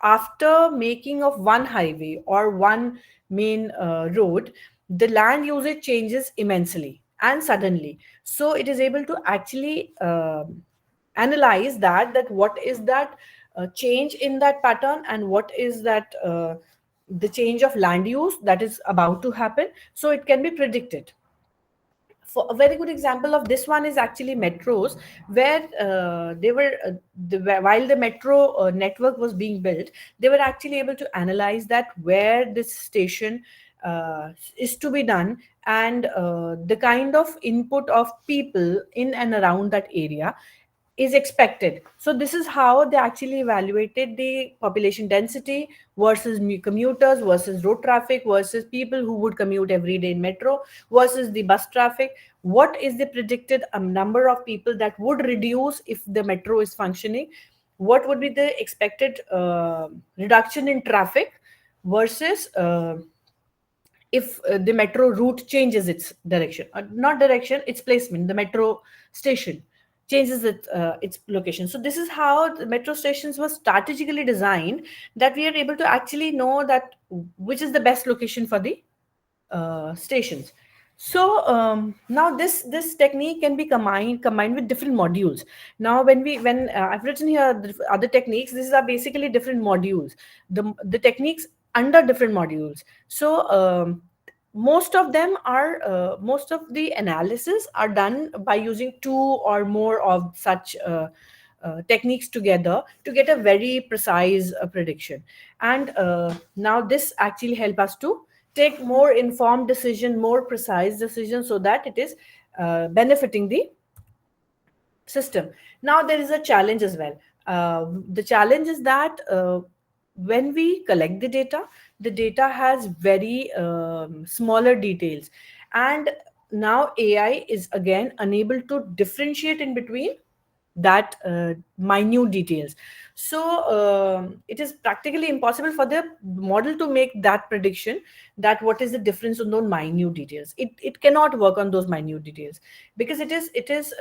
after making of one highway or one main road, the land usage changes immensely and suddenly. So it is able to actually analyze that what is that change in that pattern, and what is that the change of land use that is about to happen, so it can be predicted for a very good example of this one is actually metros, where they were while the metro network was being built, they were actually able to analyze that where this station is to be done, and the kind of input of people in and around that area is expected. So this is how they actually evaluated the population density versus commuters versus road traffic versus people who would commute every day in metro versus the bus traffic. What is the predicted number of people that would reduce if the metro is functioning? What would be the expected reduction in traffic versus if the metro route changes its direction, not direction, its placement, the metro station changes its location. So this is how the metro stations were strategically designed, that we are able to actually know that which is the best location for the stations. So now this technique can be combined with different modules. Now when I've written here the other techniques, these are basically different modules, the techniques under different modules. So most of them are most of the analysis are done by using two or more of such techniques together to get a very precise prediction. And now this actually help us to take more informed decision, more precise decision, so that it is benefiting the system. Now there is a challenge as well. The challenge is that when we collect the data has very smaller details, and now AI is again unable to differentiate in between that minute details. So it is practically impossible for the model to make that prediction, that what is the difference on those minute details. It cannot work on those minute details, because it is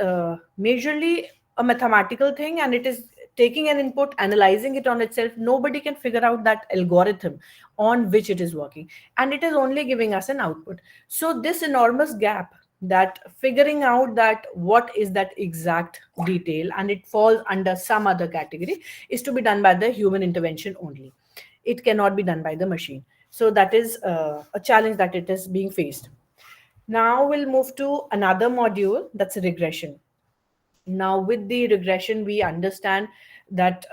majorly a mathematical thing, and it is taking an input, analyzing it on itself. Nobody can figure out that algorithm on which it is working, and it is only giving us an output. So this enormous gap, that figuring out that what is that exact detail and it falls under some other category, is to be done by the human intervention only. It cannot be done by the machine. So that is a challenge that it is being faced. Now we'll move to another module, that's regression. Now with the regression, we understand that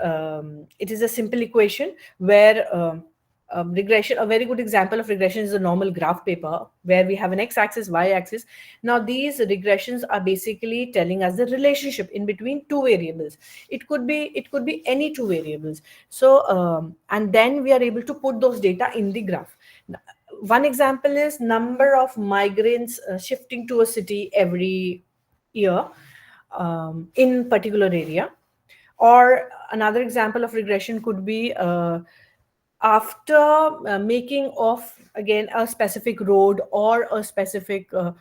it is a simple equation where regression, a very good example of regression is a normal graph paper, where we have an x-axis, y-axis. Now these regressions are basically telling us the relationship in between two variables. It could be any two variables. So and then we are able to put those data in the graph. One example is number of migrants shifting to a city every year in particular area. Or another example of regression could be after making of again a specific road or a specific uh,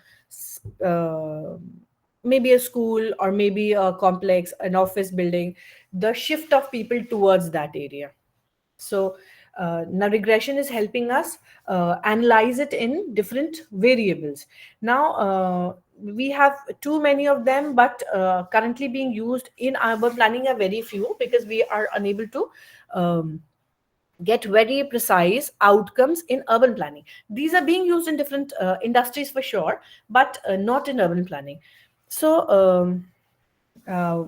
maybe a school or maybe a complex, an office building, the shift of people towards that area. So now regression is helping us analyze it in different variables. Now we have too many of them, but currently being used in urban planning are very few, because we are unable to get very precise outcomes in urban planning. These are being used in different industries for sure, but not in urban planning. So uh,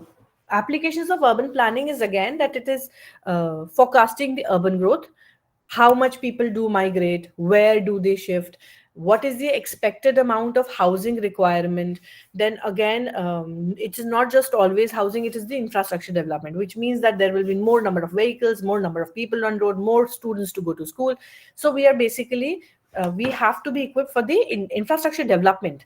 applications of urban planning is again that it is forecasting the urban growth, how much people do migrate, where do they shift, what is the expected amount of housing requirement. Then again, it is not just always housing, it is the infrastructure development, which means that there will be more number of vehicles, more number of people on road, more students to go to school. So we are basically we have to be equipped for the infrastructure development.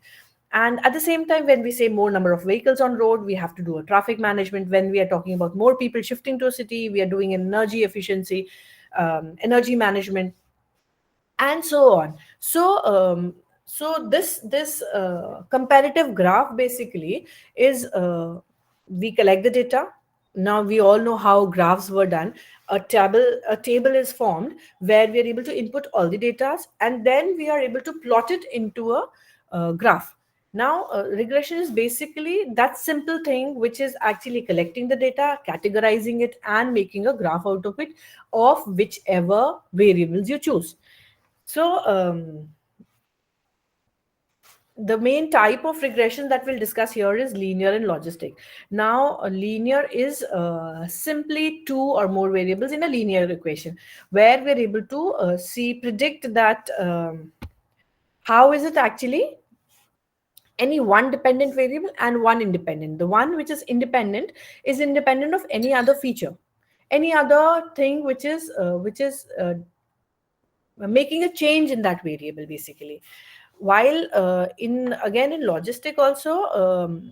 And at the same time, when we say more number of vehicles on road, we have to do a traffic management. When we are talking about more people shifting to a city, we are doing energy efficiency, energy management, and so on. So this comparative graph basically is we collect the data. Now we all know how graphs were done. A table is formed where we are able to input all the data, and then we are able to plot it into a graph. Now regression is basically that simple thing, which is actually collecting the data, categorizing it, and making a graph out of it, of whichever variables you choose. So the main type of regression that we'll discuss here is linear and logistic. Now, linear is simply two or more variables in a linear equation, where we're able to predict that how is it actually any one dependent variable and one independent. The one which is independent of any other feature, any other thing which is making a change in that variable basically. While in again in logistic also,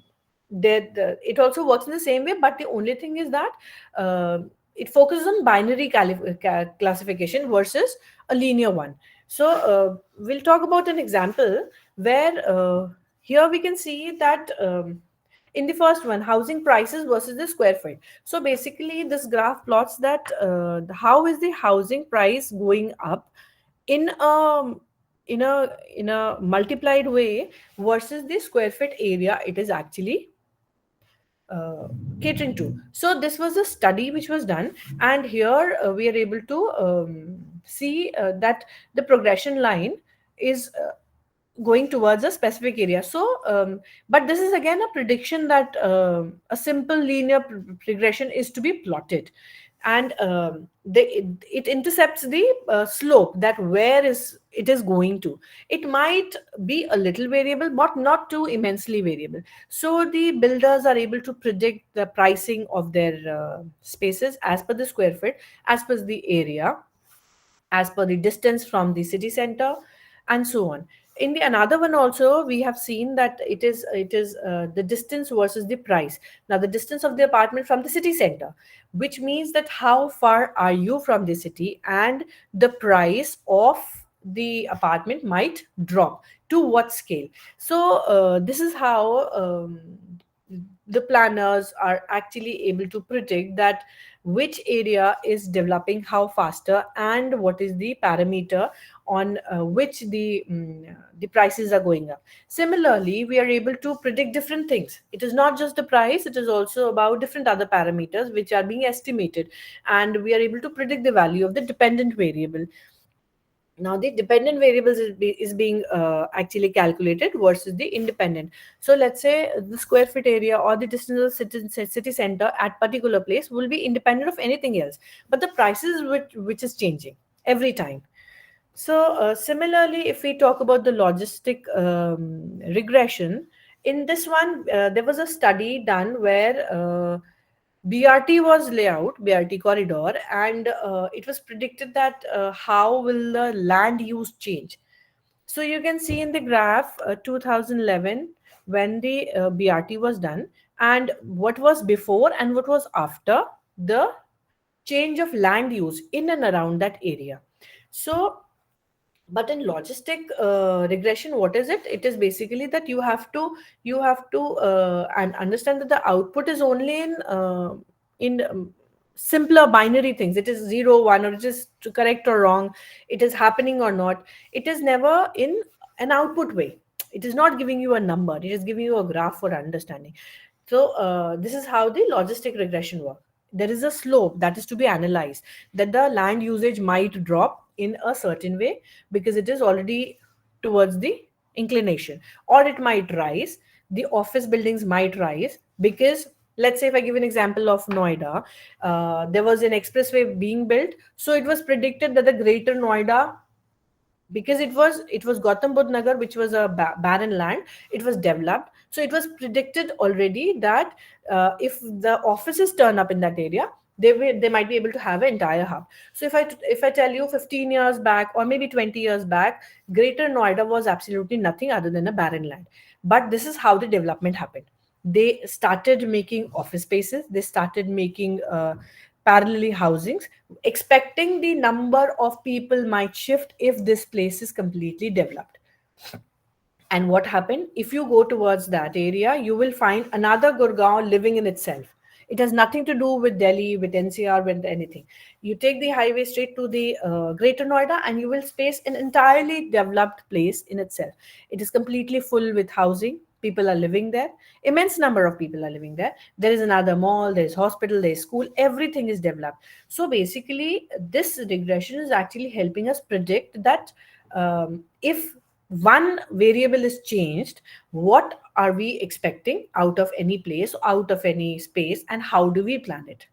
it also works in the same way, but the only thing is that uh, it focuses on binary classification versus a linear one. So we'll talk about an example where here we can see that in the first one, housing prices versus the square feet. So basically this graph plots that how is the housing price going up in a in a multiplied way versus the square feet area it is actually uh, catering to. So this was a study which was done, and here we are able to see that the progression line is going towards a specific area. So but this is again a prediction that a simple linear regression is to be plotted, and it intercepts the slope that where is it is going to. It might be a little variable but not too immensely variable, so the builders are able to predict the pricing of their spaces as per the square feet, as per the area, as per the distance from the city center, and so on. In the another one also we have seen that it is the distance versus the price. Now the distance of the apartment from the city center, which means that how far are you from the city, and the price of the apartment might drop to what scale. So this is how the planners are actually able to predict that which area is developing how faster, and what is the parameter on which the prices are going up. Similarly, we are able to predict different things. It is not just the price, it is also about different other parameters which are being estimated, and we are able to predict the value of the dependent variable. Now the dependent variables is being actually calculated versus the independent. So let's say the square feet area or the distance of city center at particular place will be independent of anything else, but the prices which is changing every time. So similarly, if we talk about the logistic regression, in this one there was a study done where BRT was layout, BRT corridor, and it was predicted that how will the land use change. So you can see in the graph 2011 when the BRT was done, and what was before and what was after the change of land use in and around that area. So but in logistic regression, what is it? It is basically that you have to and understand that the output is only in simpler binary things. It is 0 1, or it is correct or wrong, it is happening or not. It is never in an output way. It is not giving you a number, it is giving you a graph for understanding. So this is how the logistic regression works. There is a slope that is to be analyzed, that the land usage might drop in a certain way because it is already towards the inclination, or it might rise. The office buildings might rise because, let's say if I give an example of Noida, there was an expressway being built, so it was predicted that the greater Noida, because it was Gautam Budh Nagar, which was a barren land, it was developed. So it was predicted already that if the offices turn up in that area, they might be able to have an entire hub. So if I tell you 15 years back or maybe 20 years back, Greater Noida was absolutely nothing other than a barren land. But this is how the development happened. They started making office spaces. They started making parallelly housings, expecting the number of people might shift if this place is completely developed. And what happened? If you go towards that area, you will find another Gurgaon living in itself. It has nothing to do with Delhi, with NCR, with anything. You take the highway straight to the Greater Noida, and you will space an entirely developed place in itself. It is completely full with housing. People are living there. Immense number of people are living there. There is another mall, there is hospital, there is school. Everything is developed. So basically, this regression is actually helping us predict that if one variable is changed, what are we expecting out of any place, out of any space, and how do we plan it?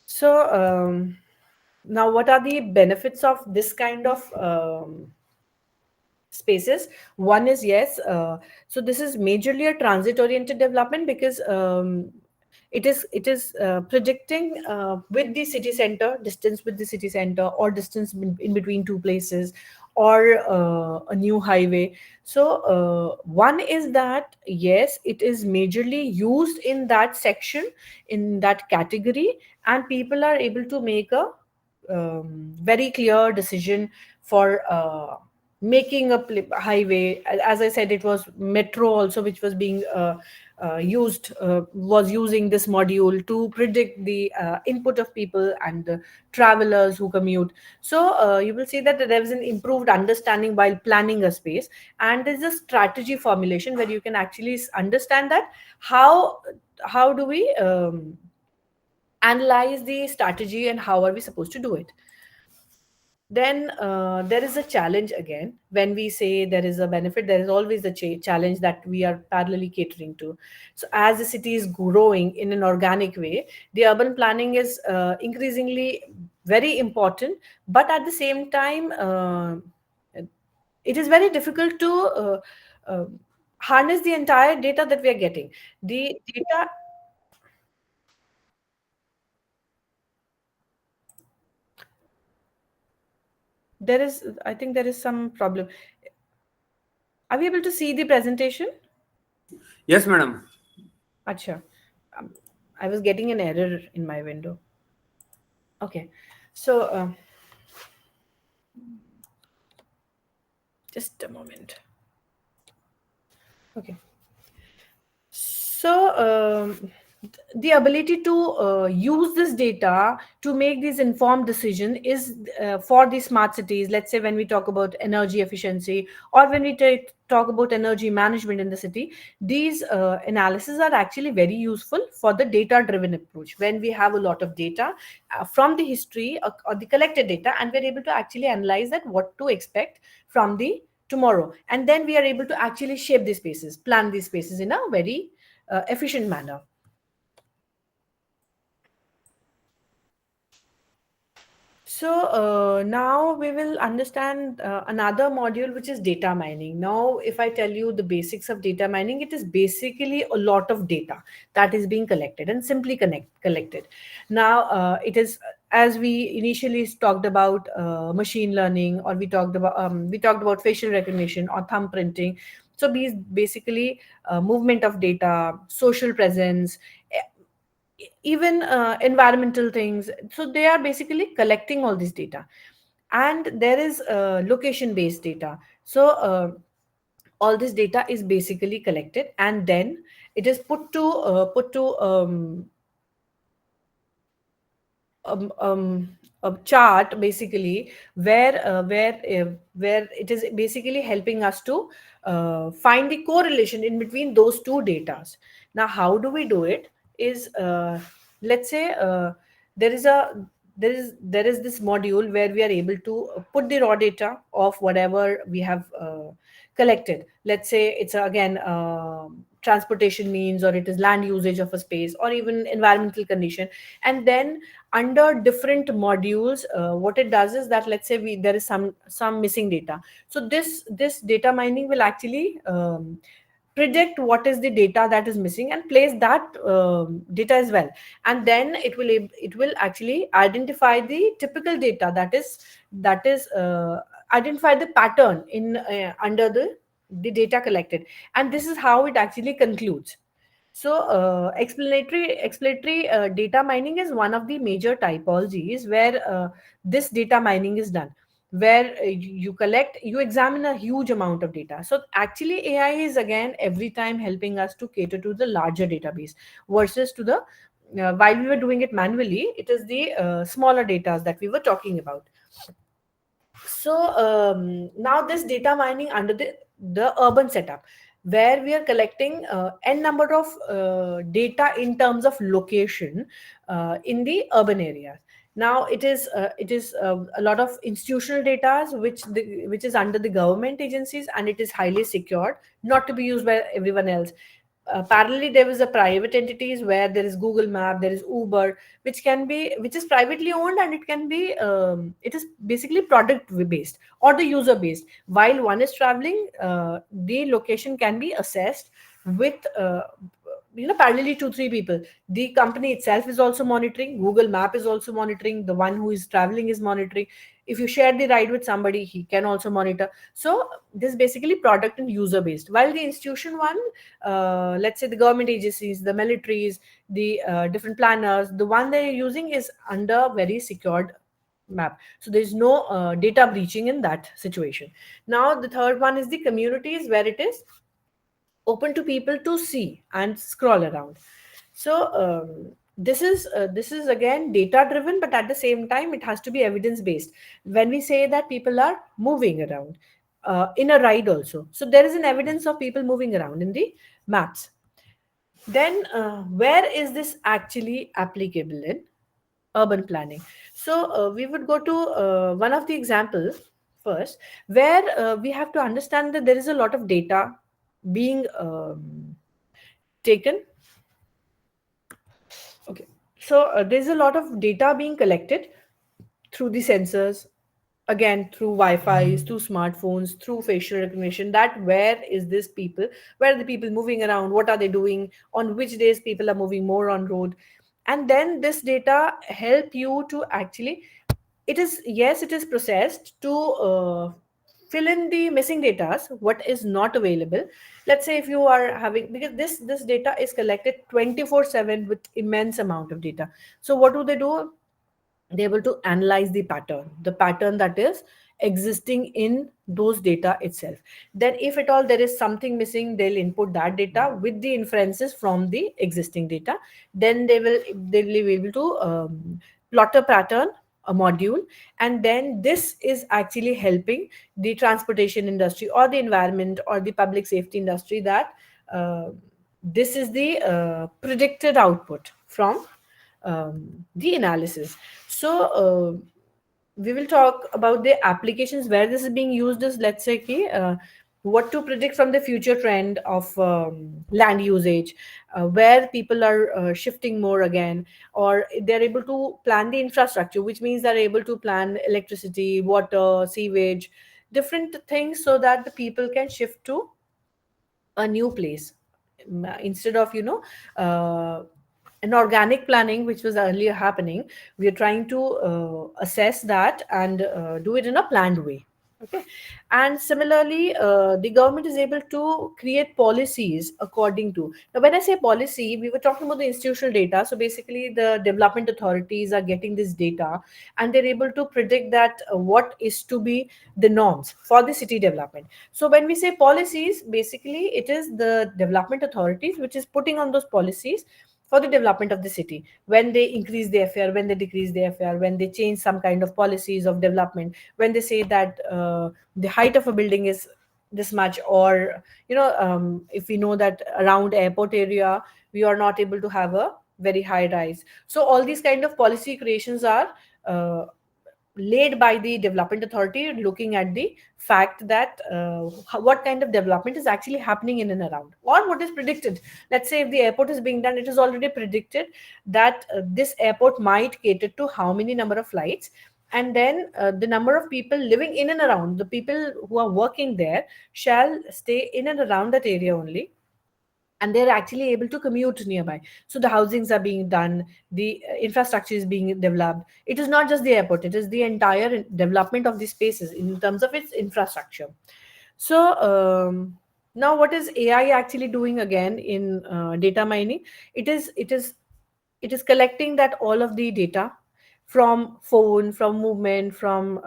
So, now what are the benefits of this kind of spaces? One is, yes, so this is majorly a transit oriented development, because it is predicting with the city center, distance with the city center, or distance in between two places, or a new highway. So one is that, yes, it is majorly used in that section, in that category, and people are able to make a very clear decision for making a highway. As I said, it was metro also which was being used, was using this module to predict the input of people and the travelers who commute. So you will see that there is an improved understanding while planning a space, and there's a strategy formulation where you can actually understand that how do we analyze the strategy and how are we supposed to do it. Then there is a challenge again. When we say there is a benefit, there is always a challenge that we are parallelly catering to. So as the city is growing in an organic way, the urban planning is increasingly very important, but at the same time, it is very difficult to uh, harness the entire data that we are getting. The data, there is, I think there is some problem. Are we able to see the presentation? Yes, madam. Acha. Um, I was getting an error in my window. Okay. So, just a moment. Okay. So, the ability to use this data to make these informed decision is for the smart cities. Let's say when we talk about energy efficiency, or when we talk about energy management in the city, these analyses are actually very useful for the data driven approach. When we have a lot of data from the history, or the collected data, and we're able to actually analyze that, what to expect from the tomorrow, and then we are able to actually shape these spaces, plan these spaces in a very efficient manner. So now we will understand another module, which is data mining. Now, if I tell you the basics of data mining, it is basically a lot of data that is being collected and simply collected. Now, it is, as we initially talked about machine learning, or we talked about facial recognition or thumb printing. So these basically movement of data, social presence, even environmental things. So they are basically collecting all this data, and there is location based data. So all this data is basically collected, and then it is put to a chart, basically, where it is basically helping us to find the correlation in between those two datas. Now, how do we do it? Is let's say there is a there is this module where we are able to put the raw data of whatever we have collected. Let's say it's again transportation means, or it is land usage of a space, or even environmental condition. And then under different modules, what it does is that, let's say there is some missing data. So this data mining will actually predict what is the data that is missing and place that data as well. And then it will actually identify the typical data, that is identify the pattern in under the data collected. And this is how it actually concludes. So, explanatory data mining is one of the major typologies where this data mining is done, where you examine a huge amount of data. So, actually, AI is again every time helping us to cater to the larger database, versus to the while we were doing it manually, it is the smaller data that we were talking about. So now this data mining under the urban setup, where we are collecting n number of data in terms of location in the urban areas. Now it is a lot of institutional data which is under the government agencies, and it is highly secured, not to be used by everyone else. Parallelly, there is a private entities where there is Google Map, there is Uber, which is privately owned, and it can be it is basically product based or the user based. While one is traveling, the location can be assessed with parallelly 2 3 people. The company itself is also monitoring, Google Map is also monitoring, the one who is traveling is monitoring. If you share the ride with somebody, he can also monitor. So this is basically product and user based, while the institution one, let's say the government agencies, the militaries, the different planners, the one they're using is under very secured map, so there's no data breaching in that situation. Now the third one is the communities, where it is open to people to see and scroll around. So this is again data driven, but at the same time it has to be evidence based. When we say that people are moving around in a ride also, so there is an evidence of people moving around in the maps. Then where is this actually applicable in urban planning? So we would go to one of the examples first, where we have to understand that there is a lot of data being taken. Okay, so there's a lot of data being collected through the sensors, again through Wi-Fi, through smartphones, through facial recognition. That where is this people, where are the people moving around, what are they doing, on which days people are moving more on road. And then this data help you to actually, it is, yes, it is processed to fill in the missing data, what is not available. Let's say if you are having, because this data is collected 24/7 with immense amount of data. So what do they do? They're able to analyze the pattern that is existing in those data itself. Then if at all there is something missing, they'll input that data with the inferences from the existing data. Then they will be able to plot a pattern, a module. And then this is actually helping the transportation industry or the environment or the public safety industry, that uh, this is the predicted output from the analysis. So we will talk about the applications where this is being used. Is, let's say ki, what to predict from the future trend of land usage, where people are shifting more again, or they're able to plan the infrastructure, which means they're able to plan electricity, water, sewage, different things, so that the people can shift to a new place. Instead of an organic planning which was earlier happening, we are trying to assess that and do it in a planned way. Okay. And similarly, the government is able to create policies according to, now when I say policy, we were talking about the institutional data. So basically the development authorities are getting this data, and they're able to predict that what is to be the norms for the city development. So when we say policies, basically it is the development authorities which is putting on those policies for the development of the city. When they increase the FAR, when they decrease the FAR, when they change some kind of policies of development, when they say that the height of a building is this much, or if we know that around airport area we are not able to have a very high rise. So all these kind of policy creations are uh, laid by the development authority, looking at the fact that what kind of development is actually happening in and around, or what is predicted. Let's say if the airport is being done, it is already predicted that this airport might cater to how many number of flights, and then the number of people living in and around, the people who are working there shall stay in and around that area only, and they're actually able to commute nearby. So the housings are being done, the infrastructure is being developed. It is not just the airport, it is the entire development of the spaces in terms of its infrastructure. So now what is AI actually doing again in data mining? It is collecting that all of the data from phone, from movement, from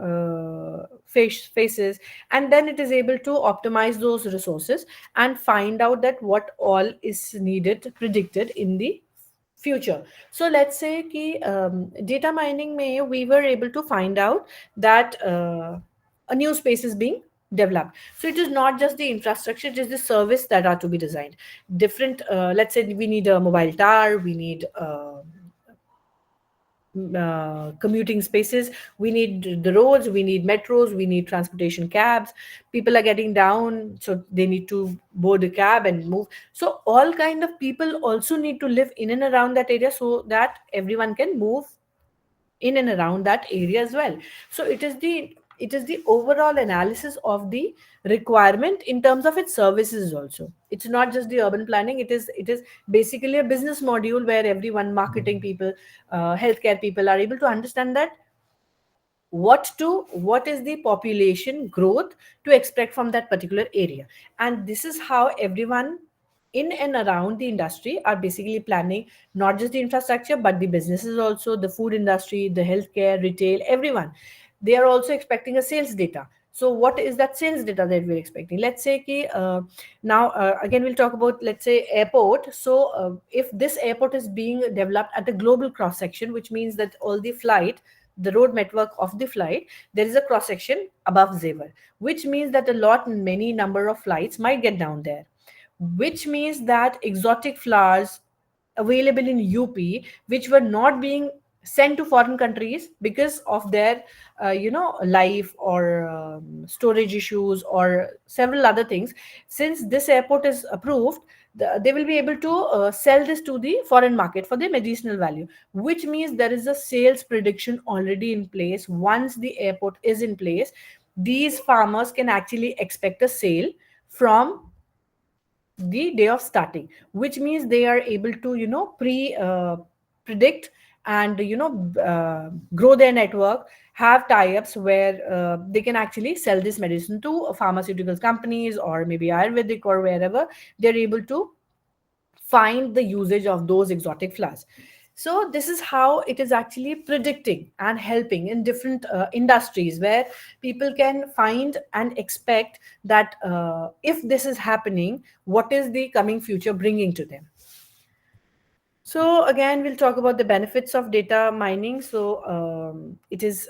faces, and then it is able to optimize those resources and find out that what all is needed, predicted in the future. So let's say ki, data mining may we were able to find out that a new space is being developed. So it is not just the infrastructure, it is the service that are to be designed. Different let's say we need a mobile tower, we need commuting spaces, we need the roads, we need metros, we need transportation cabs. People are getting down, so they need to board a cab and move. So all kind of people also need to live in and around that area, so that everyone can move in and around that area as well. So it is the overall analysis of the requirement in terms of its services also. It's not just the urban planning, it is basically a business module where everyone, marketing people, healthcare people, are able to understand that what is the population growth to expect from that particular area. And this is how everyone in and around the industry are basically planning, not just the infrastructure but the businesses also, the food industry, the healthcare, retail, everyone. They are also expecting a sales data. So what is that sales data that we're expecting? Let's say ki, now again we'll talk about, let's say, airport. So if this airport is being developed at a global cross section, which means that all the road network of the flight, there is a cross section above Zever, which means that a lot many number of flights might get down there, which means that exotic flowers available in UP, which were not being sent to foreign countries because of their, life or storage issues or several other things. Since this airport is approved, they will be able to sell this to the foreign market for the medicinal value, which means there is a sales prediction already in place. Once the airport is in place, these farmers can actually expect a sale from the day of starting, which means they are able to predict and grow their network, have tie-ups where they can actually sell this medicine to pharmaceutical companies or maybe ayurvedic or wherever they're able to find the usage of those exotic flowers. So this is how it is actually predicting and helping in different industries, where people can find and expect that if this is happening, what is the coming future bringing to them. So again, we'll talk about the benefits of data mining. So it is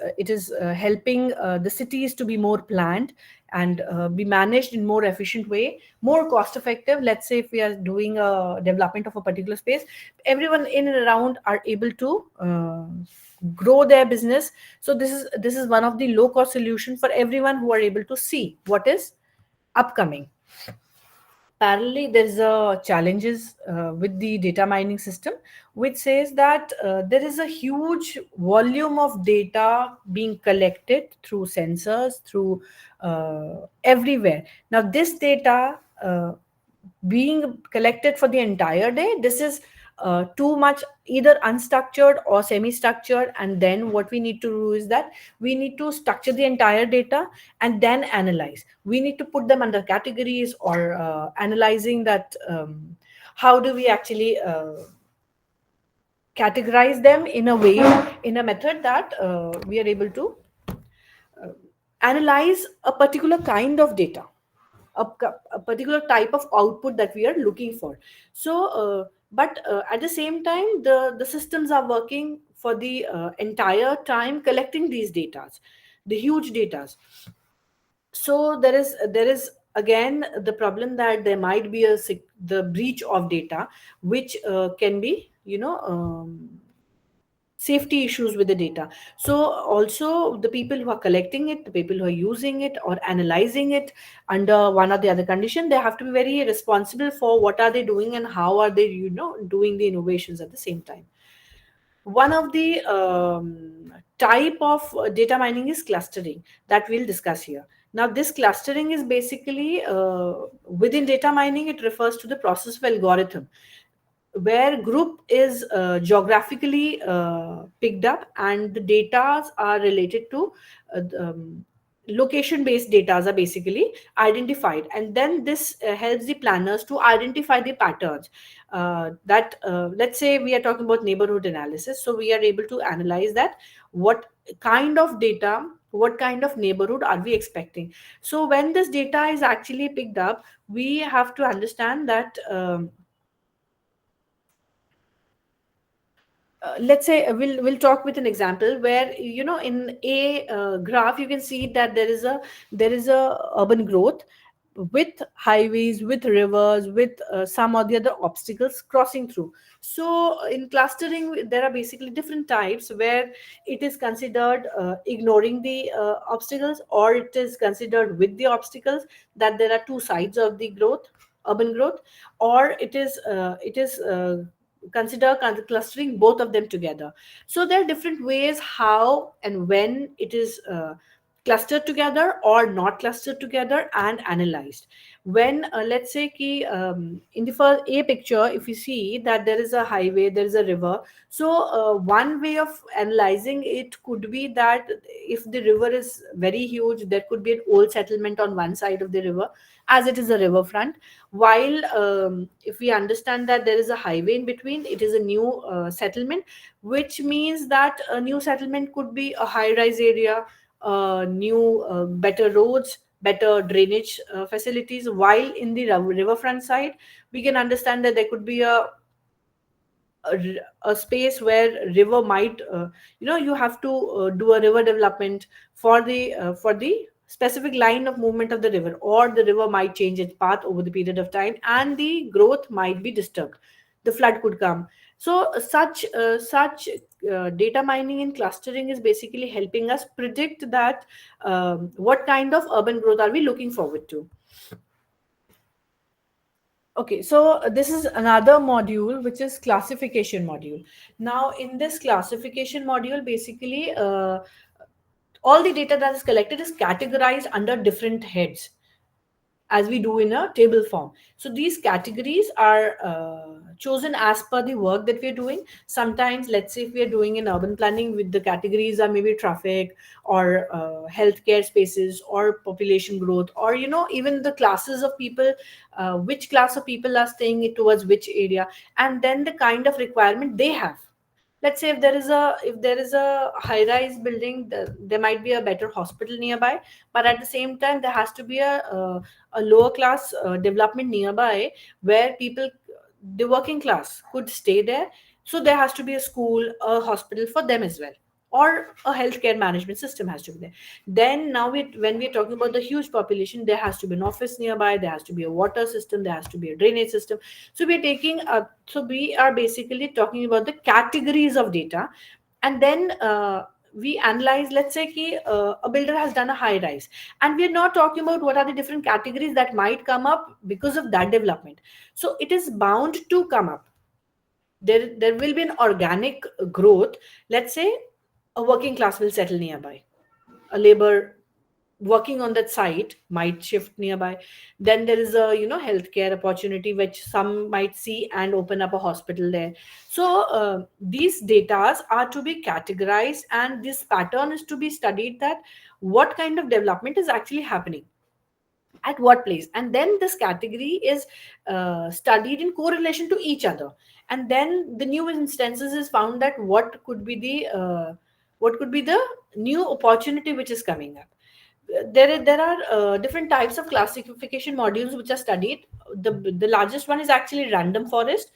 helping the cities to be more planned and be managed in more efficient way, more cost effective. Let's say if we are doing a development of a particular space, everyone in and around are able to grow their business. So this is one of the low cost solution for everyone who are able to see what is upcoming. Parallelly, there's challenges with the data mining system, which says that there is a huge volume of data being collected through sensors, through everywhere. Now this data being collected for the entire day, this is too much, either unstructured or semi-structured. And then what we need to do is that we need to structure the entire data and then analyze. We need to put them under categories or analyzing that, how do we actually categorize them in a way, in a method that we are able to analyze a particular kind of data, a particular type of output that we are looking for. So but at the same time, the systems are working for the entire time collecting these datas, the huge datas. So there is again the problem that there might be the breach of data, which can be safety issues with the data. So also the people who are collecting it, the people who are using it or analyzing it under one or the other condition, they have to be very responsible for what are they doing and how are they doing the innovations at the same time. One of the type of data mining is clustering, that we'll discuss here. Now this clustering is basically within data mining, it refers to the process of algorithm, where group is geographically picked up and the data are related to location based data are basically identified, and then this helps the planners to identify the patterns that let's say we are talking about neighborhood analysis, so we are able to analyze that what kind of data, what kind of neighborhood are we expecting. So when this data is actually picked up, we have to understand that let's say we'll talk with an example where in a graph you can see that there is a urban growth, with highways, with rivers, with some or the other obstacles crossing through. So in clustering, there are basically different types where it is considered ignoring the obstacles, or it is considered with the obstacles, that there are two sides of the growth, urban growth, or it is consider clustering both of them together. So there are different ways how and when it is clustered together or not clustered together and analyzed. When let's say ki, in the first a picture, if you see that there is a highway, there is a river, so one way of analyzing it could be that if the river is very huge, there could be an old settlement on one side of the river, as it is a riverfront. While if we understand that there is a highway in between, it is a new settlement, which means that a new settlement could be a high rise area, new better roads, better drainage facilities. While in the riverfront side, we can understand that there could be a space where river might you have to do a river development for the specific line of movement of the river, or the river might change its path over the period of time and the growth might be disturbed, the flood could come. So such data mining and clustering is basically helping us predict that what kind of urban growth are we looking forward to. Okay, so this is another module, which is classification module. Now, in this classification module, basically, all the data that is collected is categorized under different heads, as we do in a table form. So these categories are chosen as per the work that we're doing. Sometimes, let's say if we are doing in urban planning, with the categories are maybe traffic, or healthcare spaces, or population growth, or even the classes of people, which class of people are staying towards which area, and then the kind of requirement they have. Let's say if there is a high rise building, there might be a better hospital nearby, but at the same time there has to be a lower class development nearby, where people, the working class, could stay there. So there has to be a school, a hospital for them as well, or a healthcare management system has to be there. Then now when we're talking about the huge population, there has to be an office nearby, there has to be a water system, there has to be a drainage system. So we are basically talking about the categories of data. And then we analyze, let's say ki, a builder has done a high rise, and we're not talking about what are the different categories that might come up because of that development. So it is bound to come up. There will be an organic growth. Let's say a working class will settle nearby, a labor working on that site might shift nearby. Then there is a healthcare opportunity which some might see and open up a hospital there. So these datas are to be categorized, and this pattern is to be studied, that what kind of development is actually happening at what place, and then this category is studied in correlation to each other. And then the new instances is found, that what could be the new opportunity which is coming up. There are different types of classification modules which are studied. The largest one is actually random forest,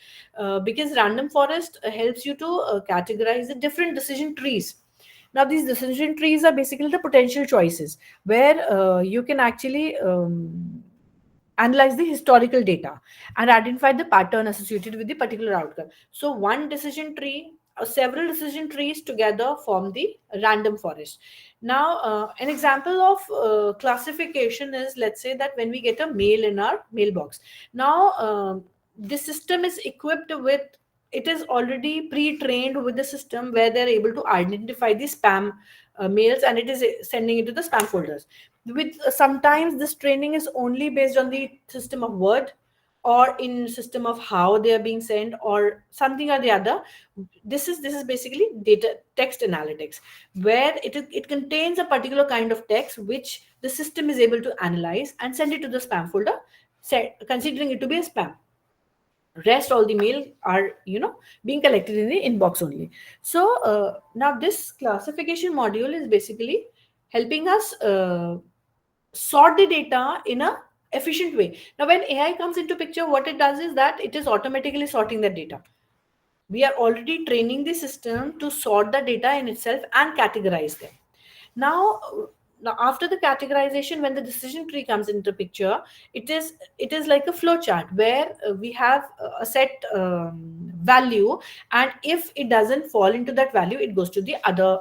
because random forest helps you to categorize the different decision trees. Now these decision trees are basically the potential choices, where you can actually analyze the historical data and identify the pattern associated with the particular outcome. So one decision tree or several decision trees together form the random forest. Now an example of classification is, let's say that when we get a mail in our mailbox. Now this system is equipped with, it is already pre-trained with the system where they're able to identify the spam mails, and it is sending it to the spam folders. With sometimes this training is only based on the system of word, or in system of how they are being sent, or something or the other. This is basically data text analytics, where it contains a particular kind of text which the system is able to analyze and send it to the spam folder, considering it to be a spam. Rest all the mail are being collected in the inbox only. So now this classification module is basically helping us sort the data in a efficient way. Now when AI comes into picture, what it does is that it is automatically sorting the data. We are already training the system to sort the data in itself and categorize them. Now Now after the categorization, when the decision tree comes into picture, it is like a flow chart where we have a set value, and if it doesn't fall into that value, it goes to the other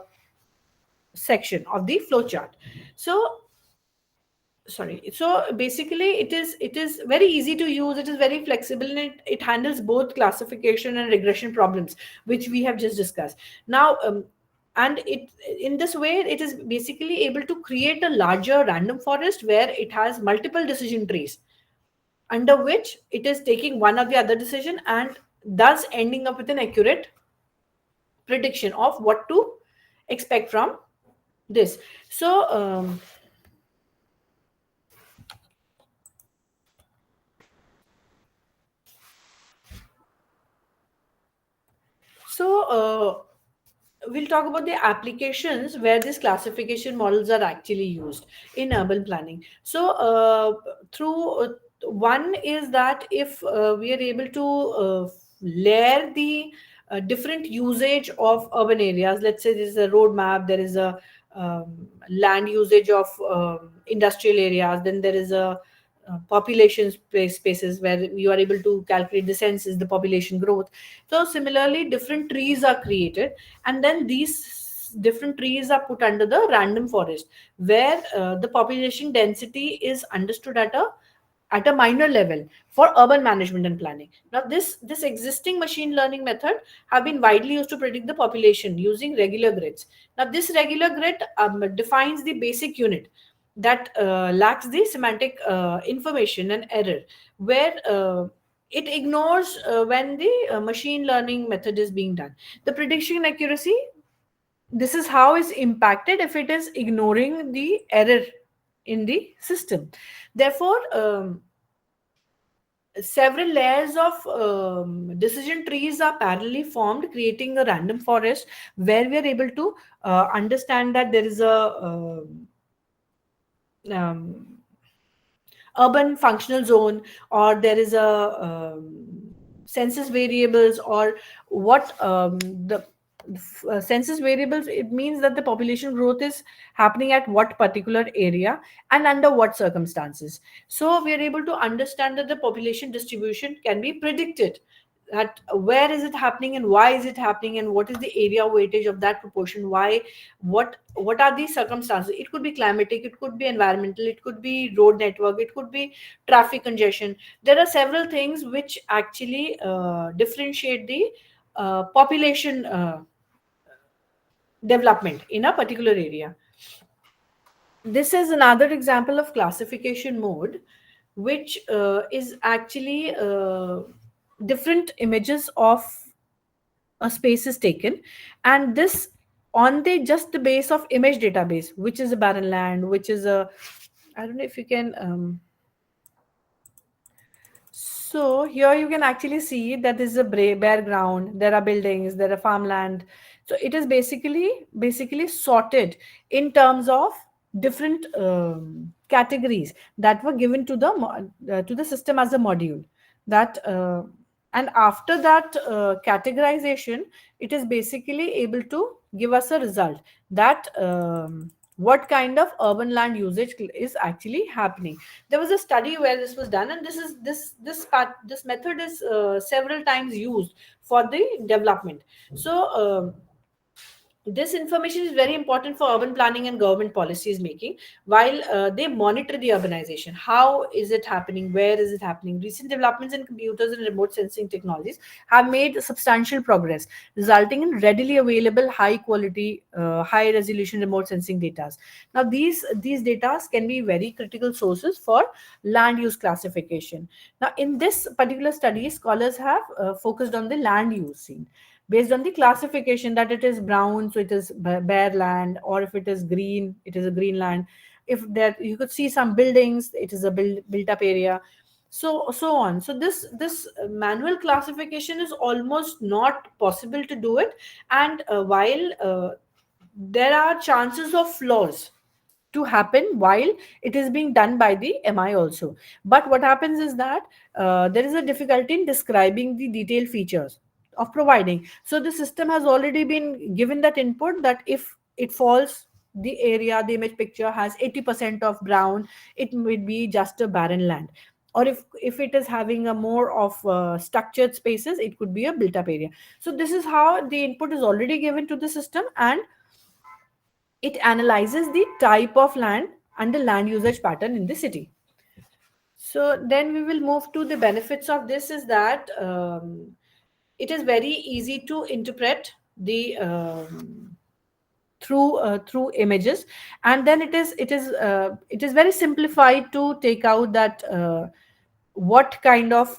section of the flow chart. So sorry, so basically it is very easy to use, it is very flexible, and it handles both classification and regression problems, which we have just discussed now. And it, in this way, it is basically able to create a larger random forest where it has multiple decision trees, under which it is taking one or the other decision, and thus ending up with an accurate prediction of what to expect from this. So so we'll talk about the applications where these classification models are actually used in urban planning. So through one is that if we are able to layer the different usage of urban areas. Let's say there is a road map, there is a land usage of industrial areas, then there is a population spaces where you are able to calculate the census, the population growth. So similarly, different trees are created, and then these different trees are put under the random forest, where the population density is understood at a minor level for urban management and planning. Now, this existing machine learning method have been widely used to predict the population using regular grids. Now, this regular grid defines the basic unit that lacks the semantic information and error, where it ignores when the machine learning method is being done. The prediction accuracy, this is how is impacted if it is ignoring the error in the system. Therefore, several layers of decision trees are parallelly formed, creating a random forest where we are able to understand that there is a um, urban functional zone, or there is a census variables, or what the census variables, it means that the population growth is happening at what particular area and under what circumstances. So we are able to understand that the population distribution can be predicted, that where is it happening and why is it happening, and what is the area weightage of that proportion, why, what are these circumstances. It could be climatic, it could be environmental, it could be road network, it could be traffic congestion. There are several things which actually differentiate the population development in a particular area. This is another example of classification mode, which is actually different images of a space is taken, and this on the just the base of image database, which is a barren land, which is a, I don't know if you can so here you can actually see that this is a bare ground, there are buildings, there are farmland. So it is basically sorted in terms of different categories that were given to to the system as a module. That and after that categorization, it is basically able to give us a result that what kind of urban land usage is actually happening. There was a study where this was done, and this method is several times used for the development. So this information is very important for urban planning and government policies making, while they monitor the urbanization. How is it happening, where is it happening? Recent developments in computers and remote sensing technologies have made substantial progress, resulting in readily available high quality high resolution remote sensing data. Now these data can be very critical sources for land use classification. Now in this particular study, scholars have focused on the land use scene based on the classification, that it is brown, so it is bare land, or if it is green, it is a green land. If there you could see some buildings, it is a built up area, so on. So this manual classification is almost not possible to do it, and while there are chances of flaws to happen while it is being done by the MI also. But what happens is that there is a difficulty in describing the detailed features of providing. So the system has already been given that input that if it falls, the area, the image picture has 80% of brown, it would be just a barren land. Or if it is having a more of structured spaces, it could be a built up area. So this is how the input is already given to the system, and it analyzes the type of land and the land usage pattern in the city. So then we will move to the benefits of this is that it is very easy to interpret the through images, and then it is very simplified to take out that what kind of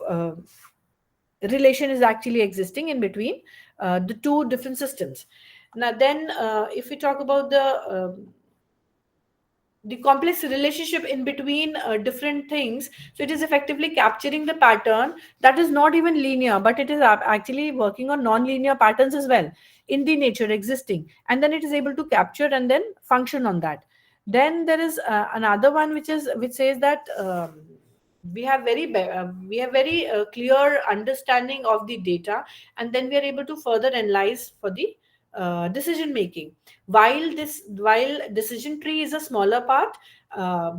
relation is actually existing in between the two different systems. Now then if we talk about the complex relationship in between different things, so it is effectively capturing the pattern that is not even linear, but it is actually working on non-linear patterns as well in the nature existing, and then it is able to capture and then function on that. Then there is another one which says that we have very clear understanding of the data, and then we are able to further analyze for the decision making. While decision tree is a smaller part,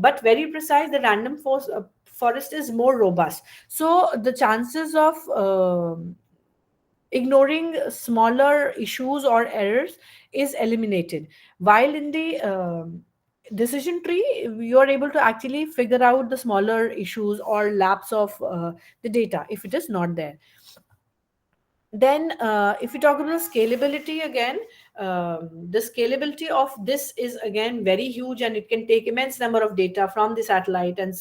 but very precise, the forest is more robust. So the chances of ignoring smaller issues or errors is eliminated, while in the decision tree you are able to actually figure out the smaller issues or lapse of the data if it is not there. Then if we talk about the scalability again, the scalability of this is again very huge, and it can take immense number of data from the satellite and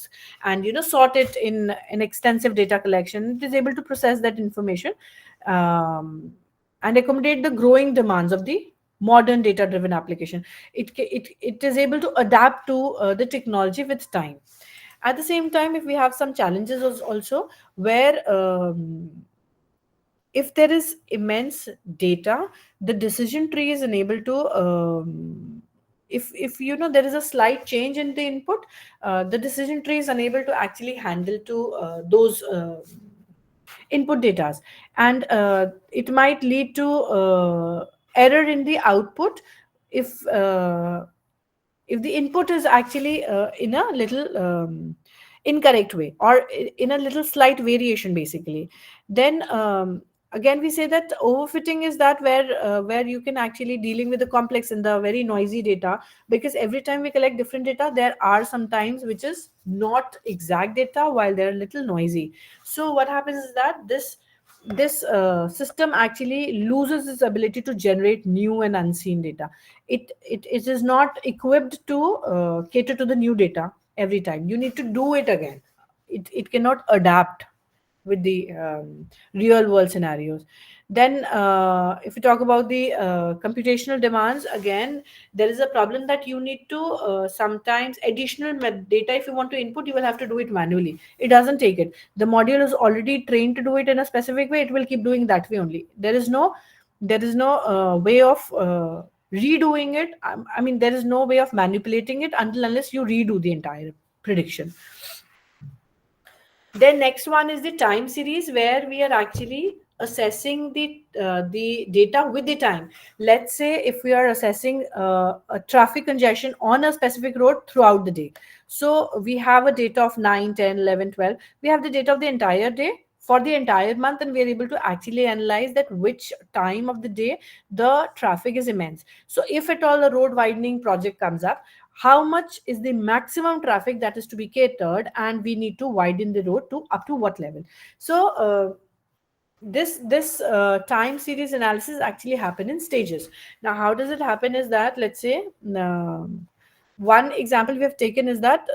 sort it in an extensive data collection. It is able to process that information um, and accommodate the growing demands of the modern data driven application. It is able to adapt to the technology with time. At the same time, if we have some challenges also, where if there is immense data, the decision tree is unable to if there is a slight change in the input, the decision tree is unable to actually handle to those input data, and it might lead to error in the output if the input is actually in a little incorrect way, or in a little slight variation basically. Then again we say that overfitting is that where you can actually dealing with the complex and the very noisy data, because every time we collect different data, there are sometimes which is not exact data while they're a little noisy. So what happens is that this system actually loses its ability to generate new and unseen data. It is not equipped to cater to the new data every time. You need to do it again. It cannot adapt with the real world scenarios. Then if we talk about the computational demands, again there is a problem that you need to sometimes additional data, if you want to input, you will have to do it manually. It doesn't take it. The module is already trained to do it in a specific way. It will keep doing that way only. There is no way of redoing it. I mean, there is no way of manipulating it until unless you redo the entire prediction. Then next one is the time series, where we are actually assessing the data with the time. Let's say if we are assessing a traffic congestion on a specific road throughout the day. So we have a data of 9, 10, 11, 12. We have the data of the entire day for the entire month, and we are able to actually analyze that which time of the day the traffic is immense. So if at all a road widening project comes up, how much is the maximum traffic that is to be catered, and we need to widen the road to up to what level. So this time series analysis actually happen in stages. Now how does it happen is that, let's say, one example we have taken is that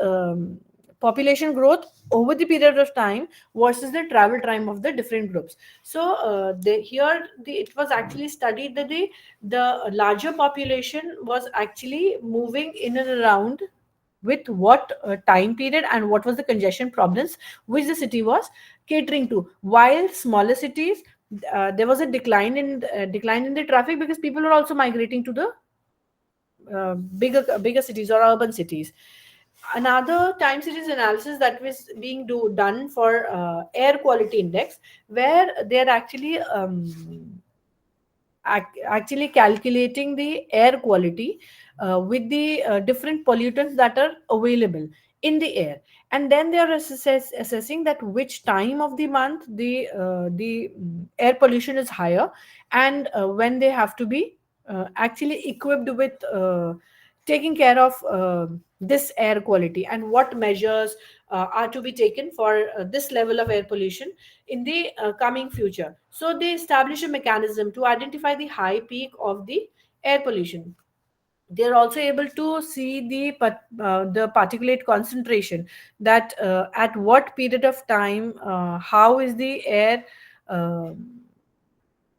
population growth over the period of time versus the travel time of the different groups. So it was actually studied that the larger population was actually moving in and around with what time period and what was the congestion problems which the city was catering to, while smaller cities, there was a decline in the traffic because people were also migrating to the bigger cities or urban cities. Another time series analysis that was being done for air quality index, where they're actually actually calculating the air quality with the different pollutants that are available in the air. And then they are assessing that which time of the month the air pollution is higher, and when they have to be actually equipped with taking care of this air quality, and what measures are to be taken for this level of air pollution in the coming future. So they establish a mechanism to identify the high peak of the air pollution. They're also able to see the particulate concentration, that at what period of time how is the air uh,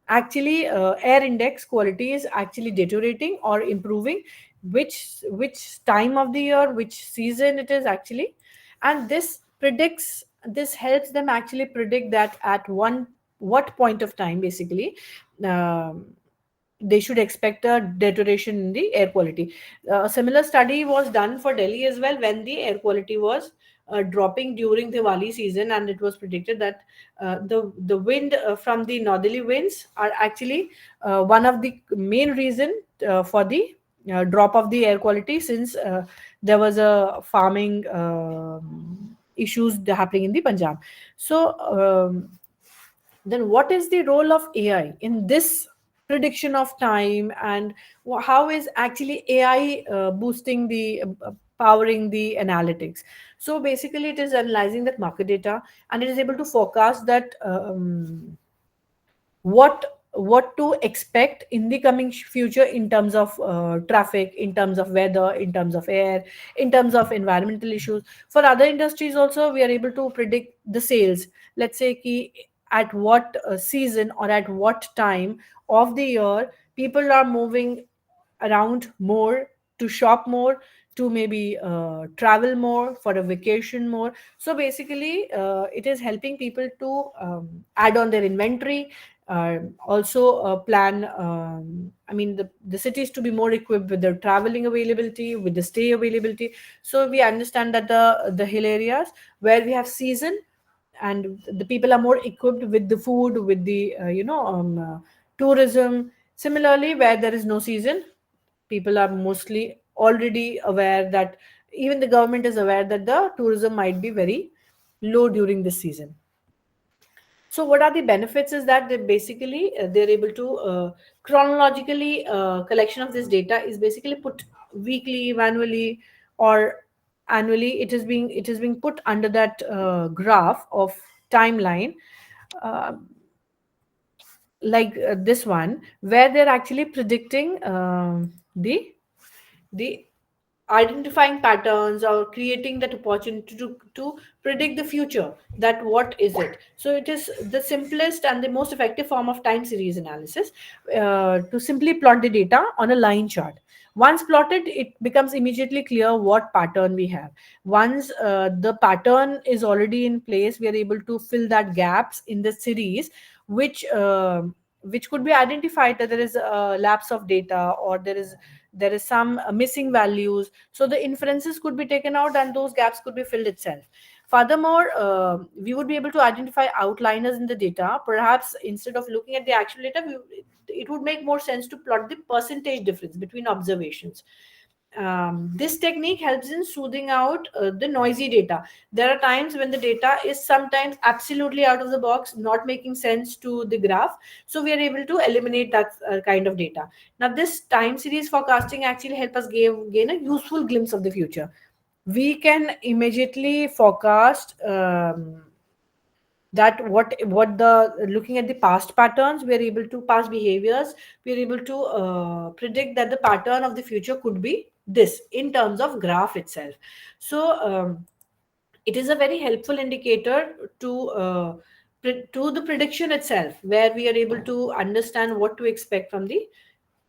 actually air index quality is actually deteriorating or improving, which time of the year, which season it is actually. And this helps them actually predict that at one what point of time basically um, they should expect a deterioration in the air quality. A similar study was done for Delhi as well, when the air quality was dropping during Diwali season, and it was predicted that the wind from the northerly winds are actually one of the main reason for the drop of the air quality, since there was a farming issues happening in the Punjab. So then what is the role of AI in this prediction of time, and how is actually AI boosting the powering the analytics? So basically it is analyzing that market data, and it is able to forecast that what to expect in the coming future in terms of traffic, in terms of weather, in terms of air, in terms of environmental issues. For other industries also, we are able to predict the sales. Let's say ki at what season or at what time of the year people are moving around more, to shop more, to maybe travel more for a vacation more. So basically it is helping people to add on their inventory, also plan I mean the cities to be more equipped with the traveling availability, with the stay availability. So we understand that the hill areas where we have season, and the people are more equipped with the food, with the tourism. Similarly, where there is no season, people are mostly already aware that, even the government is aware that the tourism might be very low during this season. So what are the benefits is that they basically they're able to chronologically collection of this data is basically put weekly, manually, or annually. It is being put under that graph of timeline, uh, like this one, where they're actually predicting the identifying patterns, or creating that opportunity to predict the future, that what is it. So it is the simplest and the most effective form of time series analysis, to simply plot the data on a line chart. Once plotted, it becomes immediately clear what pattern we have. Once the pattern is already in place, we are able to fill that gaps in the series, which could be identified that there is a lapse of data, or there is some missing values, so the inferences could be taken out and those gaps could be filled itself. Furthermore, we would be able to identify outliners in the data. Perhaps instead of looking at the actual data, it would make more sense to plot the percentage difference between observations. This technique helps in smoothing out the noisy data. There are times when the data is sometimes absolutely out of the box, not making sense to the graph. So we are able to eliminate that kind of data. Now, this time series forecasting actually help us gain a useful glimpse of the future. We can immediately forecast that what the looking at the past patterns, we are able to past behaviors, we are able to predict that the pattern of the future could be this in terms of graph itself. So it is a very helpful indicator to the prediction itself, where we are able to understand what to expect from the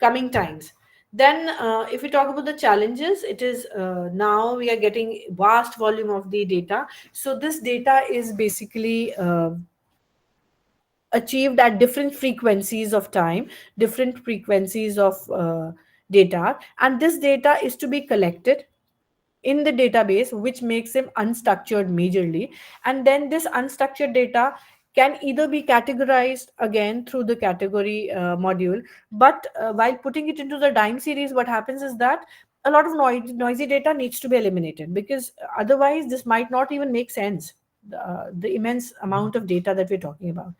coming times. Then if we talk about the challenges, it is now we are getting vast volume of the data. So this data is basically achieved at different frequencies of time, different frequencies of data, and this data is to be collected in the database, which makes them unstructured majorly. And then this unstructured data can either be categorized again through the category module, but while putting it into the time series, what happens is that a lot of noisy data needs to be eliminated, because otherwise this might not even make sense, the immense amount of data that we're talking about.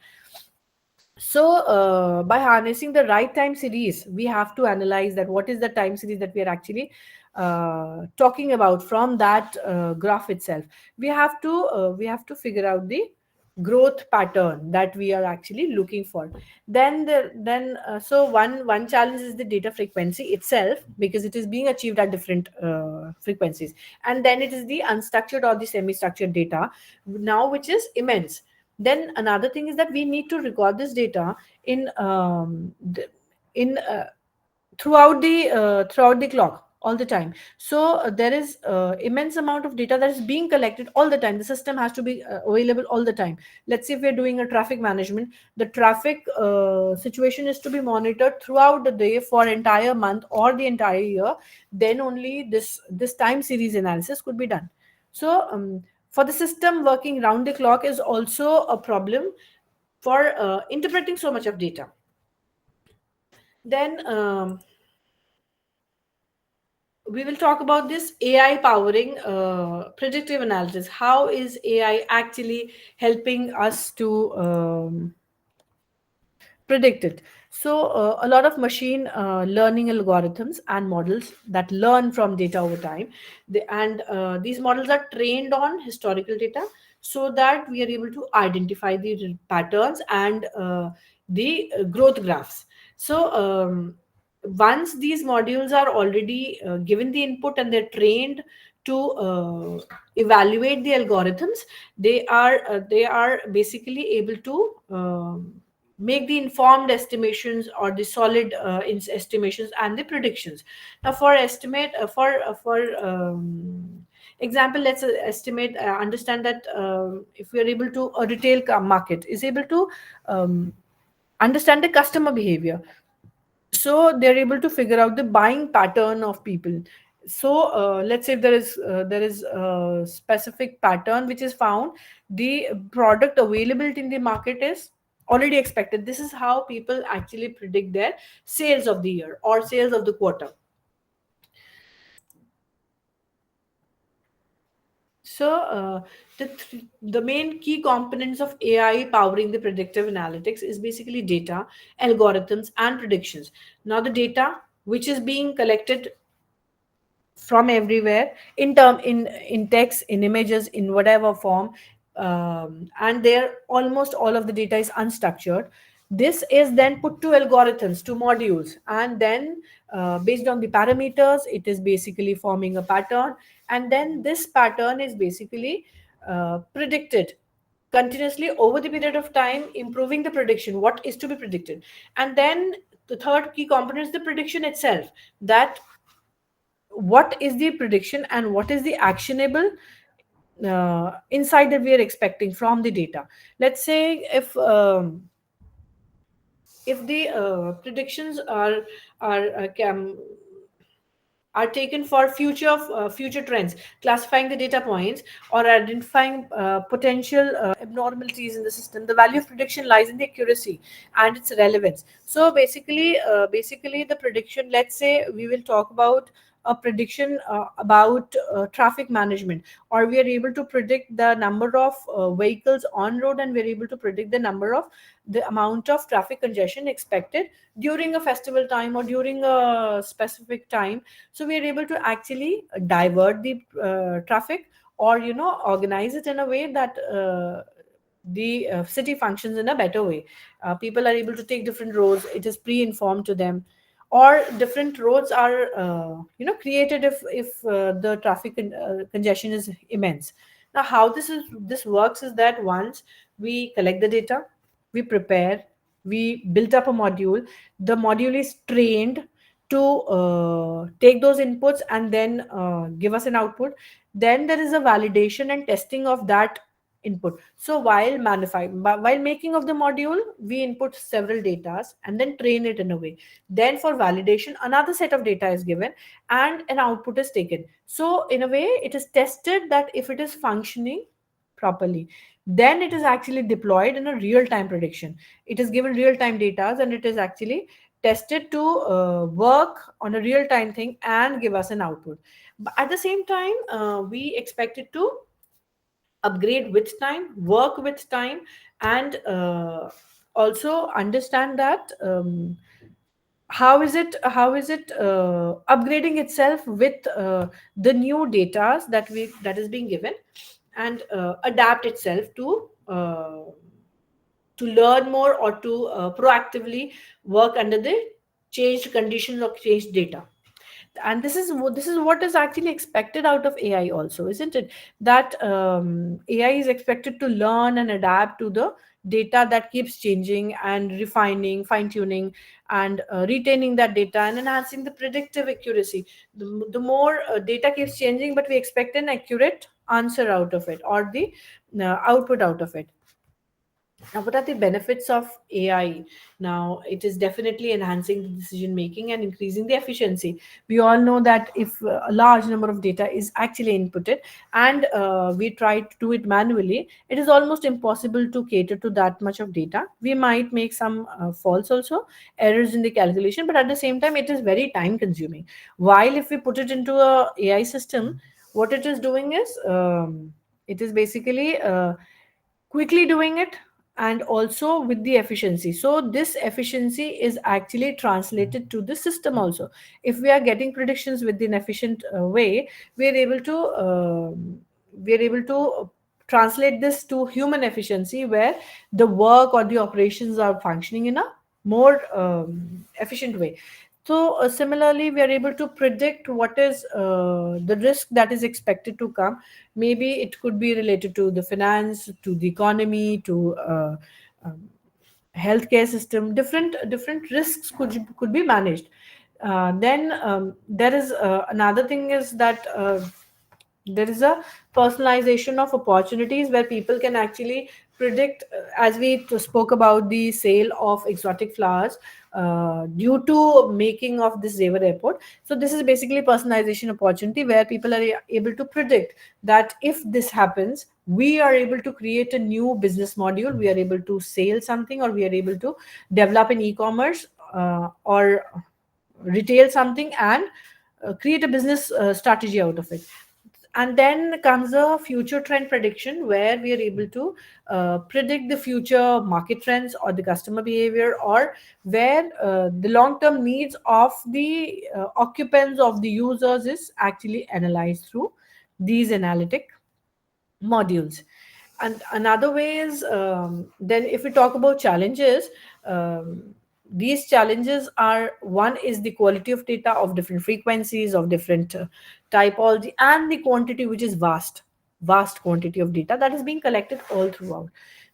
So, by harnessing the right time series, we have to analyze that what is the time series that we are actually talking about from that graph itself. We have to figure out the growth pattern that we are actually looking for. So one challenge is the data frequency itself, because it is being achieved at different frequencies, and then it is the unstructured or the semi-structured data now, which is immense. Then another thing is that we need to record this data in in throughout the clock all the time. So there is immense amount of data that is being collected all the time. The system has to be available all the time. Let's say if we're doing a traffic management, the traffic situation is to be monitored throughout the day for entire month or the entire year. Then only this time series analysis could be done. So for the system, working round the clock is also a problem for interpreting so much of data. Then we will talk about this AI powering predictive analysis. How is AI actually helping us to predict it? So, a lot of machine learning algorithms and models that learn from data over time, these models are trained on historical data, so that we are able to identify the patterns and the growth graphs. So, once these modules are already given the input and they're trained to evaluate the algorithms, they are basically able to make the informed estimations or the solid estimations and the predictions. Now, for estimate for example, let's estimate understand that if we are able to, a retail market is able to understand the customer behavior, so they're able to figure out the buying pattern of people. So let's say if there is a specific pattern which is found, the product availability in the market is already expected. This is how people actually predict their sales of the year or sales of the quarter. So the main key components of AI powering the predictive analytics is basically data, algorithms, and predictions. Now, the data which is being collected from everywhere, in text, in images, in whatever form, and there almost all of the data is unstructured. This is then put to algorithms, to modules, and then based on the parameters, it is basically forming a pattern, and then this pattern is basically predicted continuously over the period of time, improving the prediction what is to be predicted. And then the third key component is the prediction itself, that what is the prediction and what is the actionable insight that we are expecting from the data. Let's say if the predictions are taken for future trends, classifying the data points or identifying potential abnormalities in the system. The value of prediction lies in the accuracy and its relevance. So basically the prediction, let's say we will talk about a prediction about traffic management, or we are able to predict the number of vehicles on road, and we are able to predict the amount of traffic congestion expected during a festival time or during a specific time. So we are able to actually divert the traffic, or organize it in a way that the city functions in a better way. People are able to take different roads, it is pre-informed to them, or different roads are created if the traffic congestion is immense. Now, how this works is that once we collect the data, we prepare, we built up a module, the module is trained to take those inputs and then give us an output. Then there is a validation and testing of that input. So while making of the module, we input several datas and then train it in a way. Then for validation, another set of data is given and an output is taken. So in a way, it is tested that if it is functioning properly. Then it is actually deployed in a real time prediction. It is given real time data and it is actually tested to work on a real time thing and give us an output. But at the same time, we expect it to upgrade with time, work with time, and also understand that how is it upgrading itself with the new data that is being given, and adapt itself to learn more or to proactively work under the changed conditions or changed data. And this is what is actually expected out of AI also, isn't it? That AI is expected to learn and adapt to the data that keeps changing and refining, fine tuning, and retaining that data and enhancing the predictive accuracy. The more data keeps changing, but we expect an accurate answer out of it, or the output out of it. Now, what are the benefits of AI? Now, it is definitely enhancing the decision making and increasing the efficiency. We all know that if a large number of data is actually inputted and we try to do it manually, it is almost impossible to cater to that much of data. We might make some faults also, errors in the calculation, but at the same time, it is very time consuming. While if we put it into a AI system, what it is doing is it is basically quickly doing it, and also with the efficiency. So this efficiency is actually translated to the system also. If we are getting predictions with an efficient way, we are able to translate this to human efficiency, where the work or the operations are functioning in a more efficient way. So similarly, we are able to predict what is the risk that is expected to come. Maybe it could be related to the finance, to the economy, to um, healthcare system. Different risks could be managed. Then there is another thing is that there is a personalization of opportunities, where people can actually predict, as we spoke about the sale of exotic flowers due to making of this Zever airport. So this is basically personalization opportunity, where people are able to predict that if this happens, we are able to create a new business module, we are able to sell something, or we are able to develop an e-commerce or retail something, and create a business strategy out of it. And then comes a future trend prediction, where we are able to predict the future market trends or the customer behavior, or where the long term needs of the occupants of the users is actually analyzed through these analytic modules. And another way is, then if we talk about challenges, these challenges are, one is the quality of data of different frequencies, of different typology, and the quantity, which is vast quantity of data that is being collected all throughout.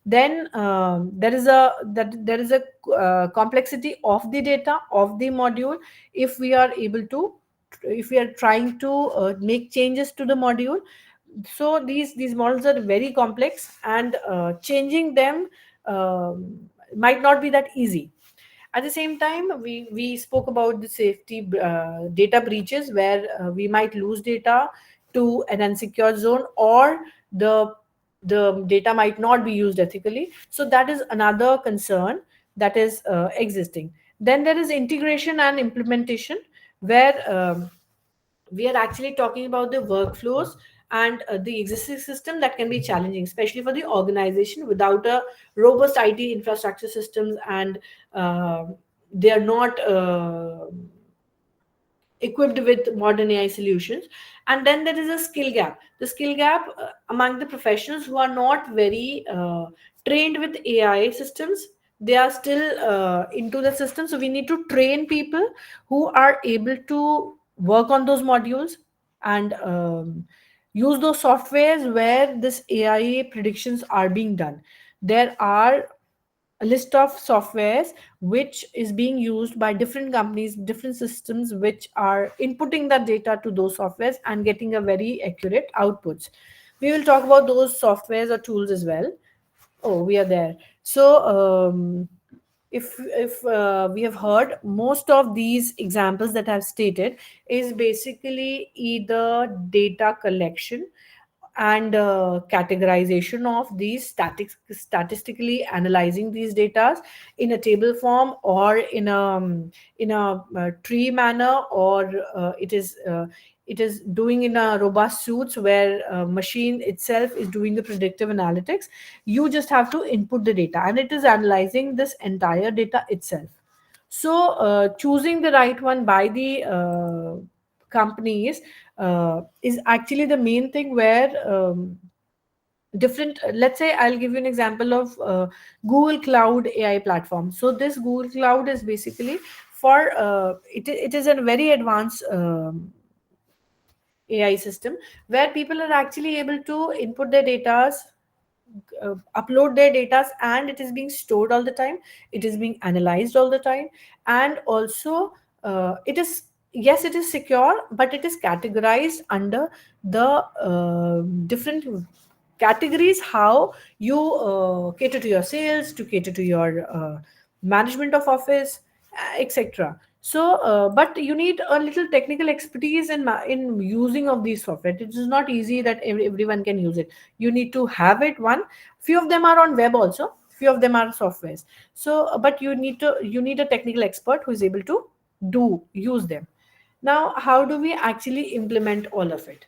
Then there is a complexity of the data of the module. If we are able to, if we are trying to make changes to the module, so these models are very complex, and changing them might not be that easy. At the same time, we spoke about the safety data breaches, where we might lose data to an unsecure zone, or the the data might not be used ethically. So that is another concern that is existing. Then there is integration and implementation, where we are actually talking about the workflows and the existing system that can be challenging, especially for the organization without a robust IT infrastructure systems, and uh, they are not equipped with modern AI solutions. And then there is a skill gap. The skill gap among the professionals who are not very trained with AI systems. They are still into the system. So we need to train people who are able to work on those modules, and use those softwares where this AI predictions are being done. There are a list of softwares which is being used by different companies, different systems, which are inputting that data to those softwares and getting a very accurate outputs. We will talk about those softwares or tools as well. Oh, we are there. So if we have heard, most of these examples that I've stated is basically either data collection, and categorization of these statistically analyzing these data in a table form or in a tree manner, or it is doing in a robust suits where machine itself is doing the predictive analytics. You just have to input the data and it is analyzing this entire data itself. So choosing the right one by the companies is actually the main thing, where different, let's say I'll give you an example of Google Cloud AI platform. So this Google Cloud is basically for it is a very advanced AI system where people are actually able to input their data, upload their data, and it is being stored all the time, it is being analyzed all the time, and also it is, yes, it is secure, but it is categorized under the different categories, how you cater to your sales, to cater to your management of office, etc. So but you need a little technical expertise in using of these software. It is not easy that everyone can use it. You need to have it. One, few of them are on web also, few of them are softwares. So but you need a technical expert who is able to use them. Now how do we actually implement all of it?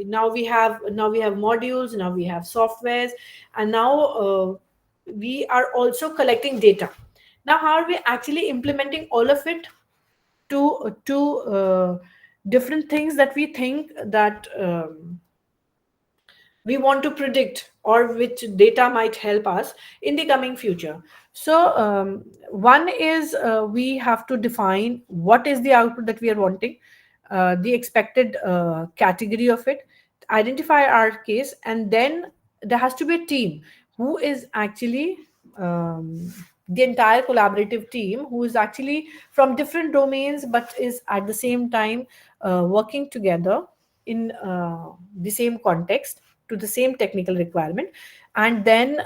Now we have modules, now we have softwares, and now we are also collecting data. Now how are we actually implementing all of it to different things that we think that we want to predict, or which data might help us in the coming future? So one is we have to define what is the output that we are wanting, the expected category of it, identify our case, and then there has to be a team who is actually the entire collaborative team who is actually from different domains but is at the same time working together in the same context, to the same technical requirement, and then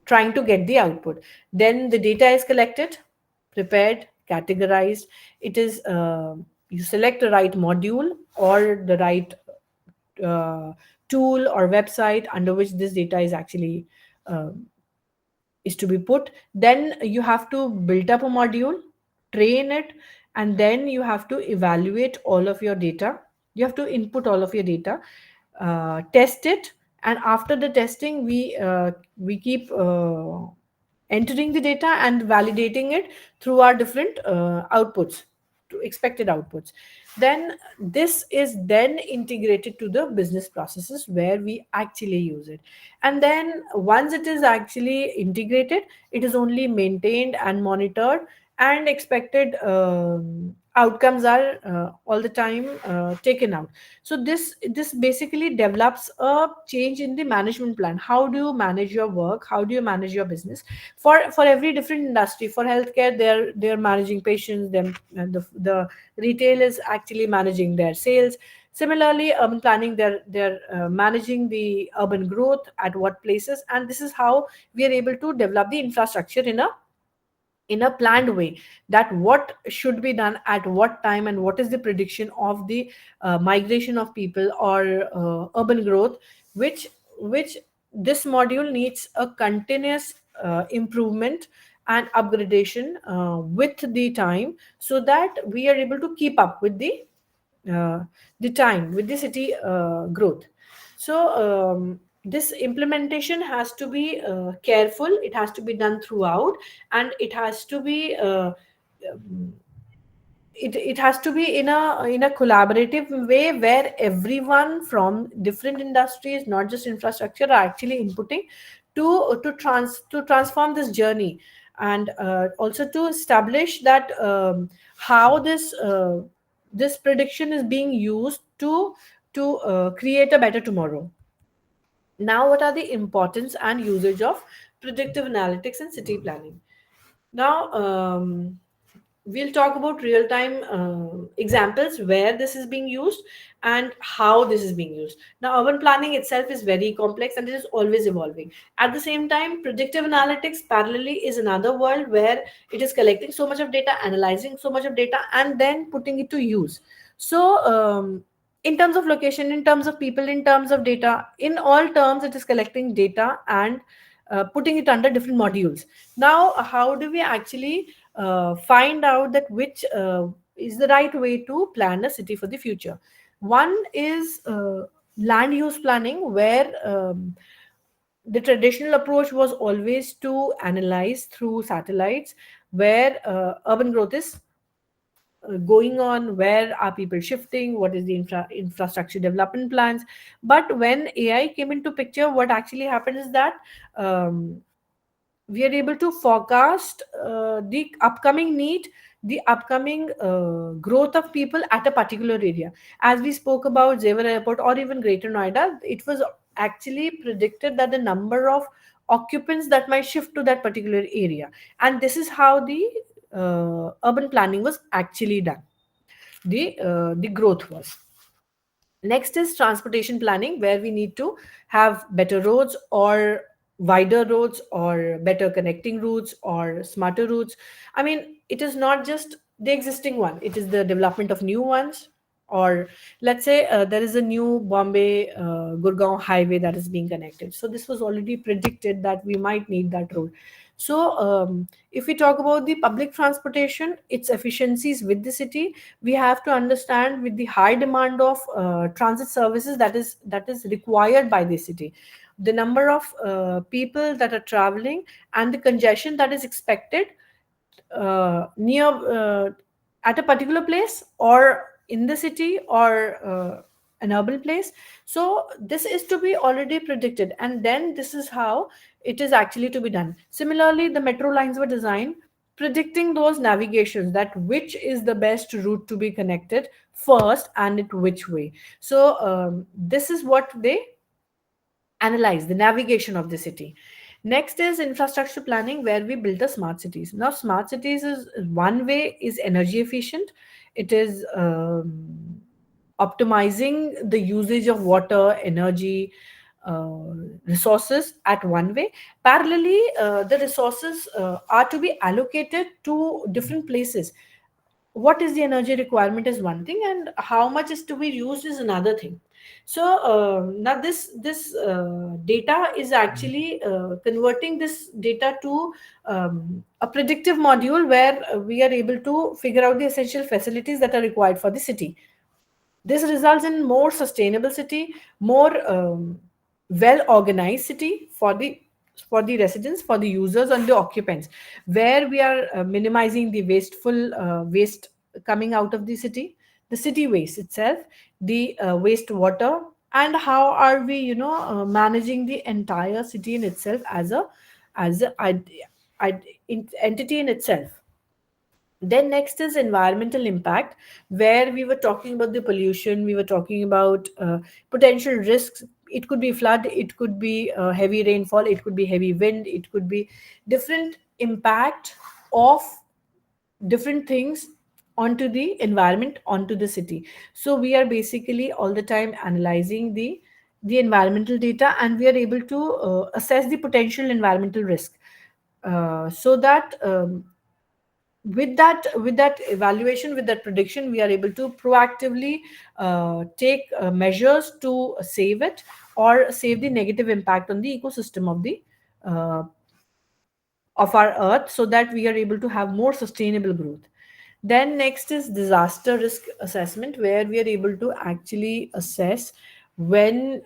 trying to get the output. Then the data is collected, prepared, categorized. It is you select the right module or the right uh, tool or website under which this data is actually uh, is to be put. Then you have to build up a module, train it, and then you have to evaluate all of your data. You have to input all of your data, test it, and after the testing we keep entering the data and validating it through our different outputs, to expected outputs. Then this is then integrated to the business processes where we actually use it. And then once it is actually integrated, it is only maintained and monitored, and expected outcomes are all the time taken out. So this basically develops a change in the management plan. How do you manage your work, how do you manage your business? For every different industry, for healthcare, they're managing patients, then and the retail is actually managing their sales. Similarly, urban planning, they're managing the urban growth at what places, and this is how we are able to develop the infrastructure in a planned way, that what should be done at what time, and what is the prediction of the migration of people or urban growth, which this module needs a continuous improvement and upgradation with the time, so that we are able to keep up uh, the time with the city growth. So this implementation has to be careful, it has to be done throughout, and it has to be um, it has to be in a collaborative way, where everyone from different industries, not just infrastructure, are actually inputting to transform this journey, and also to establish that how this prediction is being used to create a better tomorrow. Now, what are the importance and usage of predictive analytics in city planning? Now, we'll talk about real time examples where this is being used and how this is being used. Now, urban planning itself is very complex and it is always evolving. At the same time, predictive analytics parallelly is another world where it is collecting so much of data, analyzing so much of data, and then putting it to use. So, in terms of location, in terms of people, in terms of data, in all terms, it is collecting data and putting it under different modules. Now, how do we actually find out that which is the right way to plan a city for the future? One is land use planning, where the traditional approach was always to analyze through satellites where urban growth is going on, where are people shifting, what is the infrastructure development plans. But when AI came into picture, what actually happened is that um, we are able to forecast the upcoming need, the upcoming growth of people at a particular area. As we spoke about Zevar Airport or even Greater Noida, it was actually predicted that the number of occupants that might shift to that particular area, and this is how the urban planning was actually done. The growth was. Next is transportation planning, where we need to have better roads or wider roads or better connecting routes or smarter routes. I mean, it is not just the existing one, it is the development of new ones. Or let's say there is a new Bombay Gurgaon highway that is being connected. So this was already predicted that we might need that road. So if we talk about the public transportation, its efficiencies with the city, we have to understand with the high demand of transit services that is required by the city, the number of people that are traveling and the congestion that is expected near at a particular place or in the city or an urban place. So this is to be already predicted, and then this is how it is actually to be done. Similarly, the metro lines were designed predicting those navigations, that which is the best route to be connected first and in which way. So this is what they analyze, the navigation of the city. Next is infrastructure planning, where we build the smart cities. Now smart cities is one way is energy efficient. It is optimizing the usage of water, energy, uh, resources at one way. Parallelly, the resources are to be allocated to different places. What is the energy requirement is one thing, and how much is to be used is another thing. So now this data is actually converting this data to a predictive module, where we are able to figure out the essential facilities that are required for the city. This results in more sustainable city, more well organized city for the residents, for the users and the occupants, where we are minimizing the wasteful waste coming out of the city waste itself, the waste water, and how are we, managing the entire city in itself as a entity in itself. Then next is environmental impact, where we were talking about the pollution, we were talking about potential risks. It could be flood, it could be heavy rainfall, it could be heavy wind, it could be different impact of different things onto the environment, onto the city. So we are basically all the time analyzing the environmental data, and we are able to assess the potential environmental risk, so that with that evaluation, with that prediction, we are able to proactively take measures to save it, or save the negative impact on the ecosystem uh, of our earth, so that we are able to have more sustainable growth. Then next is disaster risk assessment, where we are able to actually assess when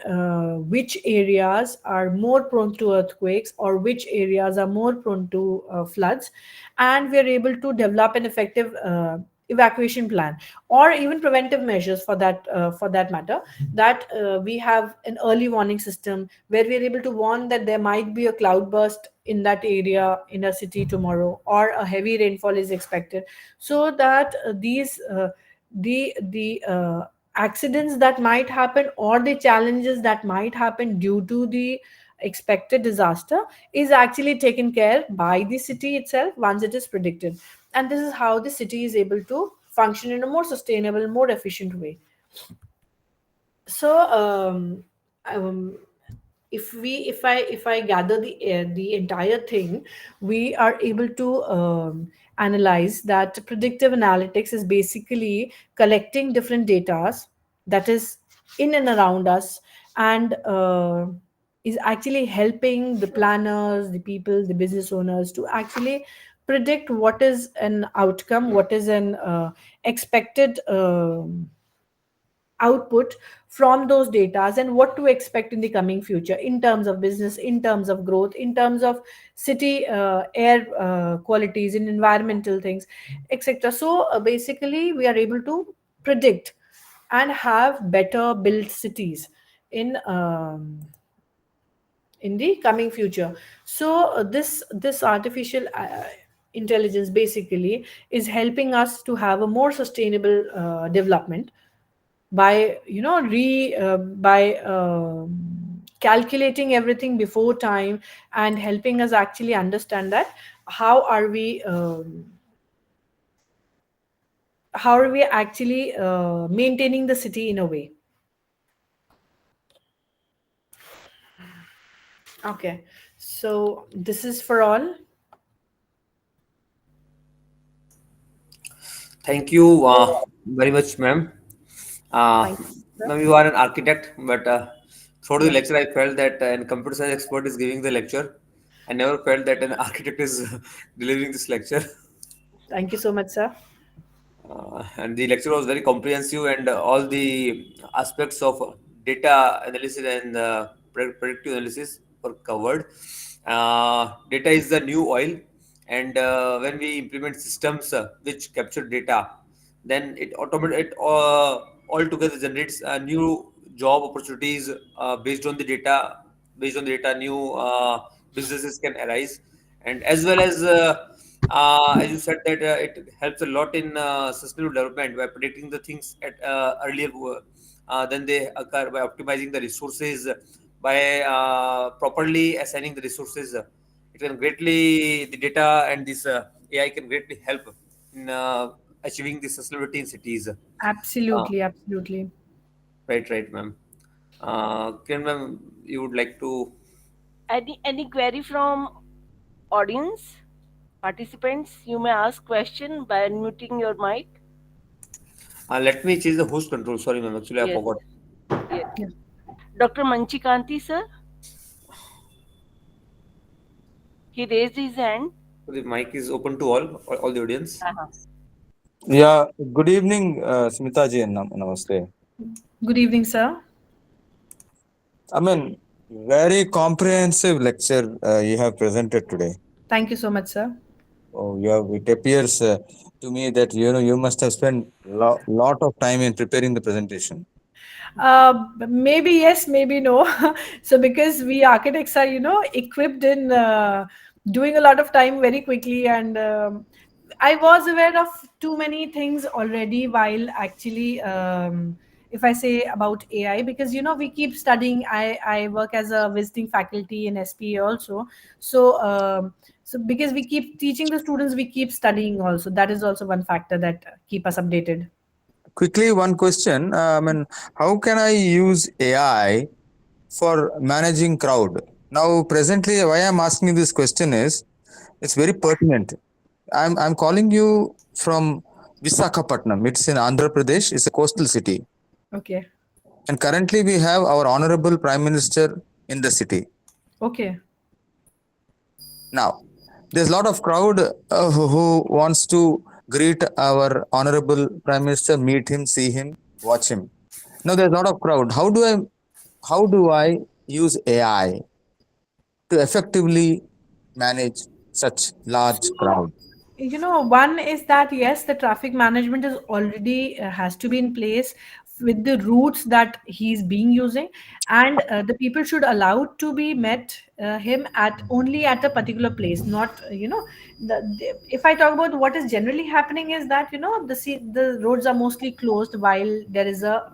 which areas are more prone to earthquakes, or which areas are more prone to floods, and we are able to develop an effective evacuation plan, or even preventive measures for that matter, that we have an early warning system, where we are able to warn that there might be a cloud burst in that area in a city tomorrow, or a heavy rainfall is expected, so that these the accidents that might happen, or the challenges that might happen due to the expected disaster, is actually taken care by the city itself once it is predicted. And this is how the city is able to function in a more sustainable, more efficient way. So um, if I gather the entire thing, we are able to analyze that predictive analytics is basically collecting different datas, that is in and around us, and is actually helping the planners, the people, the business owners to actually predict what is an outcome, what is an expected output from those data, and what to expect in the coming future in terms of business, in terms of growth, in terms of city air qualities, in environmental things, etc. So basically we are able to predict and have better built cities in in the coming future. So this artificial intelligence basically is helping us to have a more sustainable development by by calculating everything before time, and helping us actually understand that how are we actually maintaining the city in a way. Okay, so this is for all. Thank you very much, ma'am. Uh, Thank you, sir. Ma'am, you are an architect, but throughout the Yeah, lecture, I felt that a computer science expert is giving the lecture. I never felt that an architect is delivering this lecture. thank you so much, sir. And the lecture was very comprehensive, and all the aspects of data analysis and predictive analysis were covered. Data is the new oil, and when we implement systems which capture data, then it altogether generates new job opportunities based on the data. Based on the data, new businesses can arise, and as well as you said that it helps a lot in sustainable development by predicting the things at earlier than they occur, by optimizing the resources, by properly assigning the resources. It can greatly, the data and this AI can greatly help in achieving the sustainability in cities. Absolutely, absolutely. Right, ma'am. Can ma'am, you would like to? Any query from audience participants? You may ask question by unmuting your mic. Let me change the host control. Sorry, ma'am. Actually, I Yes, forgot. yes. Yeah. Dr. Manchikanti, sir, he raised his hand. So the mic is open to all the audience. Uh-huh. Yeah, good evening, Smita ji, and namaste. Good evening, sir. I mean, very comprehensive lecture you have presented today. Thank you so much, sir. Oh, it appears to me that you must have spent lot of time in preparing the presentation. Maybe yes, maybe no. So because we architects are, equipped in doing a lot of time very quickly, and I was aware of too many things already while actually. If I say about AI, because we keep studying. I work as a visiting faculty in SPA also. So so because we keep teaching the students, we keep studying also. That is also one factor that keep us updated. Quickly, one question. I mean, how can I use AI for managing crowd? Now, presently, why I'm asking this question is it's very pertinent. I'm calling you from Visakhapatnam. It's in Andhra Pradesh. It's a coastal city, Okay. and currently we have our honorable Prime Minister in the city. Okay. Now, there's a lot of crowd who wants to greet our honorable Prime Minister, meet him, see him, watch him. Now, there's a lot of crowd. How do I use AI to effectively manage such large So, crowd? one is that yes, the traffic management is already has to be in place with the routes that he's being using, and the people should allow to be met him at only at a particular place, not if I talk about what is generally happening is that the roads are mostly closed while there is a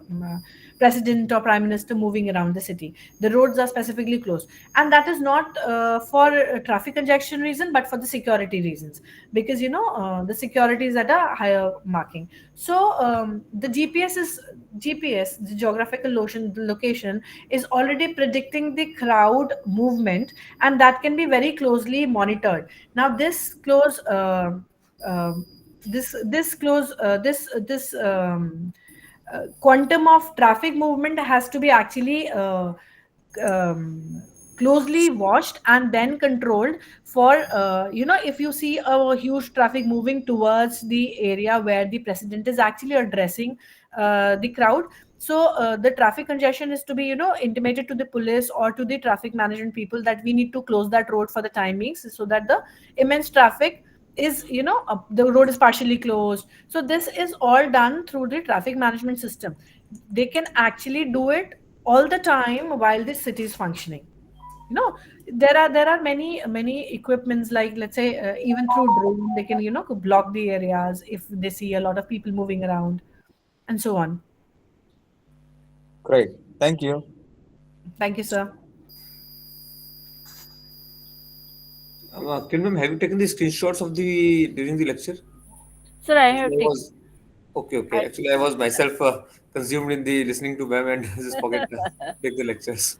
president or prime minister moving around the city. The roads are specifically closed, and that is not for traffic congestion reason, but for the security reasons, because the security is at a higher marking. So the GPS, the geographical location is already predicting the crowd movement, and that can be very closely monitored. Now uh, this close this quantum of traffic movement has to be actually closely watched and then controlled for if you see a huge traffic moving towards the area where the president is actually addressing the crowd. So the traffic congestion is to be intimated to the police or to the traffic management people that we need to close that road for the timings so that the immense traffic is the road is partially closed. So this is all done through the traffic management system. They can actually do it all the time while the city is functioning. There are many equipments, like let's say even through drone they can block the areas if they see a lot of people moving around, and so on. Great. Thank you. Thank you, sir. Kiran ma'am, have you taken the screenshots of the during the lecture? Sir, I Actually, have I taken. was okay. I, Okay. Actually, I was myself consumed in the listening to ma'am and just forget to take the lectures.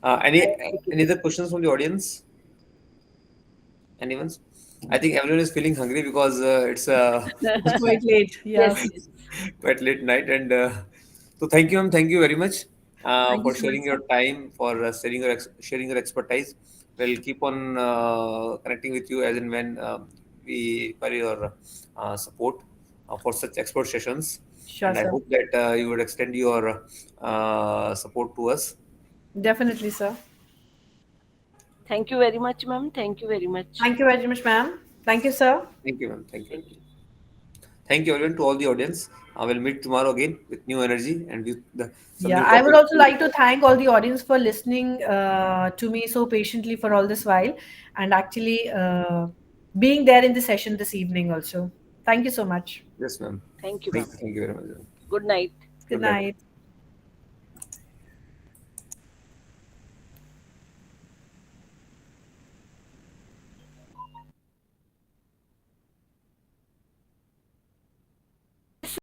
I Any have taken. any other questions from the audience? Anyone's? I think everyone is feeling hungry because it's It's quite late. Yes, Yes. yes. quite late night. And so, thank you, ma'am. Thank you very much Thank you for so much, sharing sir. your time, for sharing your expertise. We'll keep on connecting with you as and when we require your support for such expert sessions. Sure, And I sir. hope that you would extend your support to us. Definitely, sir. Thank you very much, ma'am. Thank you very much. Thank you very much, ma'am. Thank you, sir. Thank you, ma'am. Thank you very Thank much. you. Thank you, everyone, to all the audience. We'll meet tomorrow again with new energy and with some Yeah, new I would topics. also like to thank all the audience for listening to me so patiently for all this while, and actually being there in the session this evening also. Thank you so much. Yes, ma'am. Thank you, ma'am. Thank you very much. Good night. Good Good night. night.